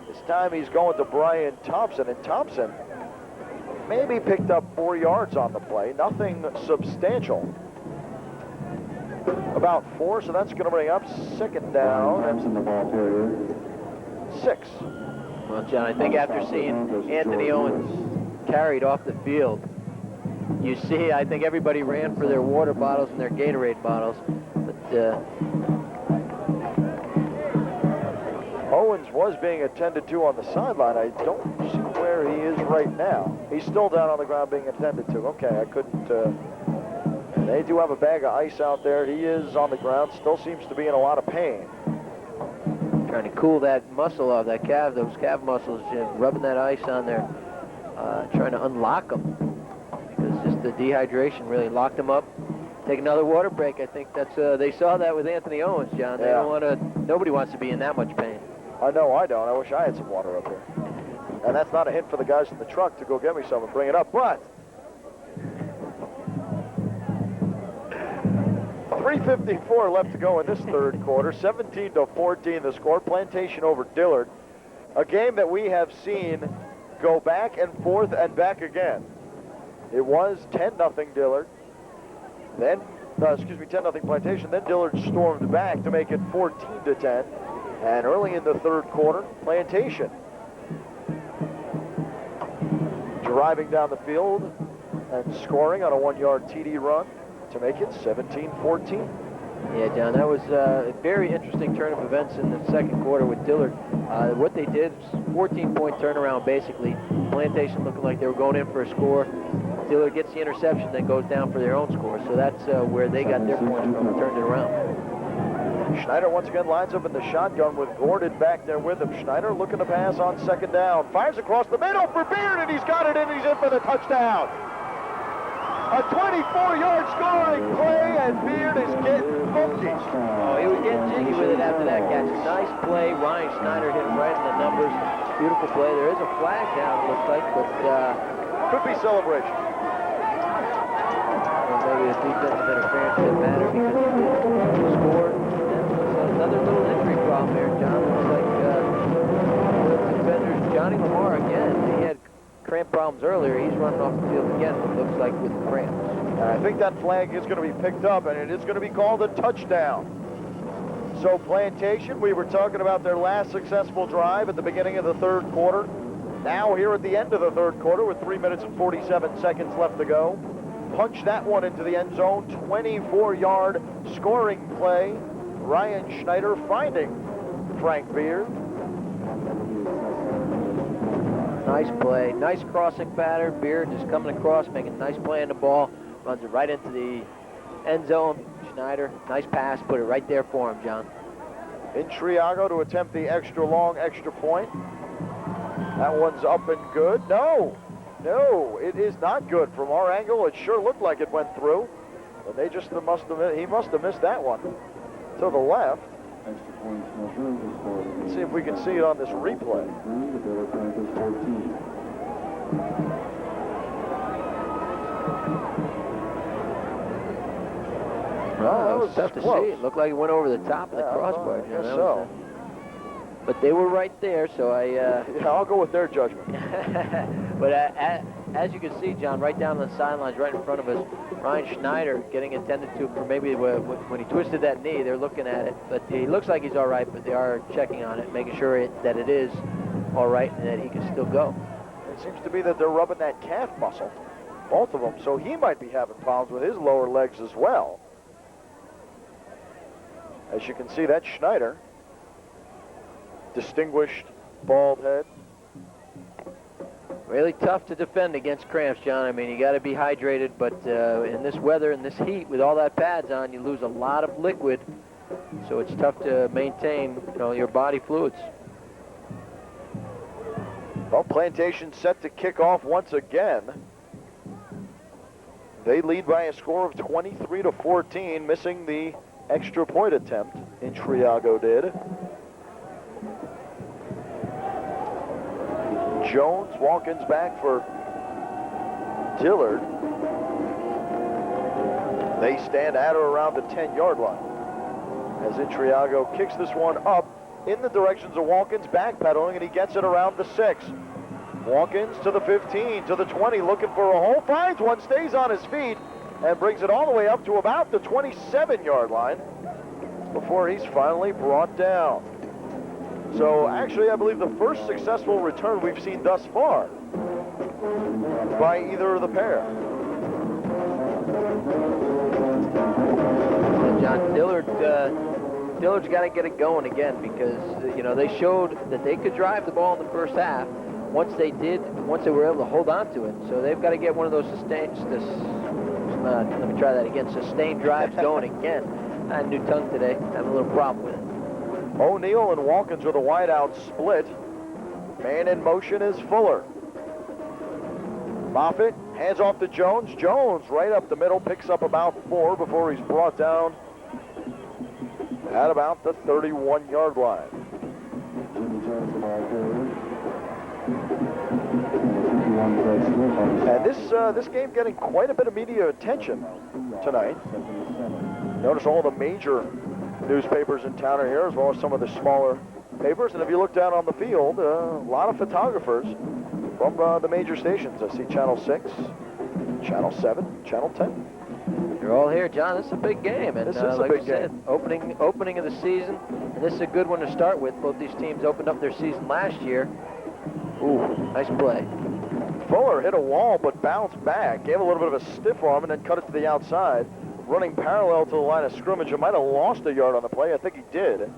This time he's going to Brian Thompson, and Thompson maybe picked up 4 yards on the play. Nothing substantial. About 4, so that's going to bring up second down. Thompson, the ball carrier. 6. Well, John, I think after seeing Anthony Owens carried off the field, you see, I think everybody ran for their water bottles and their Gatorade bottles, but Owens was being attended to on the sideline. I don't see where he is right now. He's still down on the ground being attended to. Okay, I couldn't. And they do have a bag of ice out there. He is on the ground. Still seems to be in a lot of pain. trying to cool that muscle off, that calf, those calf muscles, rubbing that ice on there, trying to unlock them. Because just the dehydration really locked them up. Take another water break. I think that's they saw that with Anthony Owens, John. They don't want to. Nobody wants to be in that much pain. I know I don't. I wish I had some water up here. And that's not a hint for the guys in the truck to go get me some and bring it up. But 3:54 left to go in this third quarter. 17-14 the score. Plantation over Dillard. A game that we have seen go back and forth and back again. It was 10-0 Dillard. Then, 10-0 Plantation. Then Dillard stormed back to make it 14-10. And early in the third quarter, Plantation driving down the field and scoring on a 1-yard TD run to make it 17-14. Yeah, John, that was a very interesting turn of events in the second quarter with Dillard. What they did was 14-point turnaround, basically. Plantation looking like they were going in for a score. Dillard gets the interception, then goes down for their own score. So that's where they got their points from and turned it around. Schneider once again lines up in the shotgun with Gordon back there with him. Schneider looking to pass on second down. Fires across the middle for Beard, and he's got it, and he's in for the touchdown. A 24-yard scoring play, and Beard is getting funky. Oh, he was getting jiggy with it after that catch. Nice play. Ryan Schneider hit him right in the numbers. Beautiful play. There is a flag down, it looks like, but could be celebration. Well, maybe the defensive interference didn't matter because he scored. Another little injury problem here, John. Looks like defenders Johnny Lamar again. He had cramp problems earlier. He's running off the field again, it looks like, with cramps. And I think that flag is going to be picked up, and it is going to be called a touchdown. So Plantation, we were talking about their last successful drive at the beginning of the third quarter. Now here at the end of the third quarter with 3 minutes and 47 seconds left to go. Punch that one into the end zone. 24-yard scoring play. Ryan Schneider finding Frank Beard. Nice play. Nice crossing pattern. Beard just coming across, making a nice play on the ball. Runs it right into the end zone. Schneider, nice pass. Put it right there for him, John. In Triago to attempt the extra long, extra point. That one's up and good. No, it is not good. From our angle, it sure looked like it went through. But they just he must have missed that one. To the left. Let's see if we can see it on this replay. Well, that was tough to see. It looked like it went over the top of the crossbar. I guess so. But they were right there, so yeah, I'll go with their judgment. But as you can see, John, right down on the sidelines, right in front of us, Ryan Schneider getting attended to for maybe when he twisted that knee. They're looking at it, but he looks like he's all right, but they are checking on it, making sure that it is all right and that he can still go. It seems to be that they're rubbing that calf muscle, both of them, so he might be having problems with his lower legs as well. As you can see, that's Schneider. Distinguished bald head. Really tough to defend against cramps, John. I mean, you got to be hydrated, but in this weather, in this heat, with all that pads on, you lose a lot of liquid, so it's tough to maintain, your body fluids. Well, Plantation set to kick off once again. They lead by a score of 23-14, missing the extra point attempt in Triago did. Jones, Watkins back for Dillard. They stand at or around the 10-yard line. As Intriago kicks this one up in the directions of Watkins, backpedaling, and he gets it around the 6. Watkins to the 15, to the 20, looking for a hole, finds one, stays on his feet, and brings it all the way up to about the 27-yard line before he's finally brought down. So actually, I believe the first successful return we've seen thus far by either of the pair. John, Dillard's got to get it going again because, they showed that they could drive the ball in the first half. Once they were able to hold on to it. So they've got to get one of those sustained drives going again. I had a new tongue today. Having a little problem with it. O'Neal and Watkins are the wideout split. Man in motion is Fuller. Moffitt hands off to Jones. Jones right up the middle, picks up about 4 before he's brought down at about the 31-yard line. And this game getting quite a bit of media attention tonight. Notice all the major newspapers in town are here, as well as some of the smaller papers. And if you look down on the field, a lot of photographers from the major stations. I see Channel 6, Channel 7, Channel 10. They're all here, John. This is a big game. And this is a like big I said, game. Opening of the season. And this is a good one to start with. Both these teams opened up their season last year. Ooh, nice play. Fuller hit a wall but bounced back, gave a little bit of a stiff arm, and then cut it to the outside. Running parallel to the line of scrimmage. He might have lost a yard on the play. I think he did.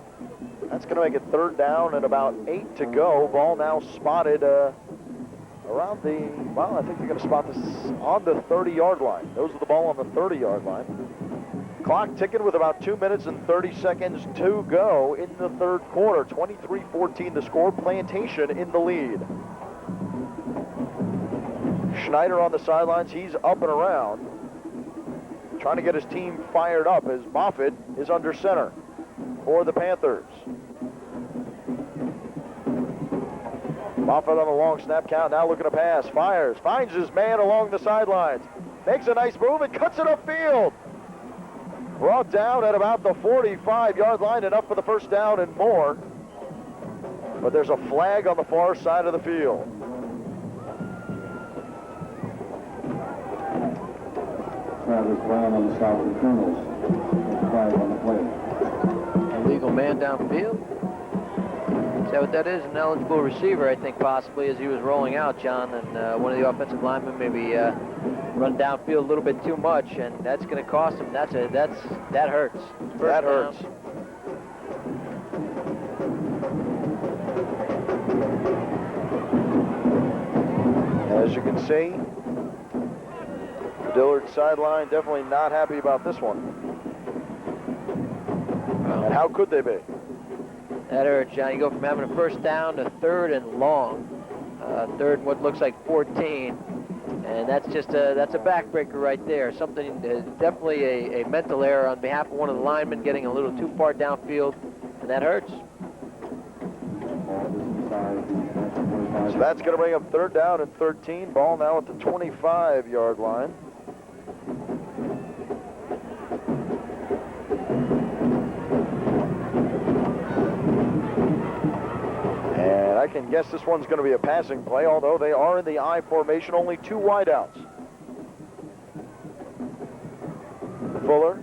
That's going to make it 3rd down and about 8 to go. Ball now spotted around the, well, I think they're going to spot this on the 30-yard line. Those are the ball on the 30-yard line. Clock ticking with about 2 minutes and 30 seconds to go in the third quarter. 23-14 the score. Plantation in the lead. Schneider on the sidelines. He's up and around, trying to get his team fired up as Moffitt is under center for the Panthers. Moffitt on the long snap count, now looking to pass. Fires, finds his man along the sidelines. Makes a nice move and cuts it upfield. Brought down at about the 45-yard line, enough for the first down and more. But there's a flag on the far side of the field. Travis Brown on the Southern Colonels. Flag on the play. Illegal man downfield. Is that what that is? An eligible receiver, I think, possibly, as he was rolling out, John, and one of the offensive linemen maybe run downfield a little bit too much, and that's going to cost him. That hurts. That hurts. As you can see, Dillard sideline definitely not happy about this one. And how could they be? That hurts, John. You go from having a first down to third and long. Third and what looks like 14. And that's just that's a backbreaker right there. Something, definitely a mental error on behalf of one of the linemen getting a little too far downfield, and that hurts. So that's going to bring up third down and 13. Ball now at the 25-yard line. And I can guess this one's going to be a passing play, although they are in the I formation, only two wideouts. Fuller,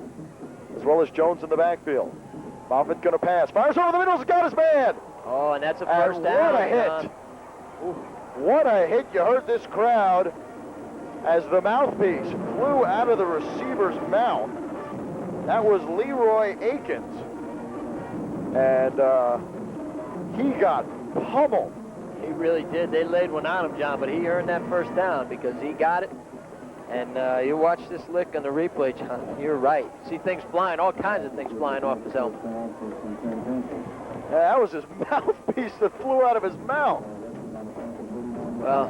as well as Jones in the backfield. Moffitt going to pass. Fires over the middle, has got his man. Oh, and that's a first down. What a hit. What a hit. You heard this crowd as the mouthpiece flew out of the receiver's mouth. That was Leroy Akins. And he got pummeled. He really did. They laid one on him, John, but he earned that first down because he got it. And you watch this lick on the replay, John. You're right. See things flying, all kinds of things flying off his helmet. Yeah, that was his mouthpiece that flew out of his mouth. Well,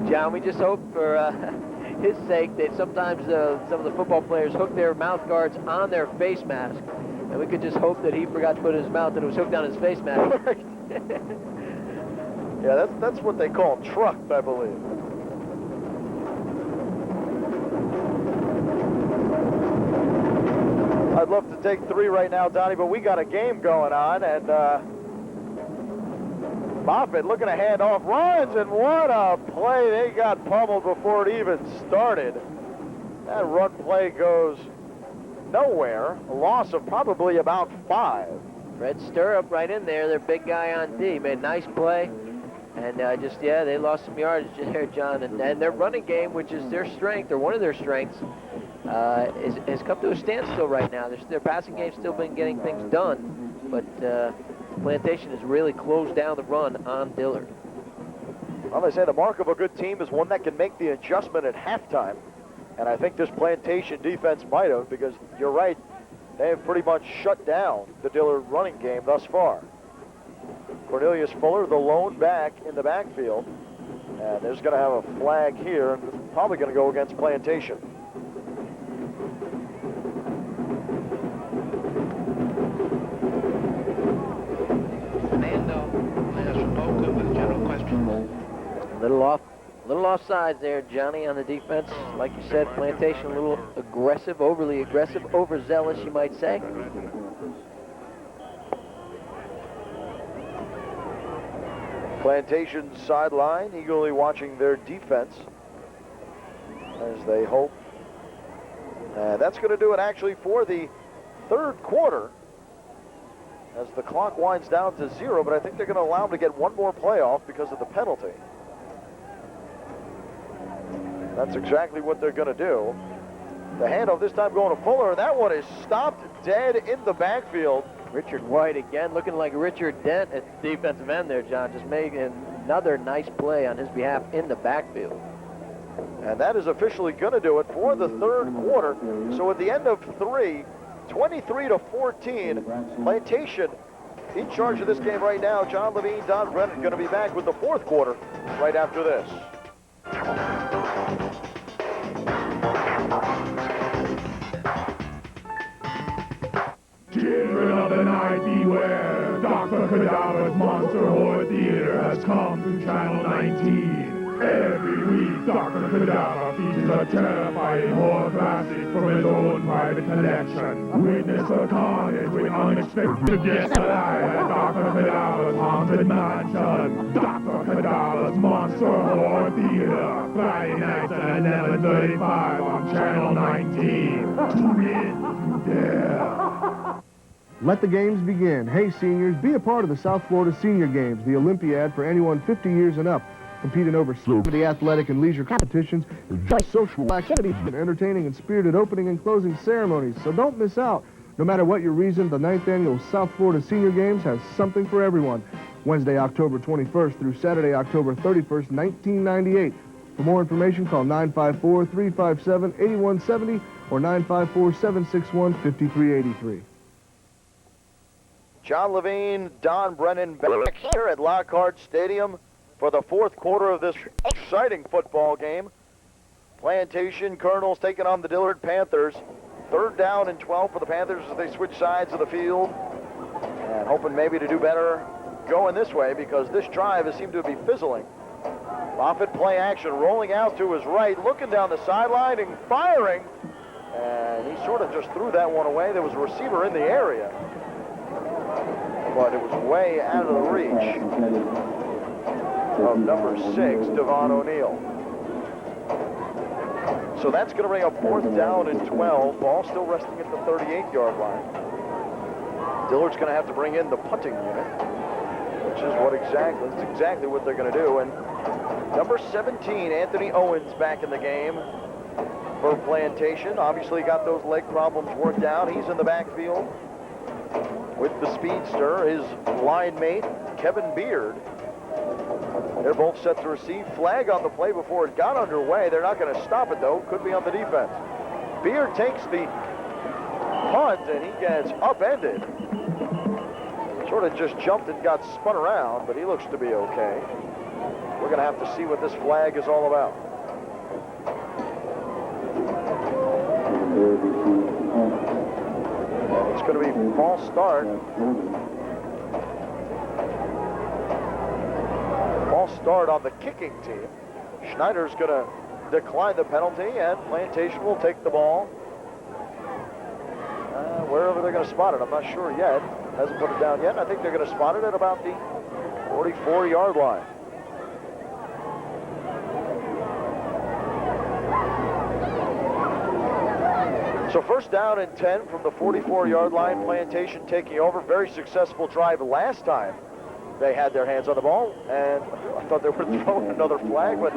John, we just hope for his sake that sometimes some of the football players hook their mouth guards on their face mask. And we could just hope that he forgot to put it in his mouth and it was hooked on his face mask. Yeah, that's what they call trucked, I believe. I'd love to take three right now, Donnie, but we got a game going on, and Moffitt looking to hand off, runs, and what a play. They got pummeled before it even started. That run play goes nowhere. A loss of probably about 5. Fred Stirrup right in there, their big guy on D, made a nice play. And they lost some yardage there, John. And their running game, which is their strength, or one of their strengths, has come to a standstill right now. Their passing game's still been getting things done, but Plantation has really closed down the run on Dillard. Well, they say the mark of a good team is one that can make the adjustment at halftime. And I think this Plantation defense might have, because you're right, they have pretty much shut down the Dillard running game thus far. Cornelius Fuller, the lone back in the backfield. And there's going to have a flag here, and it's probably going to go against Plantation. A little offsides there, Johnny, on the defense. Like you said, Plantation a little aggressive, overly aggressive, overzealous, you might say. Plantation sideline, eagerly watching their defense as they hope. That's going to do it actually for the third quarter as the clock winds down to 0, but I think they're going to allow them to get one more play off because of the penalty. That's exactly what they're going to do. The handoff this time going to Fuller, and that one is stopped dead in the backfield. Richard White again, looking like Richard Dent at defensive end there, John. Just making another nice play on his behalf in the backfield. And that is officially going to do it for the third quarter. So at the end of 3, 23-14, Plantation in charge of this game right now. John Levine, Don Brennan going to be back with the fourth quarter right after this. Children of the night, beware! Dr. Cadaver's Monster Horror Theater has come to Channel 19. Every week, Dr. Cadaver features a terrifying horror classic from his own private collection. Witness the carnage with unexpected guests alive at Dr. Cadaver's Haunted Mansion. Dr. Cadaver's Monster Horror Theater, Friday nights at 11:35 on Channel 19. Tune in if you dare. Let the games begin. Hey, seniors, be a part of the South Florida Senior Games, the Olympiad for anyone 50 years and up. Compete in over 70 athletic and leisure competitions, enjoy social activities, and entertaining and spirited opening and closing ceremonies. So don't miss out. No matter what your reason, the 9th Annual South Florida Senior Games has something for everyone. Wednesday, October 21st through Saturday, October 31st, 1998. For more information, call 954-357-8170 or 954-761-5383. John Levine, Don Brennan back here at Lockhart Stadium for the fourth quarter of this exciting football game. Plantation Colonels taking on the Dillard Panthers. 3rd down and 12 for the Panthers as they switch sides of the field. And hoping maybe to do better going this way because this drive has seemed to be fizzling. Moffitt play action, rolling out to his right, looking down the sideline and firing. And he sort of just threw that one away. There was a receiver in the area, but it was way out of the reach of number 6, Devon O'Neill. So that's going to bring up 4th down and 12. Ball still resting at the 38-yard line. Dillard's going to have to bring in the punting unit, which is exactly what they're going to do. And number 17, Anthony Owens, back in the game for Plantation. Obviously got those leg problems worked out. He's in the backfield with the speedster, his line mate, Kevin Beard. They're both set to receive. Flag on the play before it got underway. They're not going to stop it, though. Could be on the defense. Beard takes the punt, and he gets upended. Sort of just jumped and got spun around, but he looks to be okay. We're going to have to see what this flag is all about. It's going to be false start. False start on the kicking team. Schneider's going to decline the penalty, and Plantation will take the ball. Wherever they're going to spot it, I'm not sure yet. Hasn't put it down yet. I think they're going to spot it at about the 44-yard line. So 1st down and 10 from the 44-yard line. Plantation taking over. Very successful drive last time they had their hands on the ball, and I thought they were throwing another flag, but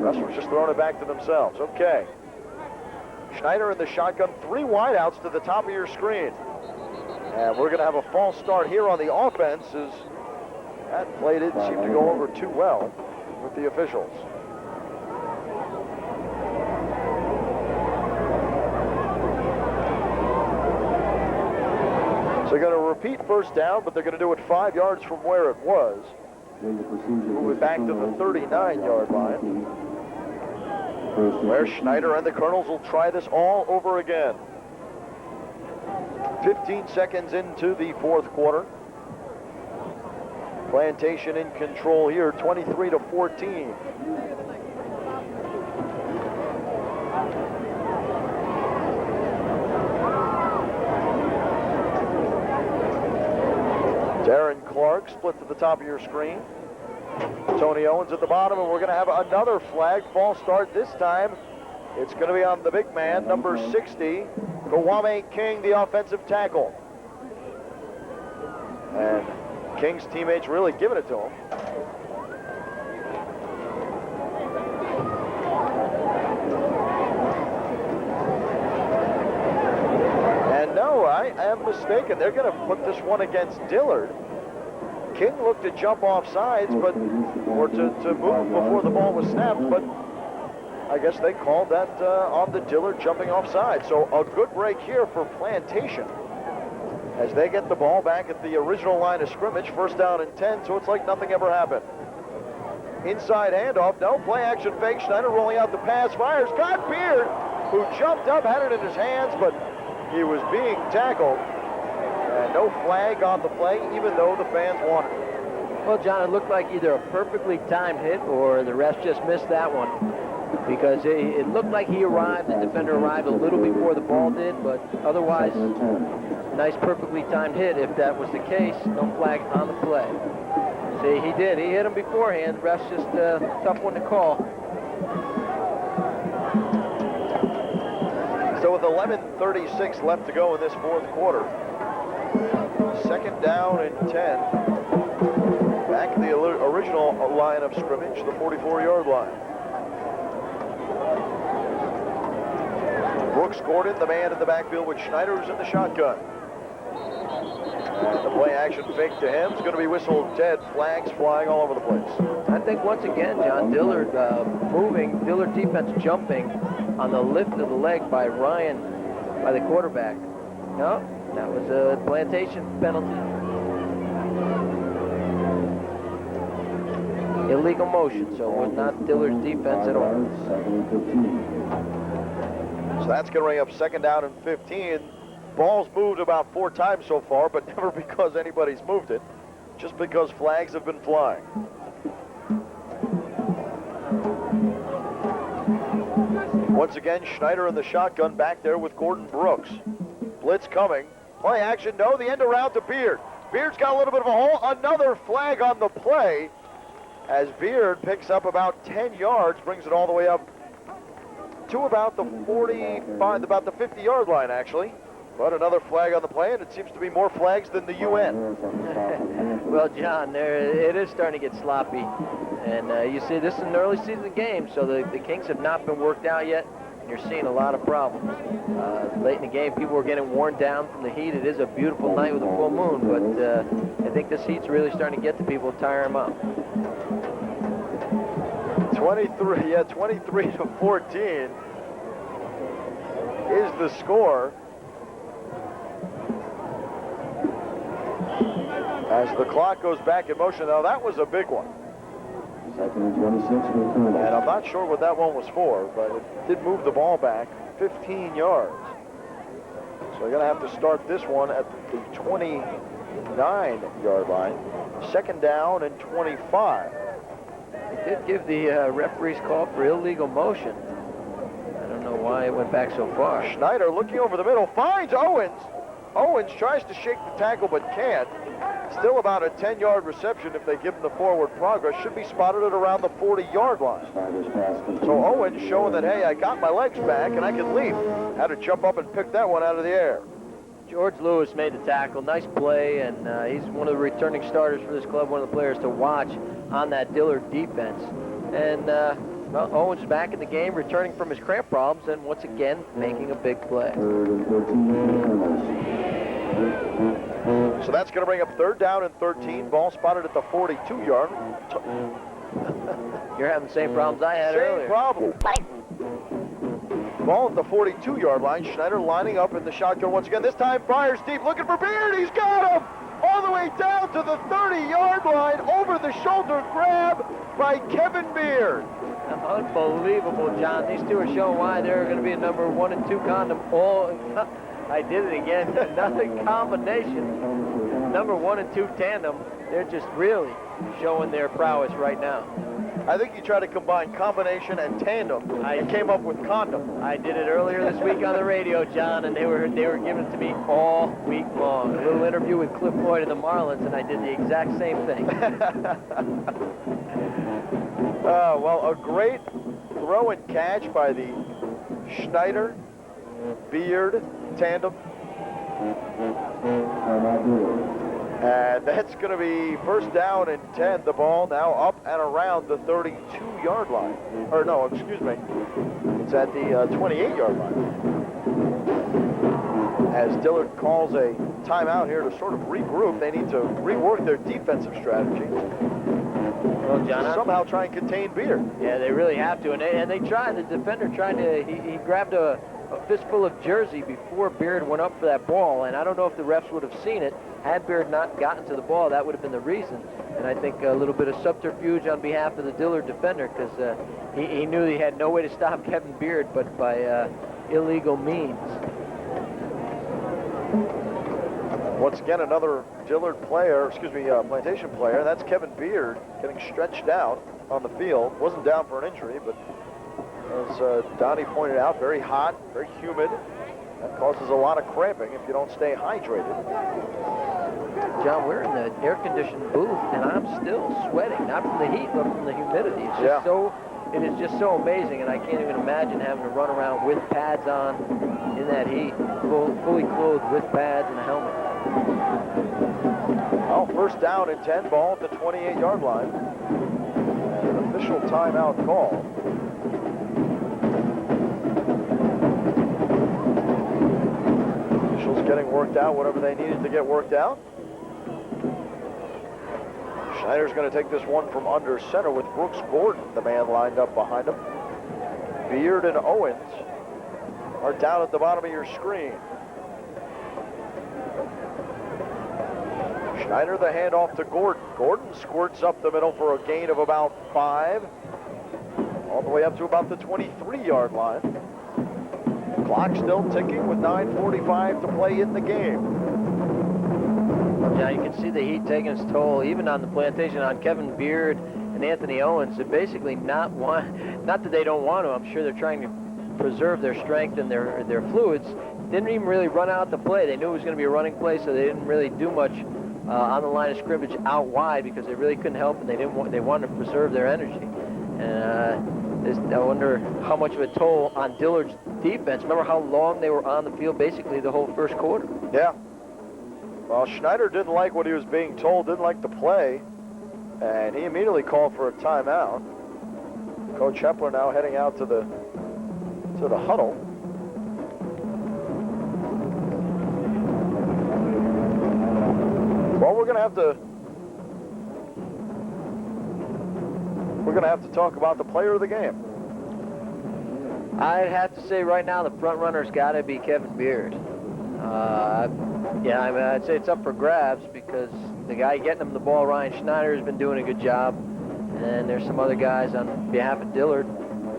Russ was just throwing it back to themselves. Okay. Schneider in the shotgun, 3 wideouts to the top of your screen. And we're going to have a false start here on the offense as that play didn't seem to go over too well with the officials. So they're going to repeat 1st down, but they're going to do it 5 yards from where it was. Move it back to the 39-yard line, where Schneider and the Colonels will try this all over again. 15 seconds into the 4th quarter. Plantation in control here, 23-14. Darren Clark split to the top of your screen. Tony Owens at the bottom, and we're going to have another flag. False start this time. It's going to be on the big man, number 60, Kawame King, the offensive tackle. And King's teammates really giving it to him. And no, I am mistaken. They're going to put this one against Dillard. King looked to jump off sides, or to move before the ball was snapped, but I guess they called that on the Dillard jumping off sides. So a good break here for Plantation as they get the ball back at the original line of scrimmage, first down and 10, so it's like nothing ever happened. Inside handoff, no play action fake. Schneider rolling out the pass, fires, got Beard, who jumped up, had it in his hands, but he was being tackled. And no flag on the play, even though the fans wanted it. Well, John, it looked like either a perfectly timed hit or the ref just missed that one, because it looked like he arrived, the defender arrived a little before the ball did, but otherwise, nice perfectly timed hit. If that was the case, no flag on the play. See, he did. He hit him beforehand. Ref's just a tough one to call. So with 11:36 left to go in this fourth quarter, second down and 10. Back at the original line of scrimmage, the 44-yard line. Brooks Gordon, the man in the backfield with Schneider, who's in the shotgun. The play action fake to him is going to be whistled dead. Flags flying all over the place. I think once again, John, Dillard moving, Dillard defense jumping on the lift of the leg by Ryan, by the quarterback. No, that was a Plantation penalty. Illegal motion, so it was not Dillard's defense at all. So that's going to bring up second down and 15. Ball's moved about 4 times so far, but never because anybody's moved it, just because flags have been flying. Once again, Schneider in the shotgun back there with Gordon Brooks. Blitz coming. Play action, no, the end around to Beard. Beard's got a little bit of a hole. Another flag on the play as Beard picks up about 10 yards, brings it all the way up to about the 45, about the 50-yard line, actually. But another flag on the play, and it seems to be more flags than the UN. Well, John, it is starting to get sloppy. And you see, this is an early season game, so the Kings have not been worked out yet. And you're seeing a lot of problems. Late in the game, people are getting worn down from the heat. It is a beautiful night with a full moon, but I think this heat's really starting to get to people, tire them out. 23 to 14 is the score. As the clock goes back in motion. Now that was a big one. Second and 26 for the Colonels. And I'm not sure what that one was for, but it did move the ball back 15 yards. So we're going to have to start this one at the 29-yard line. Second down and 25. They did give the referee's call for illegal motion. I don't know why it went back so far. Schneider looking over the middle, finds Owens. Owens tries to shake the tackle but can't. Still about a 10-yard reception if they give him the forward progress. Should be spotted at around the 40-yard line. So Owens showing that, hey, I got my legs back and I can leap. Had to jump up and pick that one out of the air. George Lewis made the tackle. Nice play, and he's one of the returning starters for this club, one of the players to watch on that Dillard defense. And well, Owens is back in the game, returning from his cramp problems, and once again, making a big play. So that's going to bring up third down and 13. Ball spotted at the 42-yard. You're having the same problems I had earlier. Same problem. Ball at the 42-yard line. Schneider lining up in the shotgun once again. This time fires deep, looking for Beard. He's got him! All the way down to the 30-yard line. Over the shoulder grab by Kevin Beard. Unbelievable, John. These two are showing why they're going to be a number 1 and 2 condom. I did it again. Another combination. Number 1 and 2 tandem. They're just really showing their prowess right now. I think you try to combine combination and tandem. I came up with condom. I did it earlier this week on the radio, John, and they were giving it to me all week long. A little interview with Cliff Floyd and the Marlins, and I did the exact same thing. Well, a great throw and catch by the Schneider Beard tandem. And that's going to be first down and 10. The ball now up and around the 32-yard line. Or no, excuse me. It's at the 28-yard line. As Dillard calls a timeout here to sort of regroup. They need to rework their defensive strategy. Well, John, somehow try and contain Beard. Yeah, they really have to, and they tried. The defender tried to. He grabbed a fistful of jersey before Beard went up for that ball, and I don't know if the refs would have seen it. Had Beard not gotten to the ball, that would have been the reason. And I think a little bit of subterfuge on behalf of the Dillard defender, because he knew he had no way to stop Kevin Beard but by illegal means. Once again, another Dillard player, Plantation player. That's Kevin Beard getting stretched out on the field. Wasn't down for an injury, but as Donnie pointed out, very hot, very humid. That causes a lot of cramping if you don't stay hydrated. John, we're in the air-conditioned booth, and I'm still sweating, not from the heat, but from the humidity. It's just it is just so amazing, and I can't even imagine having to run around with pads on in that heat, fully clothed with pads and a helmet. Well, first down and 10, ball at the 28-yard line. And an official timeout call. Officials getting worked out, whatever they needed to get worked out. Schneider's going to take this one from under center with Brooks Gordon, the man lined up behind him. Beard and Owens are down at the bottom of your screen. Schneider the handoff to Gordon. Gordon squirts up the middle for a gain of about 5. All the way up to about the 23-yard line. Clock still ticking with 9:45 to play in the game. Yeah, you can see the heat taking its toll, even on the Plantation, on Kevin Beard and Anthony Owens. They're basically not that they don't want to. I'm sure they're trying to preserve their strength and their fluids. Didn't even really run out the play. They knew it was going to be a running play, so they didn't really do much on the line of scrimmage out wide because they really couldn't help, and they wanted to preserve their energy. And I wonder how much of a toll on Dillard's defense. Remember how long they were on the field, basically the whole first quarter. Yeah. Well, Schneider didn't like what he was being told, didn't like the play, and he immediately called for a timeout. Coach Hepler now heading out to the huddle. Well, we're going to have to talk about the player of the game. I'd have to say right now the front runner's got to be Kevin Beard. Yeah, I mean, I'd say it's up for grabs because the guy getting him the ball, Ryan Schneider, has been doing a good job. And there's some other guys on behalf of Dillard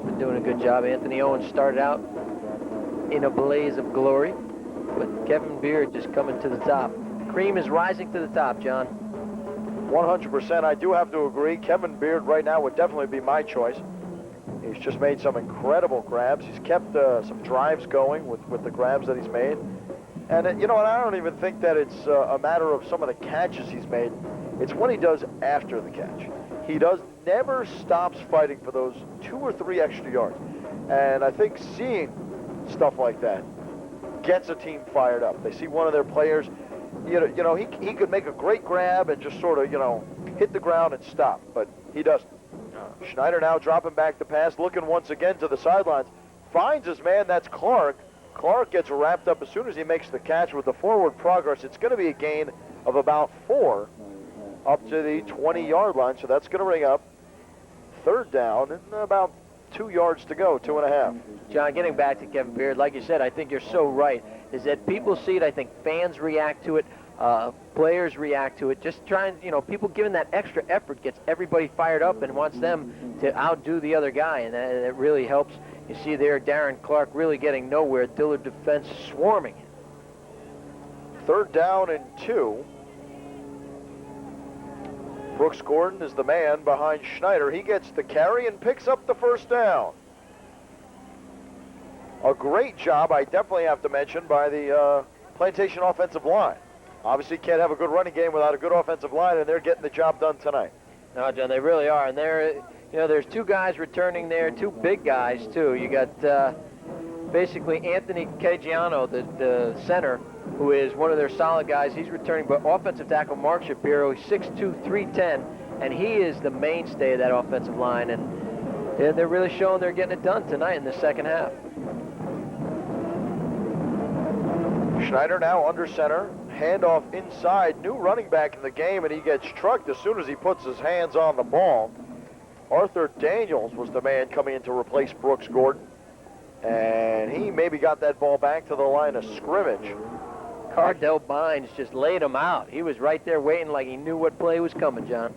been doing a good job. Anthony Owens started out in a blaze of glory, but Kevin Beard just coming to the top. Cream is rising to the top, John. 100%. I do have to agree. Kevin Beard right now would definitely be my choice. He's just made some incredible grabs. He's kept some drives going with the grabs that he's made. And, you know, and I don't even think that it's a matter of some of the catches he's made. It's what he does after the catch. He never stops fighting for those 2 or 3 extra yards. And I think seeing stuff like that gets a team fired up. They see one of their players, you know, he could make a great grab and just sort of, you know, hit the ground and stop, but he doesn't. Schneider now dropping back the pass, looking once again to the sidelines. Finds his man, that's Clark. Clark gets wrapped up as soon as he makes the catch. With the forward progress, it's going to be a gain of about 4 up to the 20-yard line, so that's going to bring up 3rd down and about 2 yards to go, 2.5. John, getting back to Kevin Beard, like you said, I think you're so right, is that people see it, I think fans react to it, players react to it, just trying, you know, people giving that extra effort gets everybody fired up and wants them to outdo the other guy, and that really helps. You see there Darren Clark really getting nowhere, Dillard defense swarming him. 3rd down and 2. Brooks Gordon is the man behind Schneider. He gets the carry and picks up the 1st down. A great job, I definitely have to mention, by the Plantation offensive line. Obviously can't have a good running game without a good offensive line, and they're getting the job done tonight. No, John, they really are, and there's 2 guys returning there, 2 big guys too. You got basically Anthony Caggiano, the center, who is one of their solid guys. He's returning, but offensive tackle Mark Shapiro, he's 6'2", 310, and he is the mainstay of that offensive line, and they're really showing they're getting it done tonight in the second half. Schneider now under center, Handoff inside, new running back in the game, and he gets trucked as soon as he puts his hands on the ball. Arthur Daniels was the man coming in to replace Brooks Gordon, and he maybe got that ball back to the line of scrimmage. Cardell Bynes just laid him out. He was right there waiting like he knew what play was coming, John.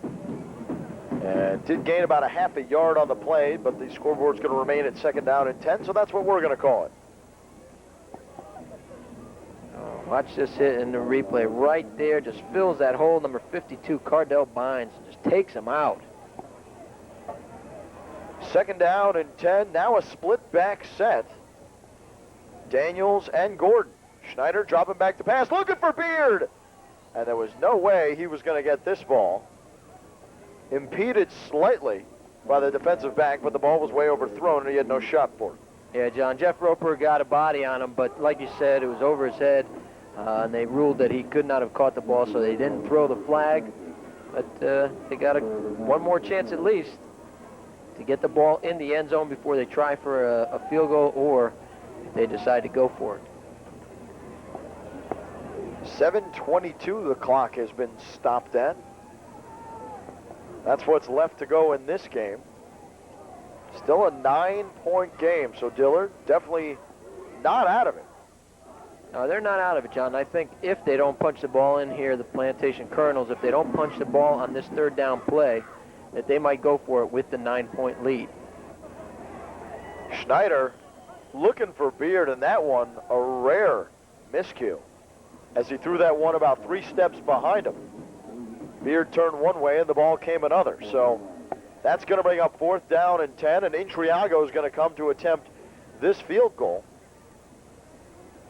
And did gain about a half a yard on the play, but the scoreboard's going to remain at 2nd down and 10, so that's what we're going to call it. Oh, watch this hit in the replay right there. Just fills that hole. Number 52, Cardell Bynes, just takes him out. 2nd down and 10. Now a split back set. Daniels and Gordon. Schneider dropping back to pass, looking for Beard. And there was no way he was going to get this ball. Impeded slightly by the defensive back, but the ball was way overthrown and he had no shot for it. Yeah, John, Jeff Roper got a body on him, but like you said, it was over his head, and they ruled that he could not have caught the ball, so they didn't throw the flag. But they got one more chance at least to get the ball in the end zone before they try for a field goal or if they decide to go for it. 7:22 the clock has been stopped at. That's what's left to go in this game. Still a 9-point game, so Dillard definitely not out of it. No, they're not out of it, John. I think if they don't punch the ball in here, the Plantation Colonels, if they don't punch the ball on this 3rd down play, that they might go for it with the 9-point lead. Schneider looking for Beard, and that one a rare miscue as he threw that one about 3 steps behind him. Beard turned one way and the ball came another. So that's going to bring up 4th down and 10, and Intriago is going to come to attempt this field goal.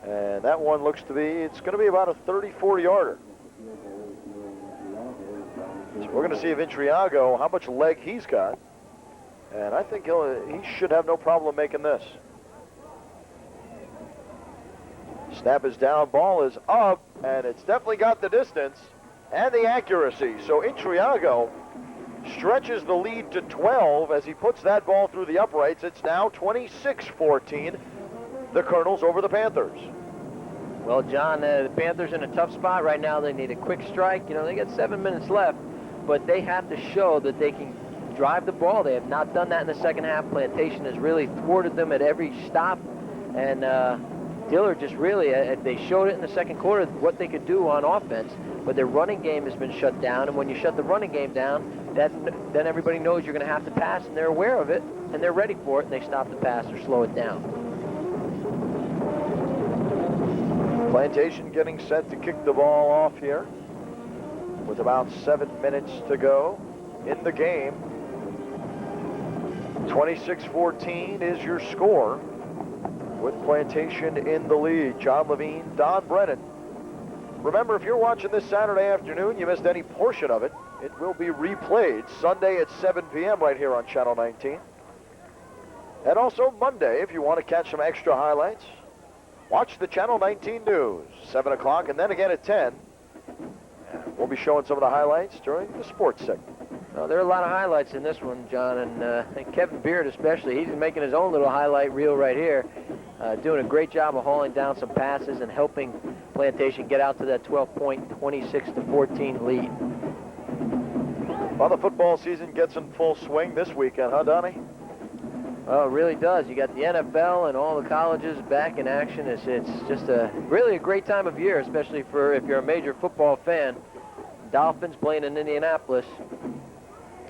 And that one looks to be, it's going to be about a 34-yarder. So we're going to see if Intriago, how much leg he's got. And I think he should have no problem making this. Snap is down, ball is up, and it's definitely got the distance and the accuracy. So Intriago stretches the lead to 12 as he puts that ball through the uprights. It's now 26-14, the Colonels over the Panthers. Well, John, the Panthers in a tough spot right now. They need a quick strike. You know, they got 7 minutes left, but they have to show that they can drive the ball. They have not done that in the second half. Plantation has really thwarted them at every stop, and Dillard just really, they showed it in the second quarter what they could do on offense, but their running game has been shut down, and when you shut the running game down, then everybody knows you're going to have to pass, and they're aware of it, and they're ready for it, and they stop the pass or slow it down. Plantation getting set to kick the ball off here with about 7 minutes to go in the game. 26-14 is your score, with Plantation in the lead. John Levine, Don Brennan. Remember, if you're watching this Saturday afternoon, you missed any portion of it, it will be replayed Sunday at 7 p.m. right here on Channel 19. And also Monday, if you want to catch some extra highlights, watch the Channel 19 News, 7 o'clock, and then again at 10. We'll be showing some of the highlights during the sports segment. Well, there are a lot of highlights in this one, John, and Kevin Beard especially. He's making his own little highlight reel right here, doing a great job of hauling down some passes and helping Plantation get out to that 12-point, 26-14 lead. Well, the football season gets in full swing this weekend, huh, Donnie? Oh, it really does. You got the NFL and all the colleges back in action. It's just really a great time of year, especially if you're a major football fan. Dolphins playing in Indianapolis,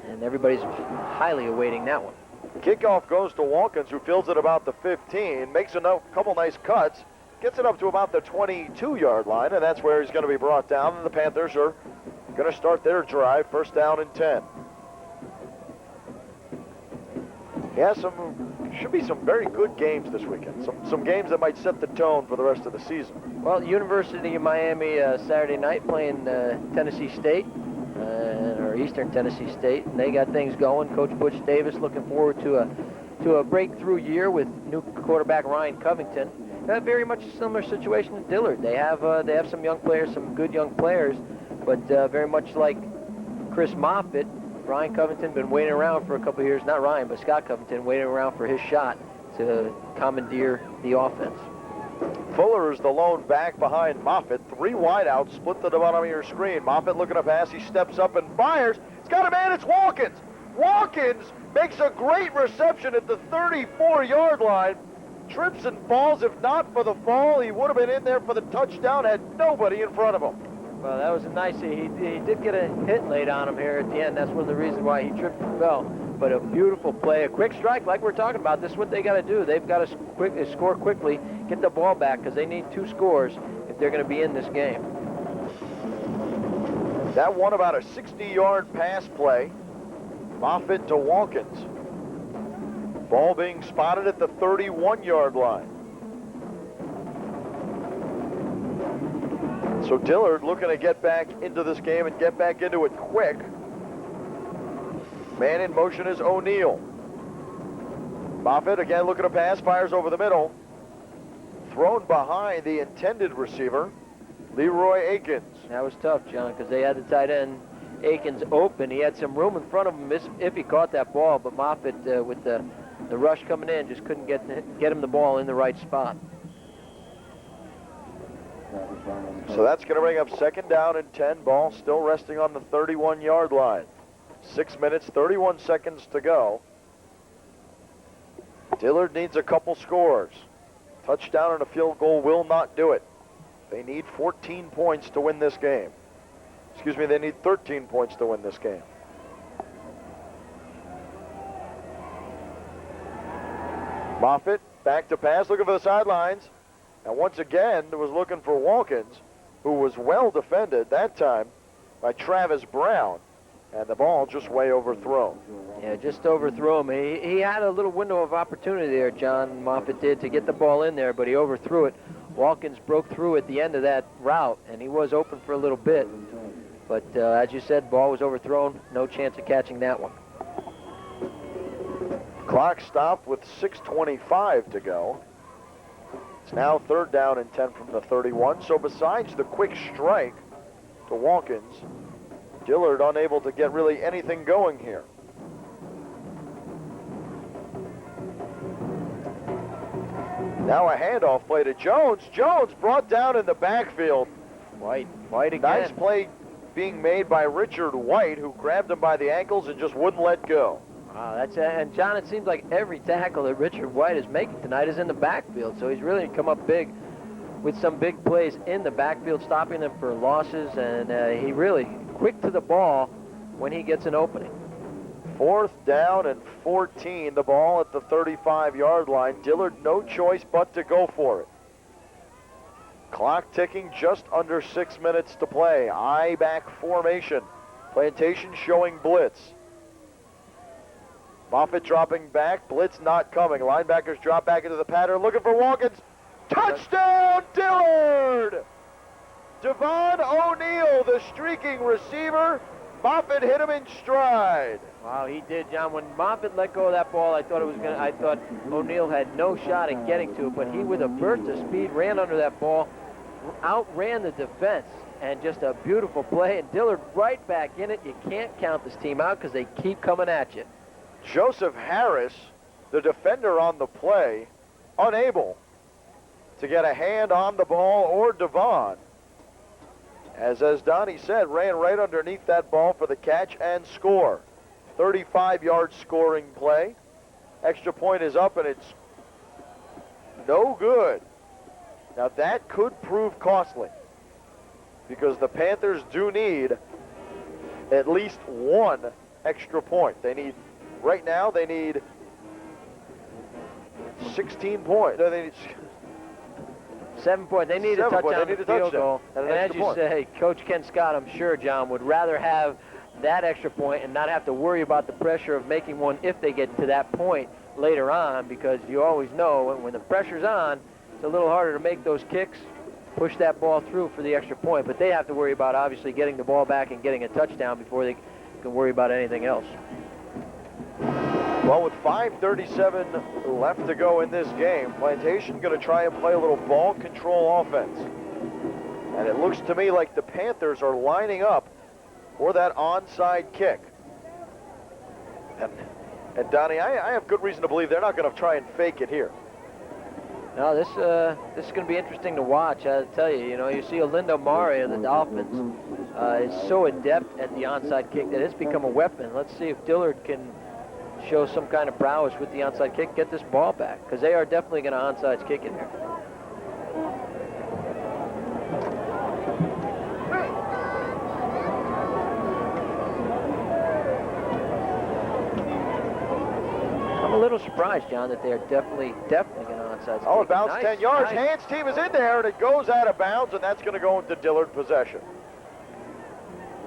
and everybody's highly awaiting that one. Kickoff goes to Walkins, who fields it about the 15, makes a couple nice cuts, gets it up to about the 22-yard line, and that's where he's going to be brought down, and the Panthers are going to start their drive, 1st down and 10. Yeah, should be some very good games this weekend. Some games that might set the tone for the rest of the season. Well, University of Miami Saturday night playing Tennessee State, or Eastern Tennessee State, and they got things going. Coach Butch Davis looking forward to a breakthrough year with new quarterback Ryan Covington. Very much a similar situation to Dillard. They have some young players, some good young players, but very much like Chris Moffitt, Ryan Covington been waiting around for a couple of years. Not Ryan, but Scott Covington waiting around for his shot to commandeer the offense. Fuller is the lone back behind Moffitt. 3 wideouts split to the bottom of your screen. Moffitt looking to pass. He steps up and fires. It's got a man. It's Watkins. Watkins makes a great reception at the 34-yard line. Trips and falls. If not for the fall, he would have been in there for the touchdown, had nobody in front of him. Well, that was a nice, he did get a hit late on him here at the end. That's one of the reasons why he tripped and fell. But a beautiful play, a quick strike like we're talking about. This is what they got to do. They've got to score quickly, get the ball back, because they need 2 scores if they're going to be in this game. That one about a 60-yard pass play. Moffitt to Watkins. Ball being spotted at the 31-yard line. So Dillard looking to get back into this game and get back into it quick. Man in motion is O'Neal. Moffitt again looking to pass, fires over the middle. Thrown behind the intended receiver, Leroy Akins. That was tough, John, because they had the tight end Akins open. He had some room in front of him if he caught that ball, but Moffitt, with the rush coming in, just couldn't get him the ball in the right spot. So that's going to bring up 2nd down and 10. Ball still resting on the 31-yard line. 6 minutes, 31 seconds to go. Dillard needs a couple scores. Touchdown and a field goal will not do it. They need 14 points to win this game. Excuse me, they need 13 points to win this game. Moffitt back to pass, looking for the sidelines. And once again, was looking for Watkins, who was well defended that time by Travis Brown. And the ball just way overthrown. Yeah, just overthrew him. He had a little window of opportunity there, John Moffitt did, to get the ball in there, but he overthrew it. Watkins broke through at the end of that route, and he was open for a little bit. But as you said, ball was overthrown. No chance of catching that one. Clock stopped with 6:25 to go. It's now 3rd down and 10 from the 31. So besides the quick strike to Watkins, Dillard unable to get really anything going here. Now a handoff play to Jones. Jones brought down in the backfield. White again. Nice play being made by Richard White, who grabbed him by the ankles and just wouldn't let go. Wow, and John, it seems like every tackle that Richard White is making tonight is in the backfield, so he's really come up big with some big plays in the backfield, stopping them for losses, and he really quick to the ball when he gets an opening. 4th down and 14, the ball at the 35-yard line. Dillard no choice but to go for it. Clock ticking, just under 6 minutes to play. I-back formation. Plantation showing blitz. Moffitt dropping back, blitz not coming. Linebackers drop back into the pattern, looking for Watkins. Touchdown, Dillard! Devon O'Neal, the streaking receiver. Moffitt hit him in stride. Wow, he did, John. When Moffitt let go of that ball, I thought O'Neal had no shot at getting to it, but he, with a burst of speed, ran under that ball, outran the defense, and just a beautiful play. And Dillard right back in it. You can't count this team out because they keep coming at you. Joseph Harris, the defender on the play, unable to get a hand on the ball or Devon. As Donnie said, ran right underneath that ball for the catch and score. 35-yard scoring play. Extra point is up, and it's no good. Now, that could prove costly because the Panthers do need at least 1 extra point. Right now, they need 16 points. No, they need 7 points. They need a touchdown, they need a field goal. and as you say, Coach Ken Scott, I'm sure, John, would rather have that extra point and not have to worry about the pressure of making one if they get to that point later on, because you always know when the pressure's on, it's a little harder to make those kicks, push that ball through for the extra point. But they have to worry about, obviously, getting the ball back and getting a touchdown before they can worry about anything else. Well, with 5:37 left to go in this game, Plantation going to try and play a little ball control offense. And it looks to me like the Panthers are lining up for that onside kick. And Donnie, I have good reason to believe they're not going to try and fake it here. No, this is going to be interesting to watch. I tell you, you see Olindo Mare of the Dolphins is so adept at the onside kick that it's become a weapon. Let's see if Dillard can show some kind of prowess with the onside kick, get this ball back, because they are definitely going to onside kick in here. I'm a little surprised, John, that they are definitely going to onside. Oh, it bounced 10 yards. Hands team is in there, and it goes out of bounds, and that's going to go into Dillard possession.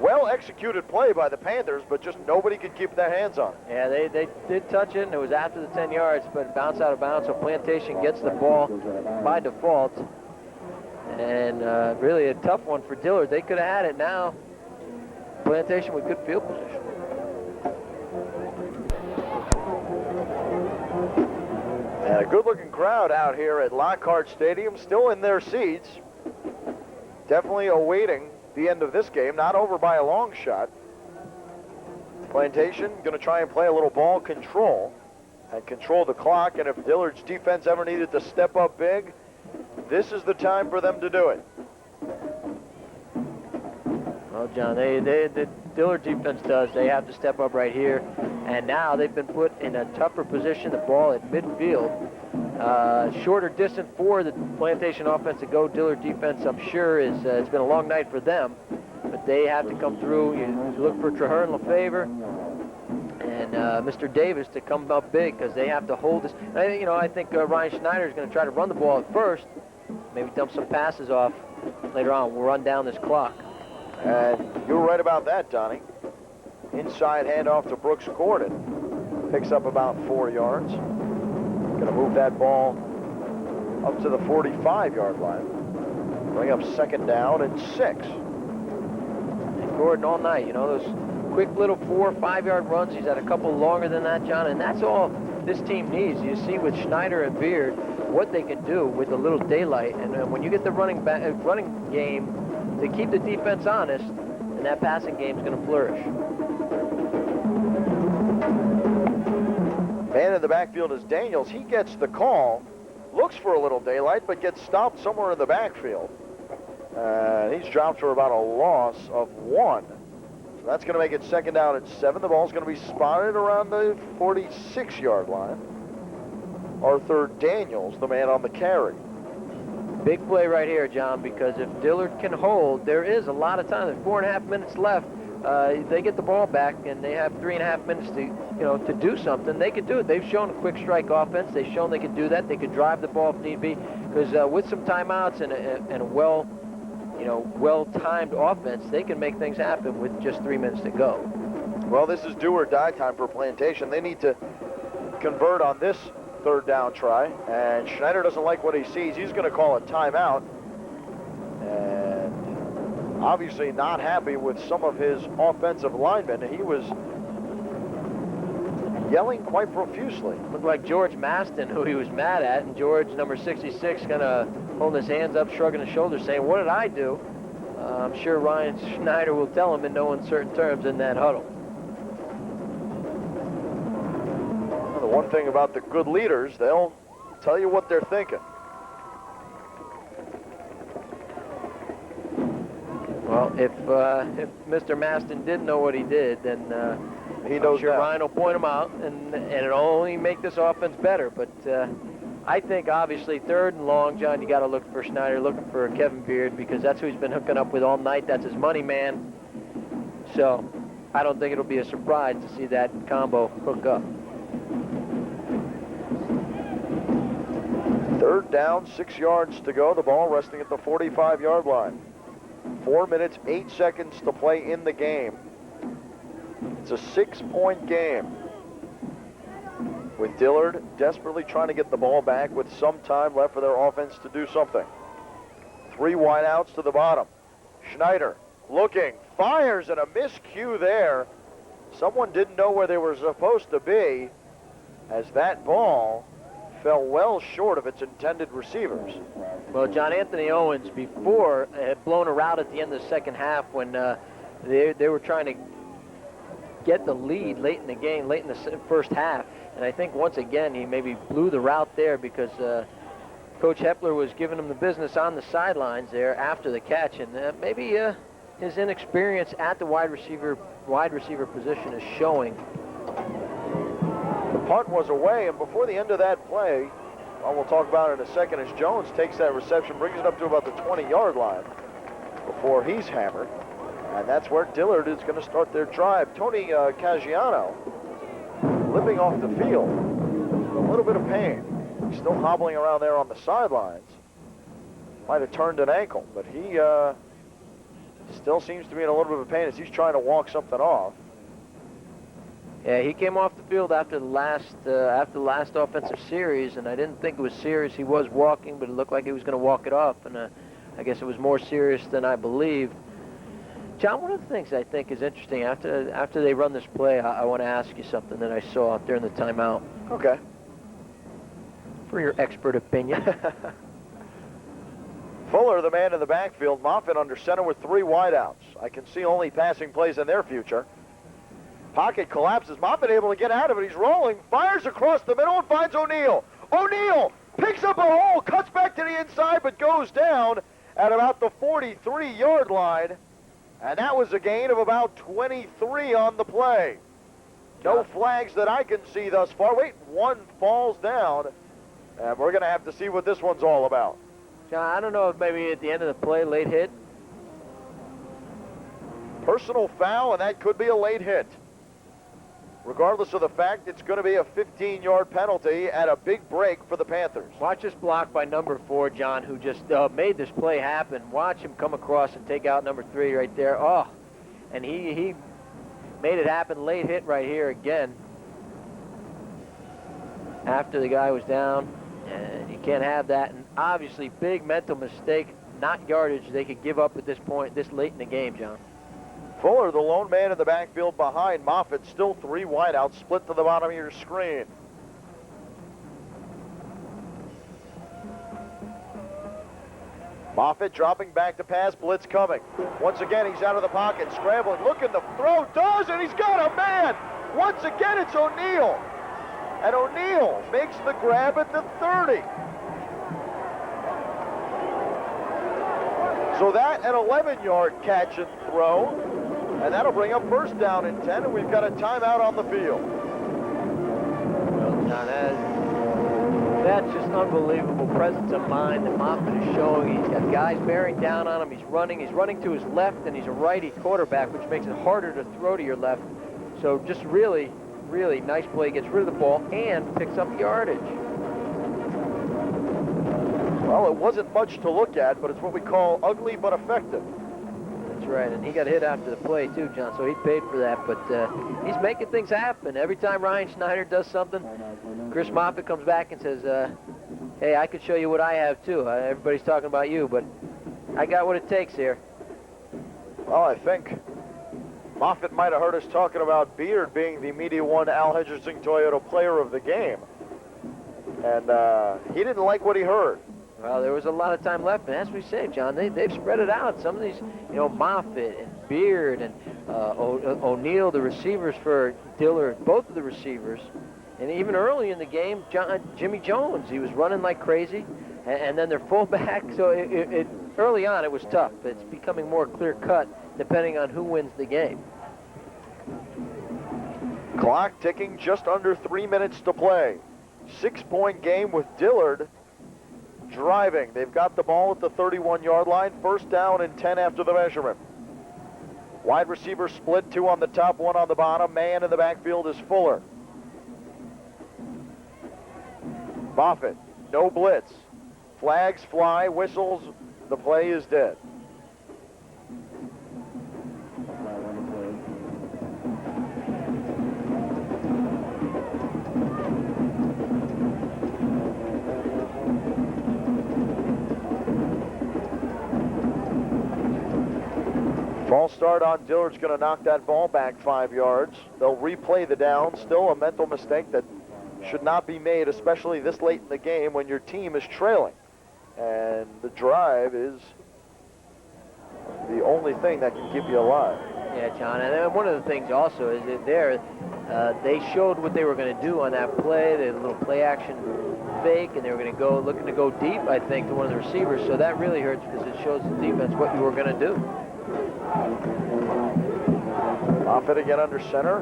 Well executed play by the Panthers, but just nobody could keep their hands on it. Yeah, they did touch it, and it was after the 10 yards, but it bounced out of bounds, so Plantation gets the ball by default. And really a tough one for Dillard. They could have had it now. Plantation with good field position. And a good-looking crowd out here at Lockhart Stadium, still in their seats. Definitely awaiting the end of this game, not over by a long shot. Plantation going to try and play a little ball control and control the clock, and if Dillard's defense ever needed to step up big, this is the time for them to do it. Well, John, the Dillard defense does. They have to step up right here. And now they've been put in a tougher position. The ball at midfield. Shorter distance for the Plantation offense to go. Dillard defense, I'm sure, it's been a long night for them. But they have to come through. You look for Traherne Lefevre and Mr. Davis to come up big because they have to hold this. I think Ryan Schneider is going to try to run the ball at first. Maybe dump some passes off later on. We'll run down this clock. And you're right about that, Donnie. Inside handoff to Brooks Gordon. Picks up about 4 yards. Going to move that ball up to the 45-yard line. Bring up 2nd down and 6. And Gordon all night, those quick little 4 or 5 yard runs. He's had a couple longer than that, John, and that's all this team needs. You see with Schneider and Beard what they can do with a little daylight, and when you get the running game to keep the defense honest, and that passing game is going to flourish. Man in the backfield is Daniels. He gets the call, looks for a little daylight, but gets stopped somewhere in the backfield. He's dropped for about a loss of 1. So that's going to make it 2nd down and 7. The ball's going to be spotted around the 46-yard line. Arthur Daniels, the man on the carry. Big play right here, John, because if Dillard can hold, there is a lot of time. There's 4.5 minutes left. They get the ball back, and they have 3.5 minutes to do something. They could do it. They've shown a quick strike offense. They've shown they could do that. They could drive the ball if need be. Because with some timeouts and a well-timed offense, they can make things happen with just 3 minutes to go. Well, this is do or die time for Plantation. They need to convert on this 3rd down try, and Schneider doesn't like what he sees. He's going to call a timeout, and obviously not happy with some of his offensive linemen. He was yelling quite profusely. Looked like George Maston, who he was mad at, and George, number 66, kind of holding his hands up, shrugging his shoulders, saying, "What did I do?" I'm sure Ryan Schneider will tell him in no uncertain terms in that huddle. The one thing about the good leaders, they'll tell you what they're thinking. Well, if Mr. Maston did know what he did, then he knows. I'm sure now. Ryan will point him out, and it'll only make this offense better. But I think obviously 3rd and long, John, you got to look for Schneider, looking for Kevin Beard, because that's who he's been hooking up with all night. That's his money man. So I don't think it'll be a surprise to see that combo hook up. 3rd down, 6 yards to go. The ball resting at the 45-yard line. 4 minutes, 8 seconds to play in the game. It's a 6-point game. With Dillard desperately trying to get the ball back with some time left for their offense to do something. 3 wideouts to the bottom. Schneider looking, fires, and a miscue there. Someone didn't know where they were supposed to be, as that ball fell well short of its intended receivers. Well, John Anthony Owens before had blown a route at the end of the 2nd half when they were trying to get the lead late in the game, late in the 1st half. And I think once again he maybe blew the route there because Coach Hepler was giving him the business on the sidelines there after the catch, and maybe his inexperience at the wide receiver position is showing. The punt was away, and before the end of that play, well, we'll talk about it in a second, as Jones takes that reception, brings it up to about the 20-yard line before he's hammered. And that's where Dillard is going to start their drive. Tony Caggiano limping off the field. A little bit of pain. He's still hobbling around there on the sidelines. Might have turned an ankle, but he still seems to be in a little bit of pain as he's trying to walk something off. Yeah, he came off the field after the last offensive series, and I didn't think it was serious. He was walking, but it looked like he was going to walk it off, and I guess it was more serious than I believed. John, one of the things I think is interesting, after they run this play, I want to ask you something that I saw during the timeout. Okay. For your expert opinion. Fuller, the man in the backfield. Moffitt under center with 3 wideouts. I can see only passing plays in their future. Pocket collapses. Moffitt able to get out of it. He's rolling, fires across the middle, and finds O'Neal. O'Neal picks up a hole, cuts back to the inside, but goes down at about the 43-yard line. And that was a gain of about 23 on the play. No flags that I can see thus far. Wait, one falls down. And we're going to have to see what this one's all about. John, I don't know if maybe at the end of the play, late hit. Personal foul, and that could be a late hit. Regardless of the fact, it's going to be a 15-yard penalty and a big break for the Panthers. Watch this block by number 4, John, who just made this play happen. Watch him come across and take out number 3 right there. Oh, and he made it happen. Late hit right here again. After the guy was down, and you can't have that. And obviously, big mental mistake, not yardage they could give up at this point, this late in the game, John. Fuller, the lone man in the backfield behind Moffitt. Still 3 wideouts, split to the bottom of your screen. Moffitt dropping back to pass, blitz coming. Once again, he's out of the pocket, scrambling, looking to throw, does, and he's got a man. Once again, it's O'Neal. And O'Neal makes the grab at the 30. So that an 11-yard catch and throw. And that'll bring up first down and 10, and we've got a timeout on the field. Well, John, that's just unbelievable presence of mind that Moffitt is showing. He's got guys bearing down on him. He's running to his left, and he's a righty quarterback, which makes it harder to throw to your left. So just really, really nice play. Gets rid of the ball and picks up yardage. Well, it wasn't much to look at, but it's what we call ugly but effective. That's right, and he got hit after the play too, John, so he paid for that, but he's making things happen. Every time Ryan Schneider does something, Chris Moffitt comes back and says, hey, I could show you what I have too. Everybody's talking about you, but I got what it takes here. Well, I think Moffitt might have heard us talking about Beard being the Media One Al Henderson Toyota player of the game, and he didn't like what he heard. Well, there was a lot of time left, and as we say, John, they've spread it out. Some of these, Moffitt and Beard and O'Neal, the receivers for Dillard, both of the receivers. And even early in the game, Jimmy Jones, he was running like crazy. And then their fullback, so early on it was tough. But it's becoming more clear-cut depending on who wins the game. Clock ticking, just under 3 minutes to play. 6-point game with Dillard driving. They've got the ball at the 31-yard line. First down and 10 after the measurement. Wide receiver split, 2 on the top, 1 on the bottom. Man in the backfield is Fuller. Moffitt, no blitz. Flags fly, whistles, the play is dead. False start on Dillard's going to knock that ball back 5 yards. They'll replay the down. Still a mental mistake that should not be made, especially this late in the game when your team is trailing. And the drive is the only thing that can keep you alive. Yeah, John, and then one of the things also is that They showed what they were going to do on that play. They had a little play action fake, and they were going to go looking to go deep, I think, to one of the receivers. So that really hurts because it shows the defense what you were going to do. Moffitt again under center.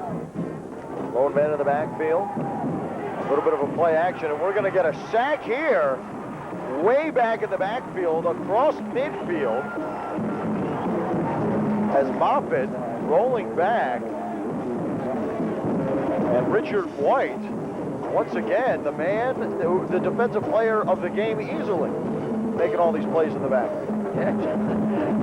Lone man in the backfield. A little bit of a play action, and we're going to get a sack here. Way back in the backfield, across midfield. As Moffitt rolling back. And Richard White, once again, the man, the defensive player of the game easily, making all these plays in the back. Yeah,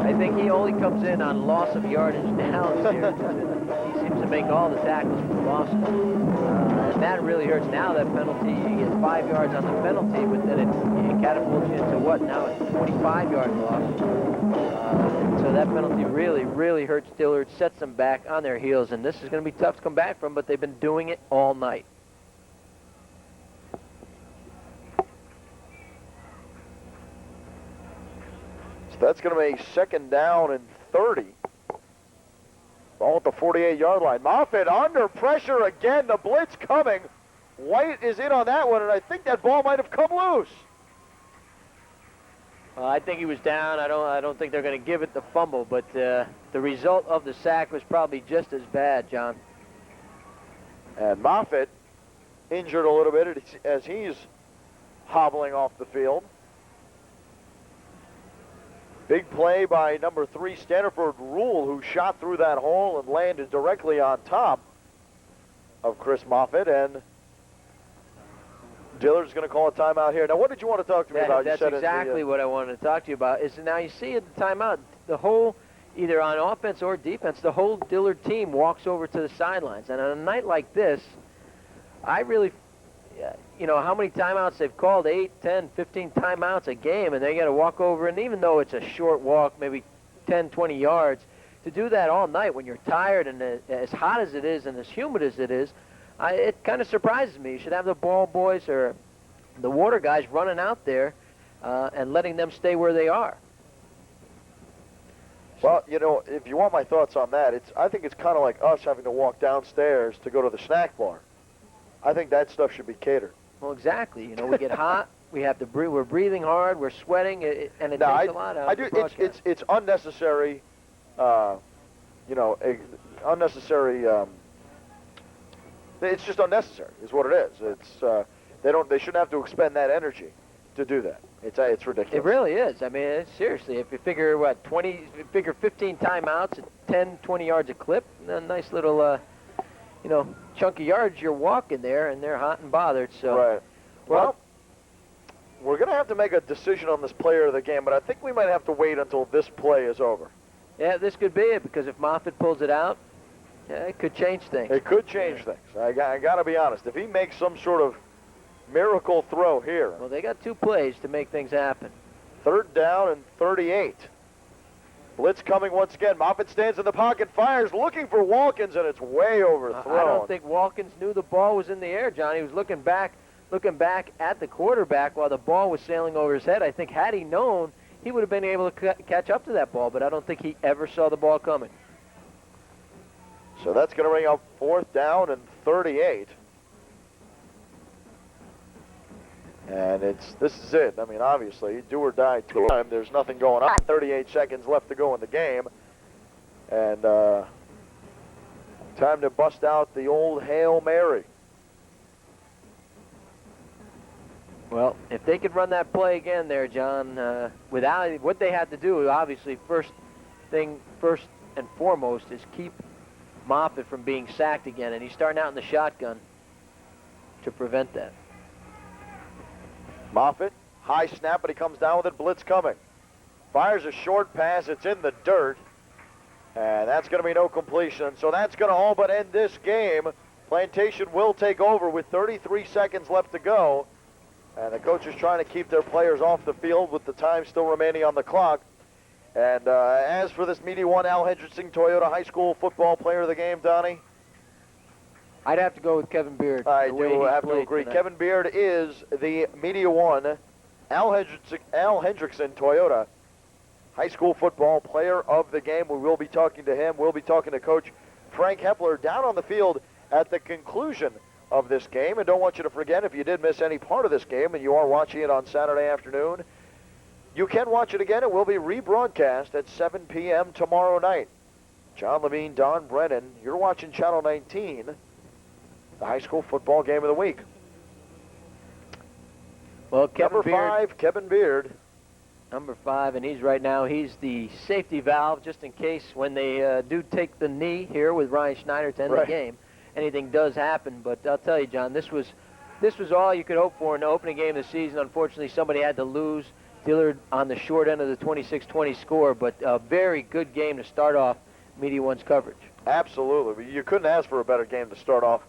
I think he only comes in on loss of yardage now this year. He seems to make all the tackles for losses. And that really hurts. Now that penalty, you get 5 yards on the penalty, but then it catapults you into what? Now it's 25-yard loss. So that penalty really, really hurts Dillard, sets them back on their heels, and this is going to be tough to come back from, but they've been doing it all night. So that's going to be 2nd down and 30. Ball at the 48-yard line. Moffitt under pressure again. The blitz coming. White is in on that one, and I think that ball might have come loose. I think he was down. I don't think they're going to give it the fumble, but the result of the sack was probably just as bad, John. And Moffitt injured a little bit as he's hobbling off the field. Big play by number 3, Stanford Rule, who shot through that hole and landed directly on top of Chris Moffitt. And Dillard's going to call a timeout here. Now, what did you want to talk to me about? That's exactly what I wanted to talk to you about. Is now you see at the timeout, the whole, either on offense or defense, the whole Dillard team walks over to the sidelines. And on a night like this, I really, you know, how many timeouts they've called, 8, 10, 15 timeouts a game, and they got to walk over. And even though it's a short walk, maybe 10, 20 yards, to do that all night when you're tired and as hot as it is and as humid as it is, it kind of surprises me. You should have the ball boys or the water guys running out there and letting them stay where they are. Well, you know, if you want my thoughts on that, I think it's kind of like us having to walk downstairs to go to the snack bar. I think that stuff should be catered. Well, exactly. You know, we get hot. We have to breathe. We're breathing hard. We're sweating, and it takes a lot out of the broadcast. It's unnecessary. You know, unnecessary. It's just unnecessary, is what it is. It's they shouldn't have to expend that energy to do that. It's ridiculous. It really is. I mean, seriously, if you figure 15 timeouts at 10, 20 yards a clip, a nice little you know, chunk of yards you're walking there, and they're hot and bothered. So, right. Well, we're going to have to make a decision on this player of the game, but I think we might have to wait until this play is over. Yeah, this could be it, because if Moffitt pulls it out, yeah, it could change things. It could change things. I got to be honest. If he makes some sort of miracle throw here. Well, they got 2 plays to make things happen. 3rd down and 38. Blitz coming once again. Moffitt stands in the pocket, fires, looking for Walkins, and it's way overthrown. I don't think Walkins knew the ball was in the air, John. He was looking back at the quarterback while the ball was sailing over his head. I think had he known, he would have been able to catch up to that ball, but I don't think he ever saw the ball coming. So that's going to bring up 4th down and 38. And this is it. I mean, obviously, do or die time. There's nothing going on. 38 seconds left to go in the game. And time to bust out the old Hail Mary. Well, if they could run that play again there, John, without what they had to do, obviously, first and foremost is keep Moffitt from being sacked again, and he's starting out in the shotgun to prevent that. Moffitt, high snap, but he comes down with it. Blitz coming. Fires a short pass. It's in the dirt. And that's going to be no completion. So that's going to all but end this game. Plantation will take over with 33 seconds left to go. And the coach is trying to keep their players off the field with the time still remaining on the clock. And as for this Media One Al Hendrickson Toyota High School Football Player of the Game, Donnie? I'd have to go with Kevin Beard. I do have to agree. Tonight. Kevin Beard is the Media One Al Hendrickson Toyota High School Football Player of the Game. We will be talking to him. We'll be talking to Coach Frank Hepler down on the field at the conclusion of this game. And don't want you to forget, if you did miss any part of this game and you are watching it on Saturday afternoon, you can watch it again. It will be rebroadcast at 7 p.m. tomorrow night. John Levine, Don Brennan, you're watching Channel 19, the high school football game of the week. Well, Kevin Number Beard, 5, Kevin Beard. Number 5, and he's right now, he's the safety valve just in case when they do take the knee here with Ryan Schneider to end the game, anything does happen. But I'll tell you, John, this was all you could hope for in the opening game of the season. Unfortunately, somebody had to lose. Dillard on the short end of the 26-20 score, but a very good game to start off Media One's coverage. Absolutely. You couldn't ask for a better game to start off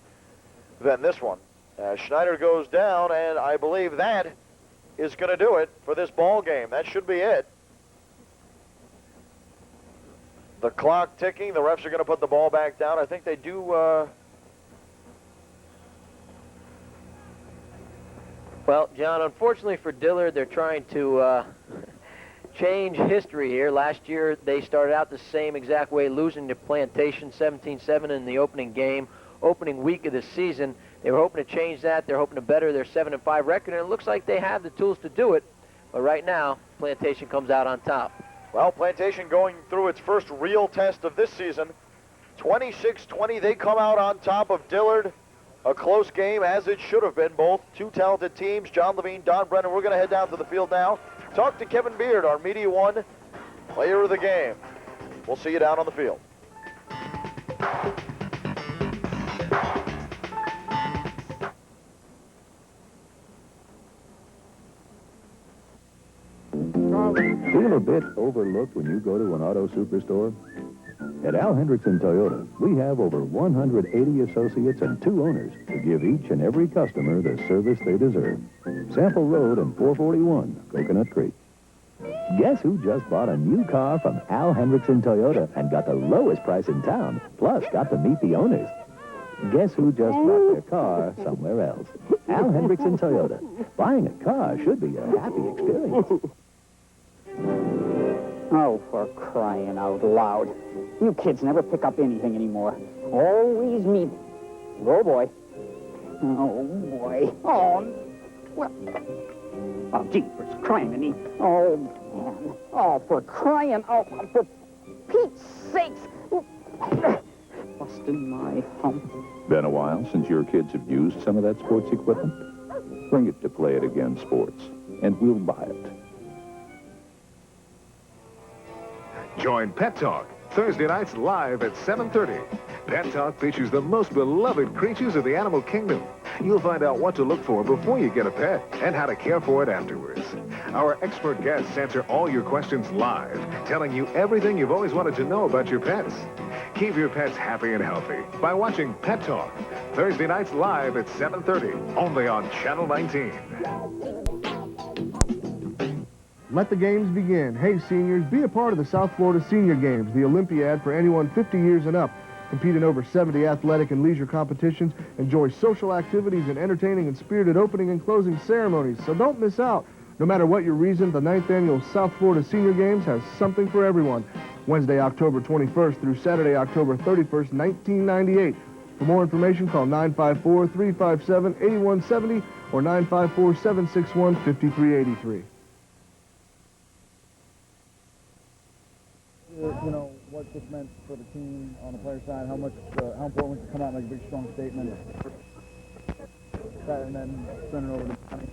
than this one. Schneider goes down, and I believe that is going to do it for this ball game. That should be it. The clock ticking. The refs are going to put the ball back down. I think they do... Well, John, unfortunately for Dillard, they're trying to change history here. Last year, they started out the same exact way, losing to Plantation 17-7 in the opening game, opening week of the season. They were hoping to change that. They're hoping to better their 7-5 record, and it looks like they have the tools to do it. But right now, Plantation comes out on top. Well, Plantation going through its first real test of this season. 26-20, they come out on top of Dillard. A close game, as it should have been. Both two talented teams, John Levine, Don Brennan. We're going to head down to the field now. Talk to Kevin Beard, our Media One player of the game. We'll see you down on the field. Feel a bit overlooked when you go to an auto superstore? At Al Hendrickson Toyota, we have over 180 associates and 2 owners to give each and every customer the service they deserve. Sample Road and 441, Coconut Creek. Guess who just bought a new car from Al Hendrickson Toyota and got the lowest price in town, plus got to meet the owners? Guess who just bought their car somewhere else? Al Hendrickson Toyota. Buying a car should be a happy experience. Oh, for crying out loud. You kids never pick up anything anymore. Always me. Oh, boy. Oh, boy. Oh, well. Oh, jeepers, crying me. Oh, man. Oh, for crying out. For Pete's sakes. Busting my hump. Been a while since your kids have used some of that sports equipment? Bring it to Play It Again Sports, and we'll buy it. Join Pet Talk Thursday nights live at 7:30. Pet Talk features the most beloved creatures of the animal kingdom. You'll find out what to look for before you get a pet and how to care for it afterwards. Our expert guests answer all your questions live, telling you everything you've always wanted to know about your pets. Keep your pets happy and healthy by watching Pet Talk Thursday nights live at 7:30, only on Channel 19. Let the games begin. Hey, seniors, be a part of the South Florida Senior Games, the Olympiad for anyone 50 years and up. Compete in over 70 athletic and leisure competitions. Enjoy social activities and entertaining and spirited opening and closing ceremonies. So don't miss out. No matter what your reason, the 9th Annual South Florida Senior Games has something for everyone. Wednesday, October 21st through Saturday, October 31st, 1998. For more information, call 954-357-8170 or 954-761-5383. You know, what this meant for the team on the player side, how important was to come out and make a big, strong statement, and then send it over to Johnny.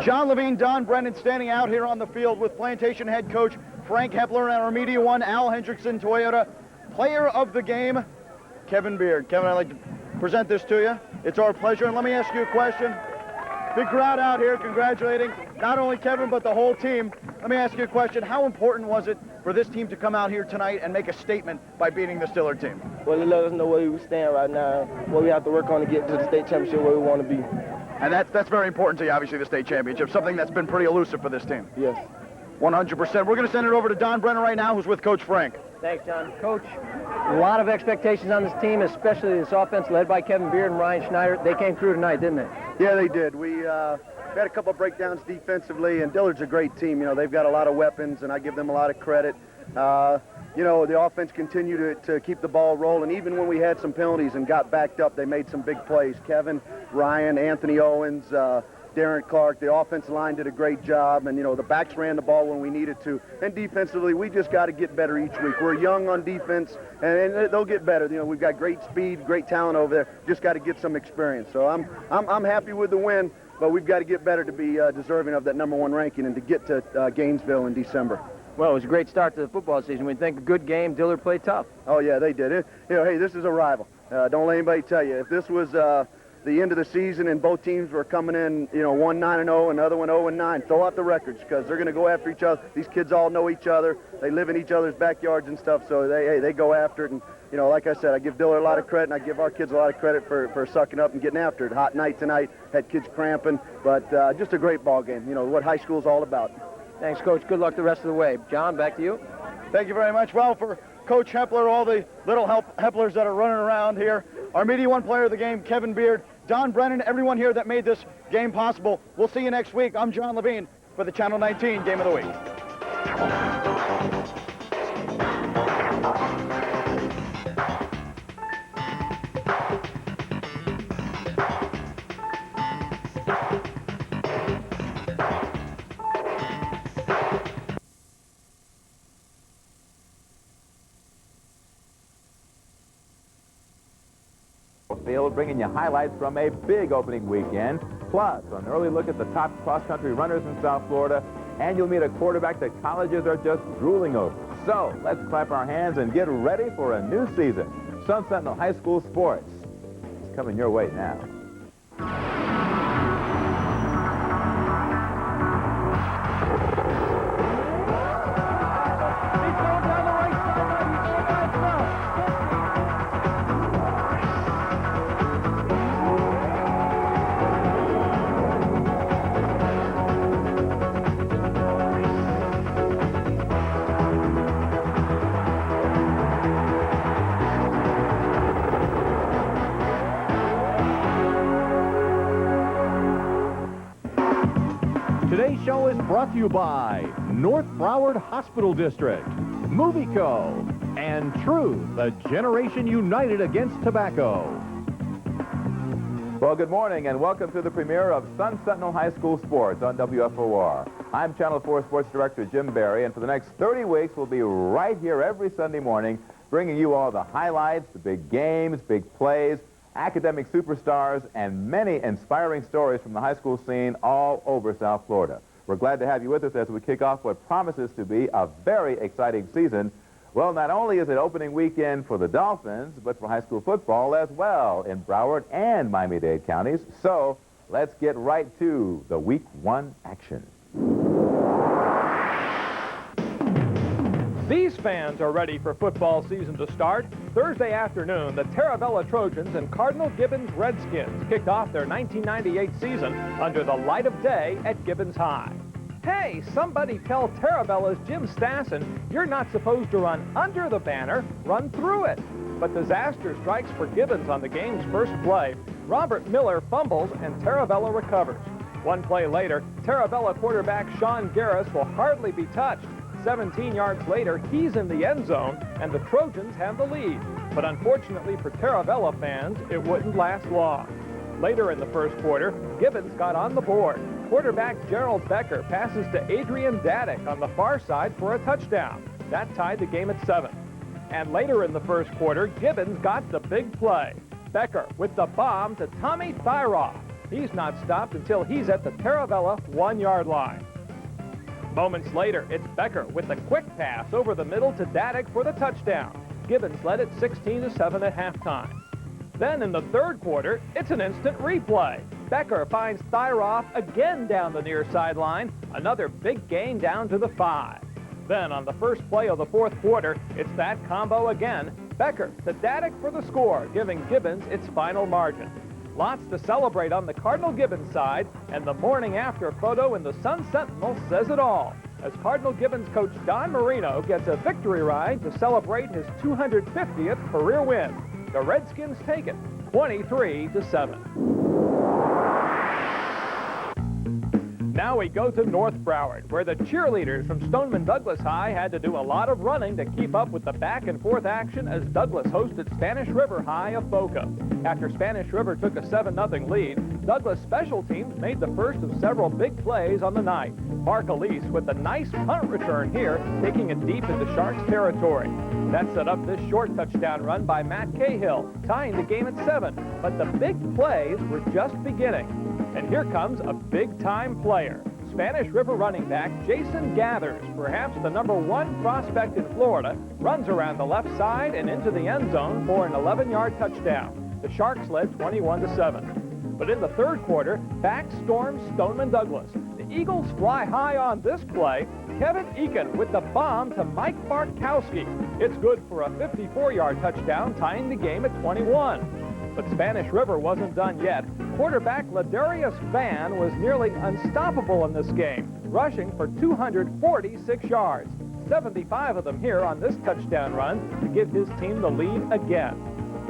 John Levine, Don Brennan standing out here on the field with Plantation head coach Frank Hepler and our Media One, Al Hendrickson Toyota. Player of the game, Kevin Beard. Kevin, I'd like to present this to you. It's our pleasure, and let me ask you a question. Big crowd out here congratulating not only Kevin, but the whole team. Let me ask you a question. How important was it for this team to come out here tonight and make a statement by beating the Dillard team? Well, it let us know where we stand right now, what we have to work on to get to the state championship where we want to be. And that's very important to you, obviously, the state championship, something that's been pretty elusive for this team. Yes. 100%. We're going to send it over to Don Brennan right now, who's with Coach Frank. Thanks, John. Coach, a lot of expectations on this team, especially this offense led by Kevin Beard and Ryan Schneider. They came through tonight, didn't they? Yeah, they did. We we had a couple of breakdowns defensively, and Dillard's a great team. You know, they've got a lot of weapons, and I give them a lot of credit. You know, the offense continued to keep the ball rolling. Even when we had some penalties and got backed up, they made some big plays. Kevin, Ryan, Anthony Owens, Darren Clark, the offensive line did a great job, and, you know, the backs ran the ball when we needed to. And defensively, we just got to get better each week. We're young on defense, and they'll get better. You know, we've got great speed, great talent over there. Just got to get some experience. So I'm happy with the win, but we've got to get better to be deserving of that #1 ranking and to get to Gainesville in December. Well, it was a great start to the football season. We think a good game. Dillard played tough. Oh, yeah, they did. You know, hey, this is a rival. Don't let anybody tell you. If this was the end of the season and both teams were coming in, you know, one 9-0, another one 0-9, throw out the records because they're going to go after each other. These kids all know each other. They live in each other's backyards and stuff, so they go after it. And, you know, like I said, I give Dillard a lot of credit, and I give our kids a lot of credit for sucking up and getting after it. Hot night tonight, had kids cramping, but just a great ball game. You know, what high school's all about. Thanks, Coach. Good luck the rest of the way. John, back to you. Thank you very much. Well, for Coach Hepler, all the little Heplers that are running around here, our Media One player of the game, Kevin Beard, Don Brennan, everyone here that made this game possible. We'll see you next week. I'm John Levine for the Channel 19 Game of the Week. Field, bringing you highlights from a big opening weekend, plus an early look at the top cross-country runners in South Florida, and you'll meet a quarterback that colleges are just drooling over. So let's clap our hands and get ready for a new season. Sun Sentinel High School Sports is coming your way now. Today's show is brought to you by North Broward Hospital District, Movieco, and Truth, a generation united against tobacco. Well, good morning and welcome to the premiere of Sun Sentinel High School Sports on WFOR. I'm Channel 4 Sports Director Jim Barry, and for the next 30 weeks, we'll be right here every Sunday morning bringing you all the highlights, the big games, big plays, academic superstars, and many inspiring stories from the high school scene all over South Florida. We're glad to have you with us as we kick off what promises to be a very exciting season. Well, not only is it opening weekend for the Dolphins, but for high school football as well in Broward and Miami-Dade counties. So let's get right to the Week 1 action. These fans are ready for football season to start. Thursday afternoon, the Terravella Trojans and Cardinal Gibbons Redskins kicked off their 1998 season under the light of day at Gibbons High. Hey, somebody tell Terravella's Jim Stassen you're not supposed to run under the banner, run through it. But disaster strikes for Gibbons on the game's first play. Robert Miller fumbles and Terravella recovers. One play later, Terravella quarterback Sean Garris will hardly be touched. 17 yards later, he's in the end zone, and the Trojans have the lead. But unfortunately for Terravella fans, it wouldn't last long. Later in the first quarter, Gibbons got on the board. Quarterback Gerald Becker passes to Adrian Daddick on the far side for a touchdown. That tied the game at 7. And later in the first quarter, Gibbons got the big play. Becker with the bomb to Tommy Thyroff. He's not stopped until he's at the Terravella 1-yard line. Moments later, it's Becker with a quick pass over the middle to Daddick for the touchdown. Gibbons led it 16-7 at halftime. Then in the third quarter, it's an instant replay. Becker finds Thyroff again down the near sideline. Another big gain down to the 5. Then on the first play of the fourth quarter, it's that combo again. Becker to Daddick for the score, giving Gibbons its final margin. Lots to celebrate on the Cardinal Gibbons side, and the morning after photo in the Sun Sentinel says it all, as Cardinal Gibbons coach Don Marino gets a victory ride to celebrate his 250th career win. The Redskins take it 23-7. Now we go to North Broward, where the cheerleaders from Stoneman Douglas High had to do a lot of running to keep up with the back-and-forth action as Douglas hosted Spanish River High of Boca. After Spanish River took a 7-0 lead, Douglas special teams made the first of several big plays on the night. Mark Elise with a nice punt return here, taking it deep into Sharks territory. That set up this short touchdown run by Matt Cahill, tying the game at 7. But the big plays were just beginning. And here comes a big-time player. Spanish River running back Jason Gathers, perhaps the #1 prospect in Florida, runs around the left side and into the end zone for an 11-yard touchdown. The Sharks led 21-7. But in the third quarter, back storms Stoneman Douglas. The Eagles fly high on this play. Kevin Eakin with the bomb to Mike Bartkowski. It's good for a 54-yard touchdown, tying the game at 21. But Spanish River wasn't done yet. Quarterback Ladarius Van was nearly unstoppable in this game, rushing for 246 yards, 75 of them here on this touchdown run to give his team the lead again.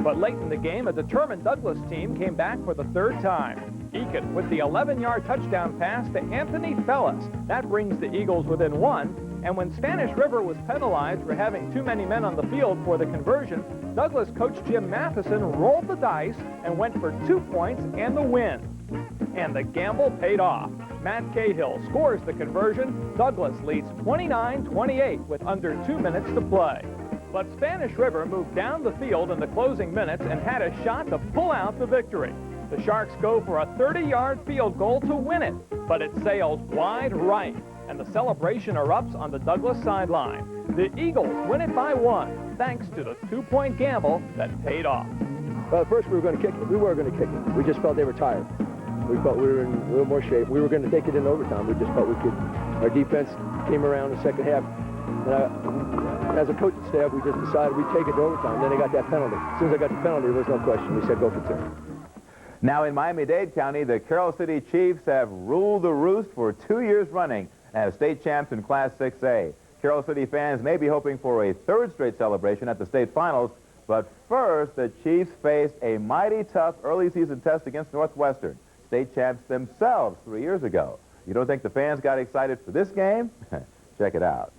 But late in the game, a determined Douglas team came back for the third time. Eakin with the 11-yard touchdown pass to Anthony Fellis. That brings the Eagles within 1. And when Spanish River was penalized for having too many men on the field for the conversion, Douglas coach Jim Matheson rolled the dice and went for 2 points and the win. And the gamble paid off. Matt Cahill scores the conversion. Douglas leads 29-28 with under 2 minutes to play. But Spanish River moved down the field in the closing minutes and had a shot to pull out the victory. The Sharks go for a 30-yard field goal to win it, but it sails wide right, and the celebration erupts on the Douglas sideline. The Eagles win it by 1, thanks to the 2-point gamble that paid off. Well, at first we were going to kick it. We were going to kick it. We just felt they were tired. We felt we were in a little more shape. We were going to take it in overtime. We just felt we could. Our defense came around in the second half. And as a coaching staff, we just decided we'd take it to overtime. Then they got that penalty. As soon as I got the penalty, there was no question. We said go for 2. Now in Miami-Dade County, the Carroll City Chiefs have ruled the roost for 2 years running as state champs in Class 6A. Carroll City fans may be hoping for a 3rd straight celebration at the state finals, but first, the Chiefs faced a mighty tough early season test against Northwestern, state champs themselves 3 years ago. You don't think the fans got excited for this game? Check it out.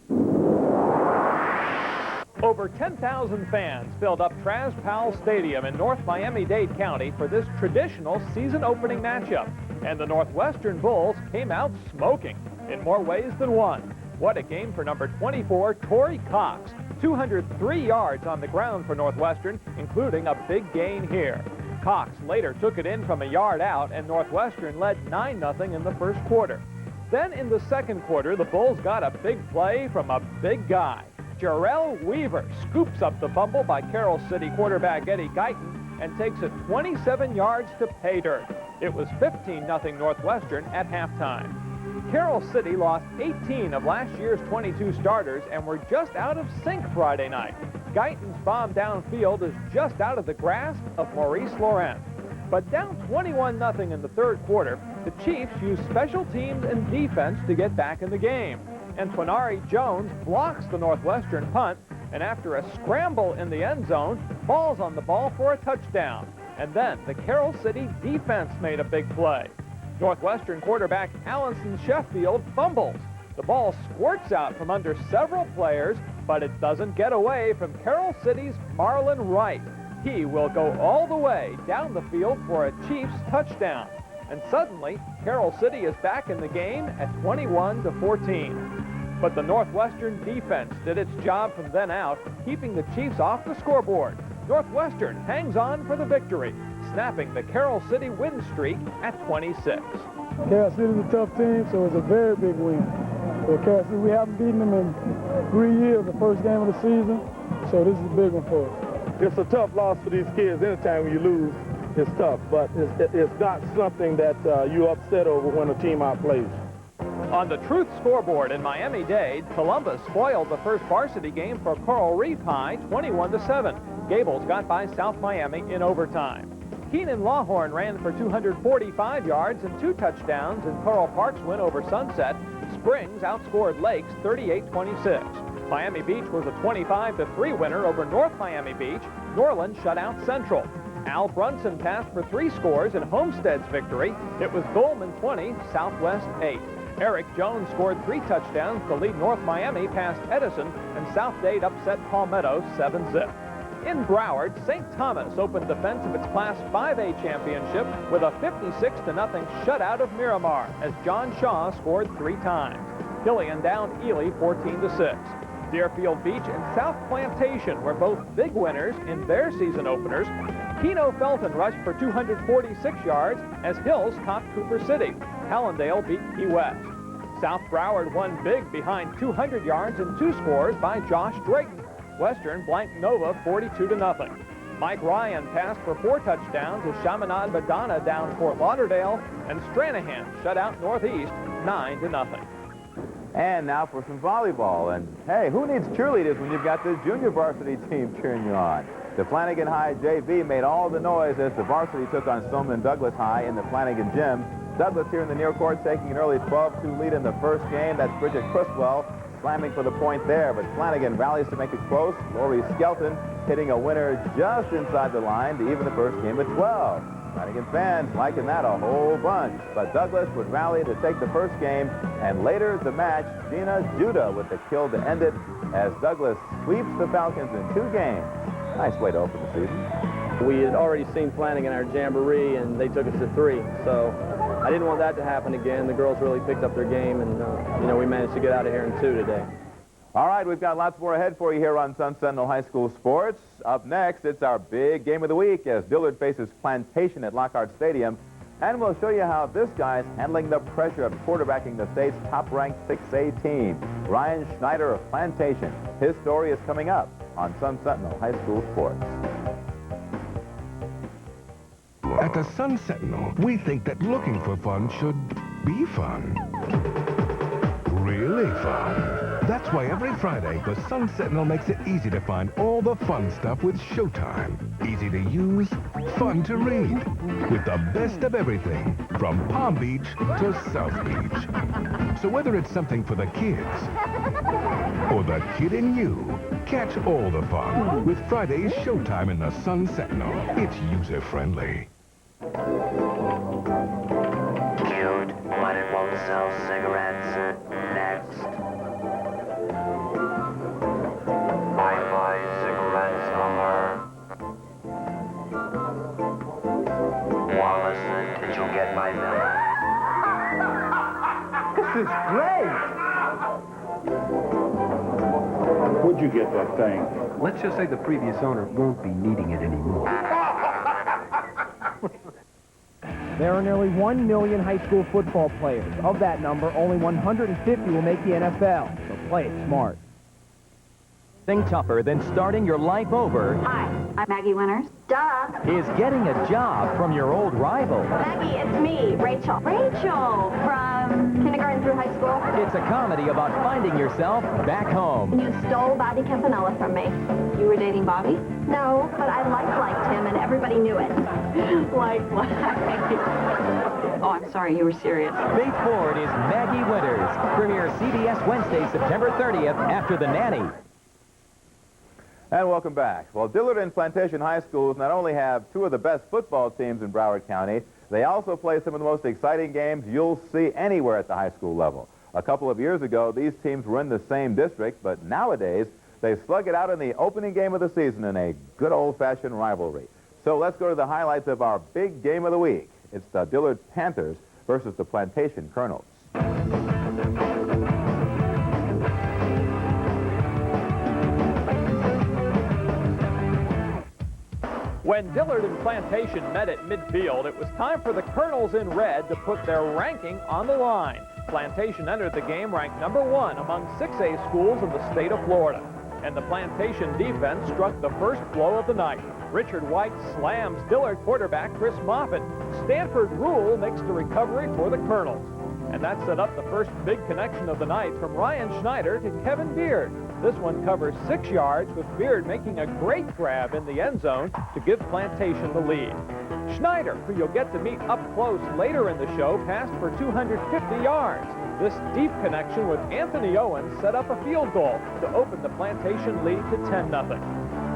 Over 10,000 fans filled up Traz Powell Stadium in North Miami-Dade County for this traditional season-opening matchup. And the Northwestern Bulls came out smoking in more ways than one. What a game for number 24, Torrey Cox. 203 yards on the ground for Northwestern, including a big gain here. Cox later took it in from a yard out, and Northwestern led 9-0 in the first quarter. Then in the second quarter, the Bulls got a big play from a big guy. Jarrell Weaver scoops up the fumble by Carroll City quarterback Eddie Guyton and takes it 27 yards to pay dirt. It was 15-0 Northwestern at halftime. Carroll City lost 18 of last year's 22 starters and were just out of sync Friday night. Guyton's bomb downfield is just out of the grasp of Maurice Laurent. But down 21-0 in the third quarter, the Chiefs used special teams and defense to get back in the game. And Twanari Jones blocks the Northwestern punt, and after a scramble in the end zone, falls on the ball for a touchdown. And then the Carroll City defense made a big play. Northwestern quarterback Allison Sheffield fumbles. The ball squirts out from under several players, but it doesn't get away from Carroll City's Marlon Wright. He will go all the way down the field for a Chiefs touchdown. And suddenly, Carroll City is back in the game at 21-14. But the Northwestern defense did its job from then out, keeping the Chiefs off the scoreboard. Northwestern hangs on for the victory, snapping the Carroll City win streak at 26. Carroll City is a tough team, so it's a very big win. For Carroll City, we haven't beaten them in 3 years, the first game of the season, so this is a big one for us. It's a tough loss for these kids. Anytime you lose, it's tough, but it's not something that you upset over when a team outplays. On the Truth scoreboard in Miami-Dade, Columbus spoiled the first varsity game for Coral Reef High 21-7. Gables got by South Miami in overtime. Keenan Lawhorn ran for 245 yards and 2 touchdowns in Coral Park's win over Sunset. Springs outscored Lakes 38-26. Miami Beach was a 25-3 winner over North Miami Beach. Norland shut out Central. Al Brunson passed for 3 scores in Homestead's victory. It was Goldman 20, Southwest 8. Eric Jones scored 3 touchdowns to lead North Miami past Edison, and South Dade upset Palmetto 7-zip. In Broward, St. Thomas opened defense of its Class 5A championship with a 56-0 shutout of Miramar as John Shaw scored 3 times. Killian downed Ely 14-6. Deerfield Beach and South Plantation were both big winners in their season openers. Keno Felton rushed for 246 yards as Hills topped Cooper City. Hallandale beat Key West. South Broward won big behind 200 yards and 2 scores by Josh Drayton. Western blanked Nova 42-0. Mike Ryan passed for 4 touchdowns as Chaminade Madonna downed Fort Lauderdale, and Stranahan shut out Northeast 9-0. And now for some volleyball. And hey, who needs cheerleaders when you've got the junior varsity team cheering you on? The Flanagan High JV made all the noise as the varsity took on Stoneman Douglas High in the Flanagan Gym. Douglas here in the near court taking an early 12-2 lead in the first game. That's Bridget Criswell slamming for the point there, but Flanagan rallies to make it close. Lori Skelton hitting a winner just inside the line to even the first game at 12. Flanagan fans liking that a whole bunch, but Douglas would rally to take the first game, and later the match, Gina Judah with the kill to end it as Douglas sweeps the Falcons in 2 games. Nice way to open the season. We had already seen Flanagan our jamboree, and they took us to 3, so I didn't want that to happen again. The girls really picked up their game, and we managed to get out of here in 2 today. All right, we've got lots more ahead for you here on Sun Sentinel High School Sports. Up next, it's our big game of the week as Dillard faces Plantation at Lockhart Stadium. And we'll show you how this guy's handling the pressure of quarterbacking the state's top-ranked 6A team. Ryan Schneider of Plantation. His story is coming up on Sun Sentinel High School Sports. At the Sun Sentinel, we think that looking for fun should be fun. Really fun. That's why every Friday, the Sun Sentinel makes it easy to find all the fun stuff with Showtime. Easy to use, fun to read. With the best of everything, from Palm Beach to South Beach. So whether it's something for the kids or the kid in you, catch all the fun with Friday's Showtime in the Sun Sentinel. It's user-friendly. Cute, one and won't sell cigarettes. Next. I buy cigarettes from her. Wallace, did you get my milk? This is great! Where'd you get that thing? Let's just say the previous owner won't be needing it anymore. There are nearly 1 million high school football players. Of that number, only 150 will make the NFL. So play it smart. Nothing tougher than starting your life over. Hi, I'm Maggie Winters. Duh. Is getting a job from your old rival. Maggie, it's me, Rachel. Rachel from kindergarten through high school. It's a comedy about finding yourself back home. You stole Bobby Campanella from me. You were dating Bobby? No, but I liked him, and everybody knew it. Like. Oh, I'm sorry, you were serious. Faith Ford is Maggie Winters. Premiere CBS Wednesday, September 30th, after The Nanny. And welcome back. Well, Dillard and Plantation High Schools not only have 2 of the best football teams in Broward County, they also play some of the most exciting games you'll see anywhere at the high school level. A couple of years ago, these teams were in the same district, but nowadays, they slug it out in the opening game of the season in a good old-fashioned rivalry. So let's go to the highlights of our big game of the week. It's the Dillard Panthers versus the Plantation Colonels. When Dillard and Plantation met at midfield, it was time for the Colonels in red to put their ranking on the line. Plantation entered the game ranked #1 among 6A schools in the state of Florida. And the Plantation defense struck the first blow of the night. Richard White slams Dillard quarterback Chris Moffitt. Stanford Rule makes the recovery for the Colonels. And that set up the first big connection of the night from Ryan Schneider to Kevin Beard. This one covers 6 yards with Beard making a great grab in the end zone to give Plantation the lead. Schneider, who you'll get to meet up close later in the show, passed for 250 yards. This deep connection with Anthony Owens set up a field goal to open the Plantation lead to 10-0.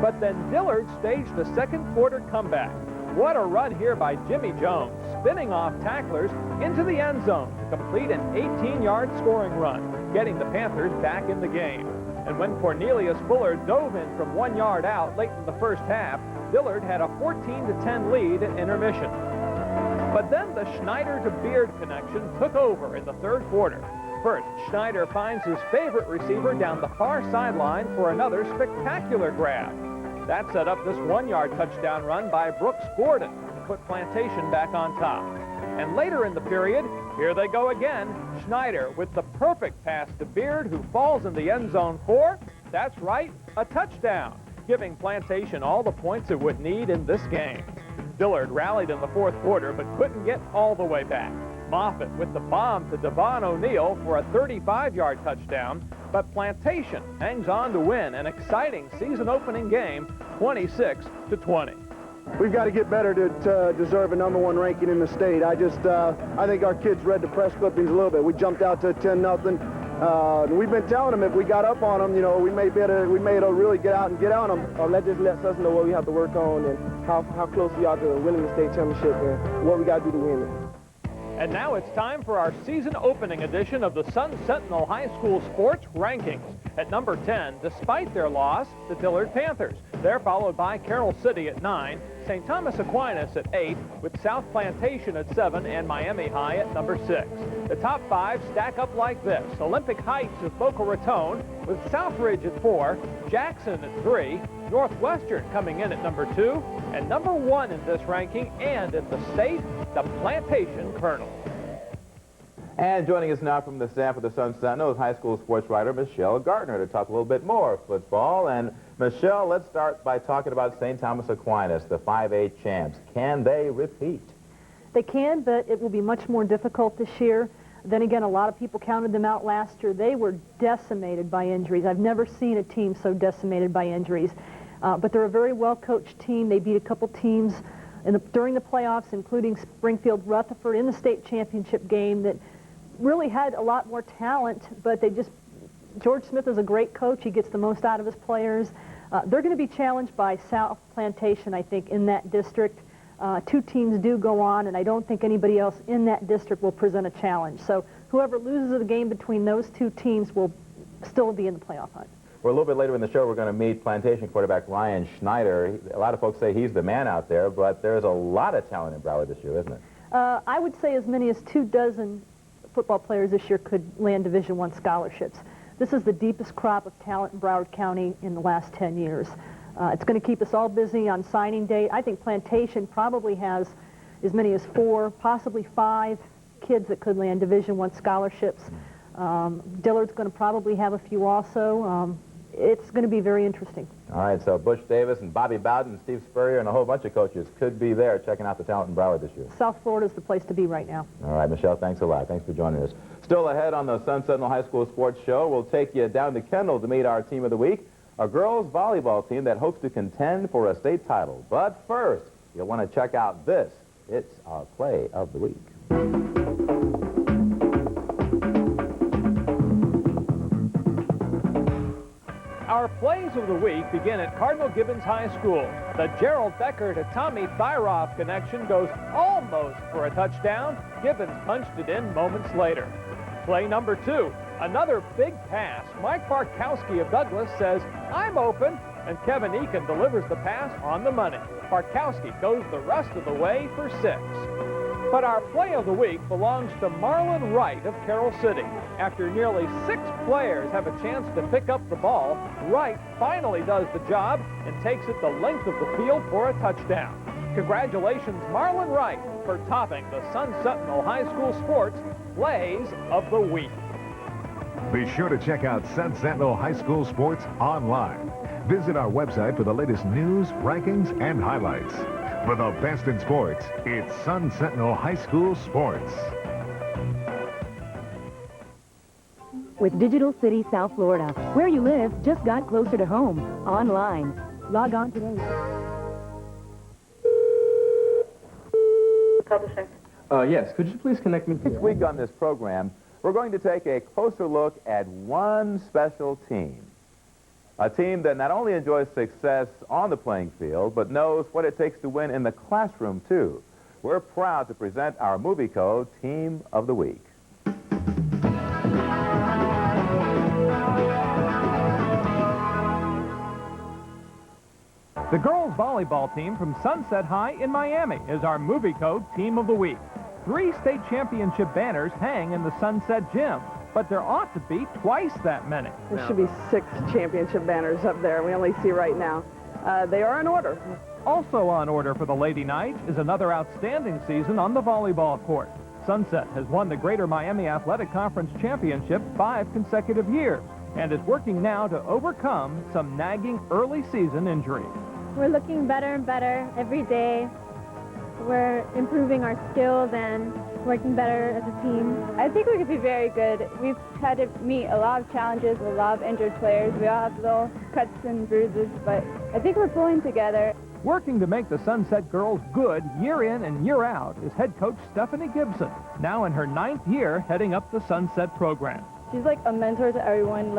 But then Dillard staged a second quarter comeback. What a run here by Jimmy Jones. spinning off tacklers into the end zone to complete an 18-yard scoring run, getting the Panthers back in the game. And when Cornelius Fuller dove in from 1 yard out late in the first half, Dillard had a 14-10 lead at intermission. But then the Schneider to Beard connection took over in the third quarter. First, Schneider finds his favorite receiver down the far sideline for another spectacular grab. That set up this 1 yard touchdown run by Brooks Gordon to put Plantation back on top. And later in the period, here they go again. Schneider with the perfect pass to Beard, who falls in the end zone for, that's right, a touchdown, giving Plantation all the points it would need in this game. Dillard rallied in the fourth quarter, but couldn't get all the way back. Moffitt with the bomb to Devon O'Neal for a 35-yard touchdown, but Plantation hangs on to win an exciting season-opening game, 26-20. We've got to get better to deserve a #1 ranking in the state. I think our kids read the press clippings a little bit. We jumped out to 10-0. We've been telling them if we got up on them, you know, we may really get out and get on them. That just lets us know what we have to work on and how close we are to winning the state championship and what we got to do to win it. And now it's time for our season opening edition of the Sun Sentinel High School Sports Rankings. At number 10, despite their loss, the Dillard Panthers. They're followed by Carroll City at 9, St. Thomas Aquinas at 8, with South Plantation at 7, and Miami High at number 6. The top 5 stack up like this. Olympic Heights of Boca Raton, with Southridge at 4, Jackson at 3, Northwestern coming in at number 2, and number 1 in this ranking and in the state, the Plantation Colonel. And joining us now from the staff of the Sun Sentinel is high school sports writer Michelle Gardner to talk a little bit more football. And Michelle, let's start by talking about St. Thomas Aquinas, the 5A champs. Can they repeat? They can, but it will be much more difficult this year. Then again, a lot of people counted them out last year. They were decimated by injuries. I've never seen a team so decimated by injuries. But they're a very well-coached team. They beat a couple teams during the playoffs, including Springfield Rutherford in the state championship game that really had a lot more talent, but George Smith is a great coach. He gets the most out of his players. They're going to be challenged by South Plantation, I think, in that district. 2 teams do go on, and I don't think anybody else in that district will present a challenge. So whoever loses the game between those 2 teams will still be in the playoff hunt. Well, a little bit later in the show, we're going to meet Plantation quarterback Ryan Schneider. A lot of folks say he's the man out there, but there's a lot of talent in Broward this year, isn't it? I would say as many as 24 football players this year could land Division I scholarships. This is the deepest crop of talent in Broward County in the last 10 years. It's going to keep us all busy on signing day. I think Plantation probably has as many as 4, possibly 5 kids that could land Division I scholarships. Dillard's going to probably have a few also. It's going to be very interesting. All right, so Bush Davis and Bobby Bowden and Steve Spurrier and a whole bunch of coaches could be there checking out the talent in Broward this year. South Florida is the place to be right now. All right, Michelle, thanks a lot. Thanks for joining us. Still ahead on the Sun Sentinel High School Sports Show, we'll take you down to Kendall to meet our team of the week, a girls volleyball team that hopes to contend for a state title. But first, you'll want to check out this. It's our play of the week. Our plays of the week begin at Cardinal Gibbons High School. The Gerald Becker to Tommy Thyroff connection goes almost for a touchdown. Gibbons punched it in moments later. Play number 2, another big pass. Mike Barkowski of Douglas says, "I'm open," and Kevin Eakin delivers the pass on the money. Barkowski goes the rest of the way for 6. But our play of the week belongs to Marlon Wright of Carroll City. After nearly 6 players have a chance to pick up the ball, Wright finally does the job and takes it the length of the field for a touchdown. Congratulations, Marlon Wright, for topping the Sun Sentinel High School Sports Plays of the Week. Be sure to check out Sun Sentinel High School Sports online. Visit our website for the latest news, rankings, and highlights. For the best in sports, it's Sun Sentinel High School Sports. With Digital City South Florida, where you live just got closer to home. Online. Log on today. Yes, could you please connect me? This week on this program, we're going to take a closer look at one special team. A team that not only enjoys success on the playing field, but knows what it takes to win in the classroom, too. we're proud to present our Movie Code Team of the Week. The girls volleyball team from Sunset High in Miami is our Movie Code Team of the Week. 3 state championship banners hang in the Sunset Gym, but there ought to be twice that many. There should be 6 championship banners up there. We only see right now. They are in order. Also on order for the Lady Knights is another outstanding season on the volleyball court. Sunset has won the Greater Miami Athletic Conference Championship 5 consecutive years and is working now to overcome some nagging early season injuries. We're looking better and better every day. We're improving our skills and working better as a team. I think we could be very good. We've had to meet a lot of challenges with a lot of injured players. We all have little cuts and bruises, but I think we're pulling together. Working to make the Sunset girls good year in and year out is head coach Stephanie Gibson, now in her 9th year heading up the Sunset program. She's like a mentor to everyone.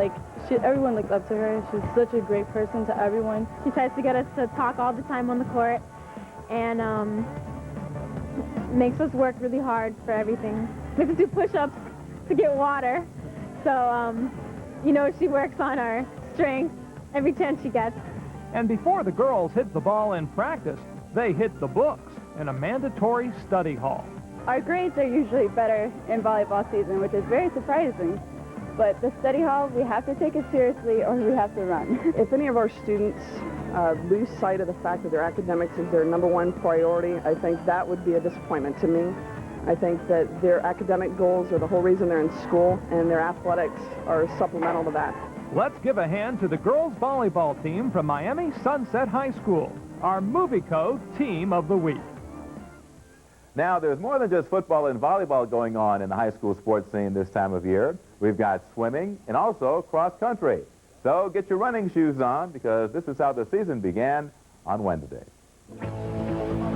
Everyone looks up to her. She's such a great person to everyone. She tries to get us to talk all the time on the court and makes us work really hard for everything. We have to do push-ups to get water. So, she works on our strength every chance she gets. And before the girls hit the ball in practice, they hit the books in a mandatory study hall. Our grades are usually better in volleyball season, which is very surprising. But the study hall, we have to take it seriously or we have to run. If any of our students lose sight of the fact that their academics is their #1 priority, I think that would be a disappointment to me. I think that their academic goals are the whole reason they're in school, and their athletics are supplemental to that. Let's give a hand to the girls volleyball team from Miami Sunset High School, our Movie Code Team of the Week. Now, there's more than just football and volleyball going on in the high school sports scene this time of year. We've got swimming and also cross country. So get your running shoes on because this is how the season began on Wednesday.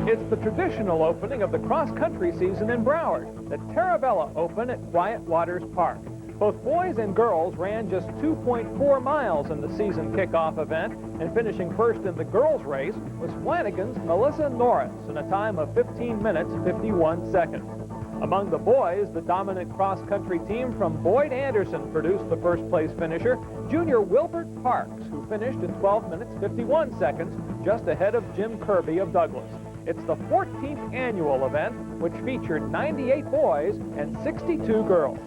It's the traditional opening of the cross-country season in Broward, the Terravella Open at Quiet Waters Park. Both boys and girls ran just 2.4 miles in the season kickoff event, and finishing first in the girls' race was Flanagan's Melissa Norris in a time of 15 minutes, 51 seconds. Among the boys, the dominant cross-country team from Boyd Anderson produced the first-place finisher, junior Wilbert Parks, who finished in 12 minutes, 51 seconds, just ahead of Jim Kirby of Douglas. It's the 14th annual event, which featured 98 boys and 62 girls.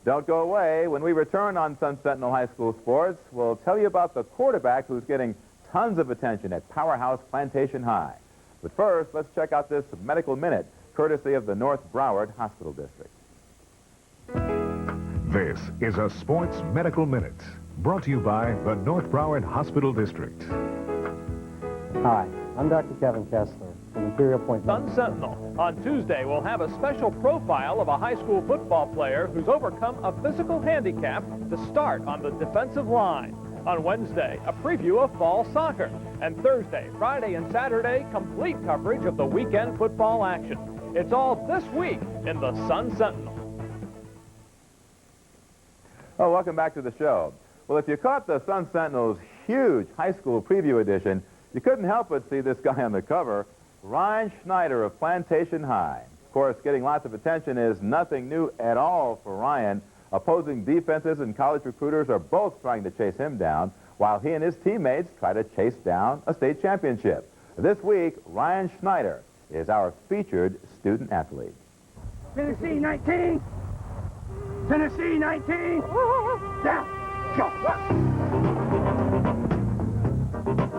Don't go away. When we return on Sun Sentinel High School Sports, we'll tell you about the quarterback who's getting tons of attention at powerhouse Plantation High. But first, let's check out this Medical Minute, courtesy of the North Broward Hospital District. This is a Sports Medical Minute, brought to you by the North Broward Hospital District. Hi, I'm Dr. Kevin Kessler from Imperial Point. Sun Sentinel. On Tuesday, we'll have a special profile of a high school football player who's overcome a physical handicap to start on the defensive line. On Wednesday, a preview of fall soccer. And Thursday, Friday, and Saturday, complete coverage of the weekend football action. It's all this week in the Sun Sentinel. Oh, welcome back to the show. Well, if you caught the Sun Sentinel's huge high school preview edition, you couldn't help but see this guy on the cover, Ryan Schneider of Plantation High. Of course, getting lots of attention is nothing new at all for Ryan. Opposing defenses and college recruiters are both trying to chase him down, while he and his teammates try to chase down a state championship. This week, Ryan Schneider is our featured student athlete. Tennessee 19! Tennessee 19! Down! Go!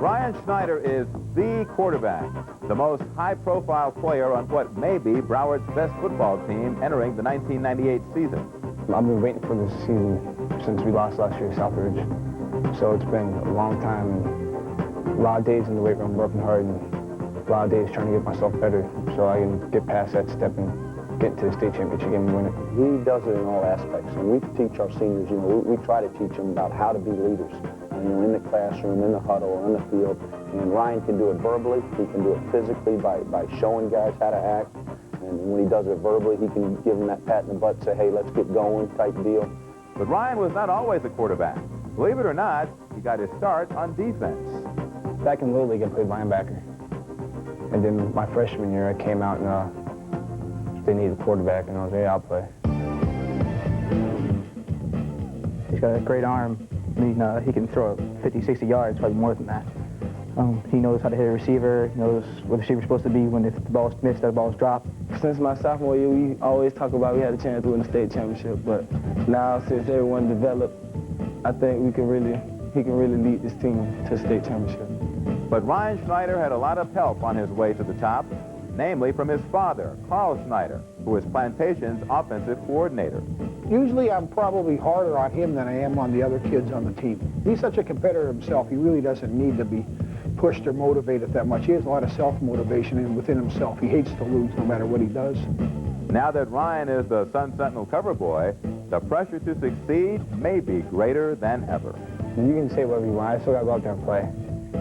Ryan Schneider is the quarterback, the most high-profile player on what may be Broward's best football team entering the 1998 season. I've been waiting for this season since we lost last year at Southridge. So it's been a long time, and a lot of days in the weight room working hard, and a lot of days trying to get myself better so I can get past that step and get to the state championship game and win it. He does it in all aspects, and we teach our seniors, we try to teach them about how to be leaders, in the classroom, in the huddle, or in the field. And Ryan can do it verbally, he can do it physically by showing guys how to act. And when he does it verbally, he can give them that pat in the butt, say, hey, let's get going type deal. But Ryan was not always a quarterback. Believe it or not, he got his start on defense. Back in Little League, I played linebacker. And then my freshman year, I came out and they needed a quarterback, and I was like, yeah, I'll play. He's got a great arm. I mean, he can throw 50, 60 yards, probably more than that. He knows how to hit a receiver. He knows what the receiver's supposed to be when if the ball's missed or the ball's dropped. Since my sophomore year, we always talk about we had a chance to win the state championship. But now, since everyone developed, I think he can really lead this team to state championship. But Ryan Schneider had a lot of help on his way to the top, namely from his father, Carl Schneider, who is Plantation's offensive coordinator. Usually I'm probably harder on him than I am on the other kids on the team. He's such a competitor himself, he really doesn't need to be pushed or motivated that much. He has a lot of self-motivation within himself. He hates to lose no matter what he does. Now that Ryan is the Sun Sentinel cover boy, the pressure to succeed may be greater than ever. You can say whatever you want. I still got to go out there and play.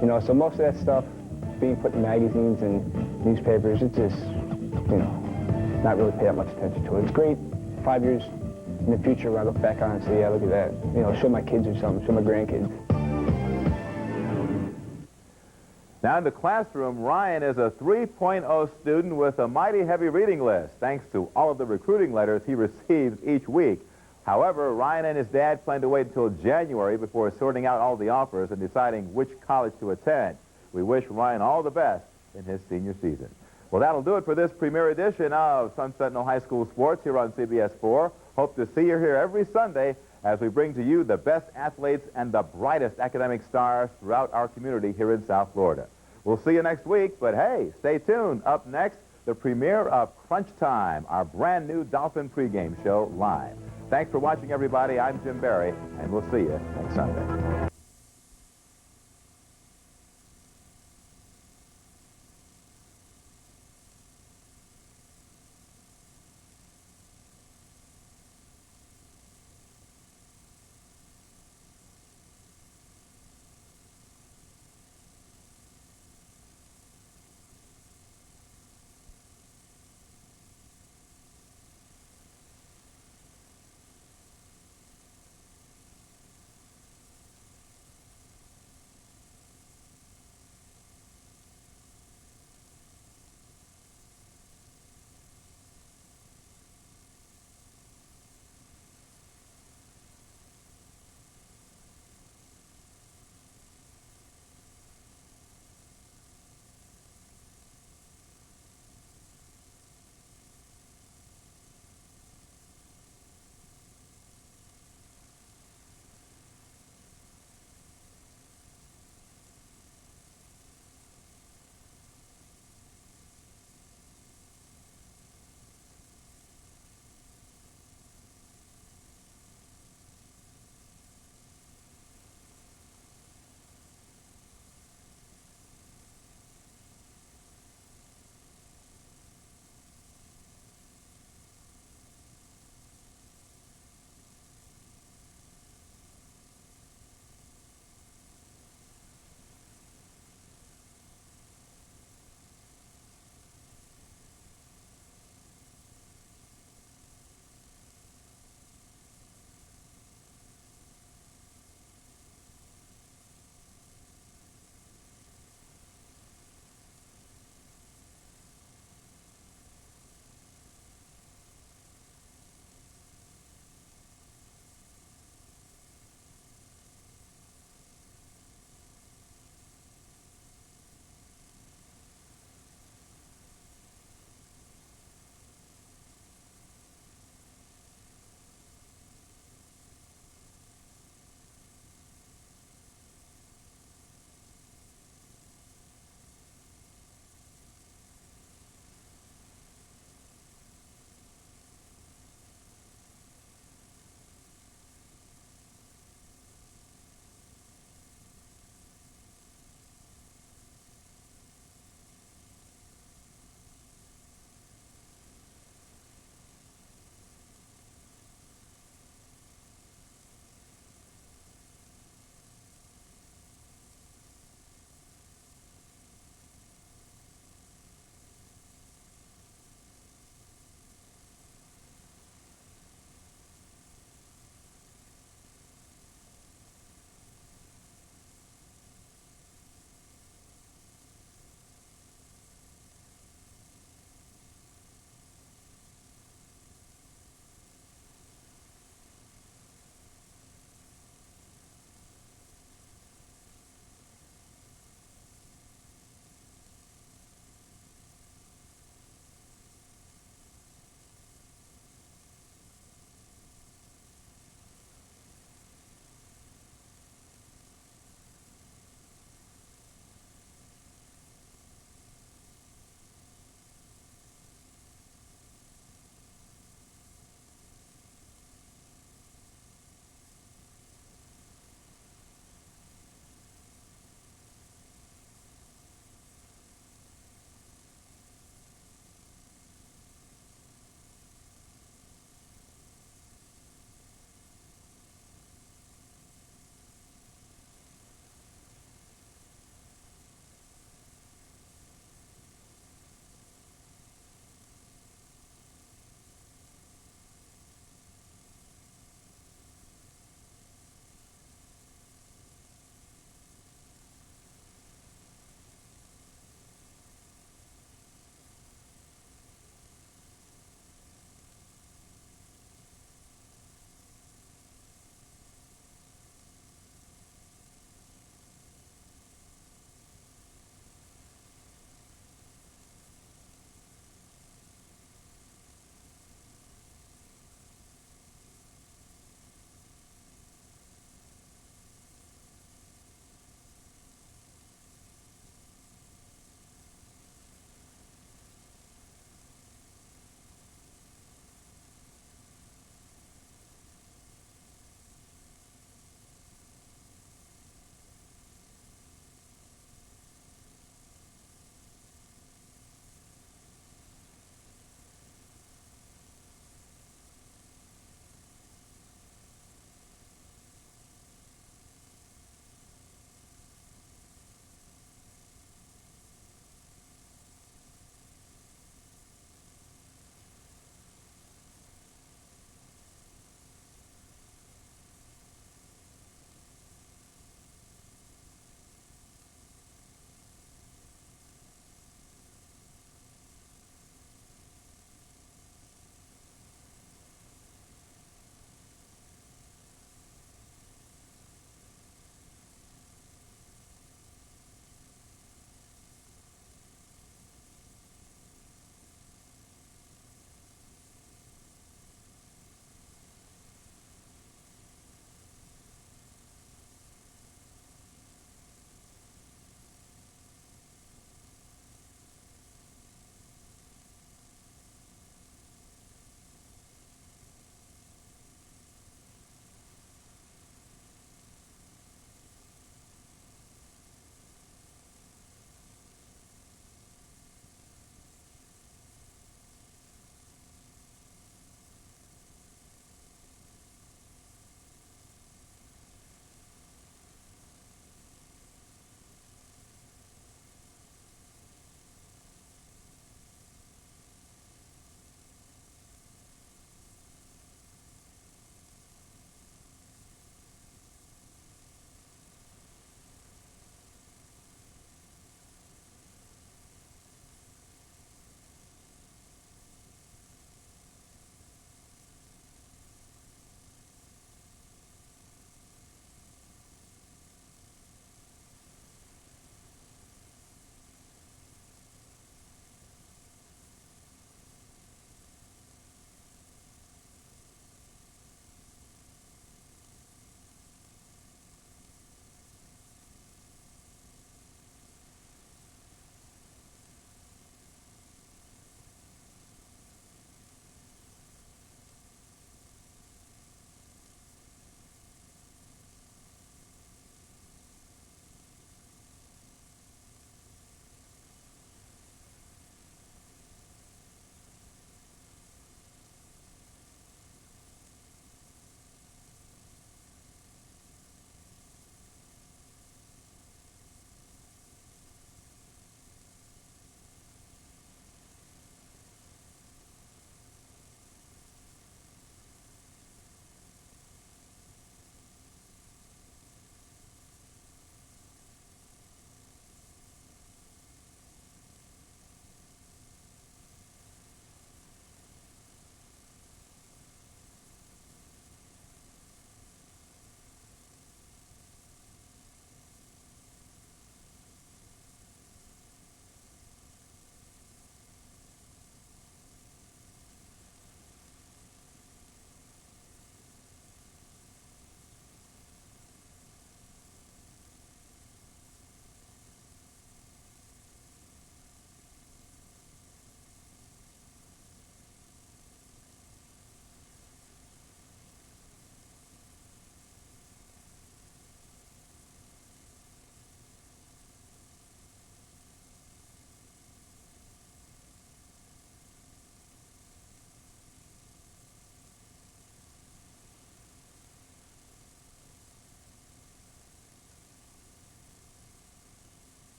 You know, so most of that stuff being put in magazines and newspapers, it's just, you know, not really pay that much attention to it. It's great 5 years in the future when I look back on it and say, yeah, look at that. You know, show my kids or something, show my grandkids. Now in the classroom, Ryan is a 3.0 student with a mighty heavy reading list, thanks to all of the recruiting letters he receives each week. However, Ryan and his dad plan to wait until January before sorting out all the offers and deciding which college to attend. We wish Ryan all the best in his senior season. Well, that'll do it for this premiere edition of Sun Sentinel High School Sports here on CBS 4. Hope to see you here every Sunday as we bring to you the best athletes and the brightest academic stars throughout our community here in South Florida. We'll see you next week, but hey, stay tuned. Up next, the premiere of Crunch Time, our brand new Dolphin pregame show live. Thanks for watching, everybody. I'm Jim Barry, and we'll see you next Sunday.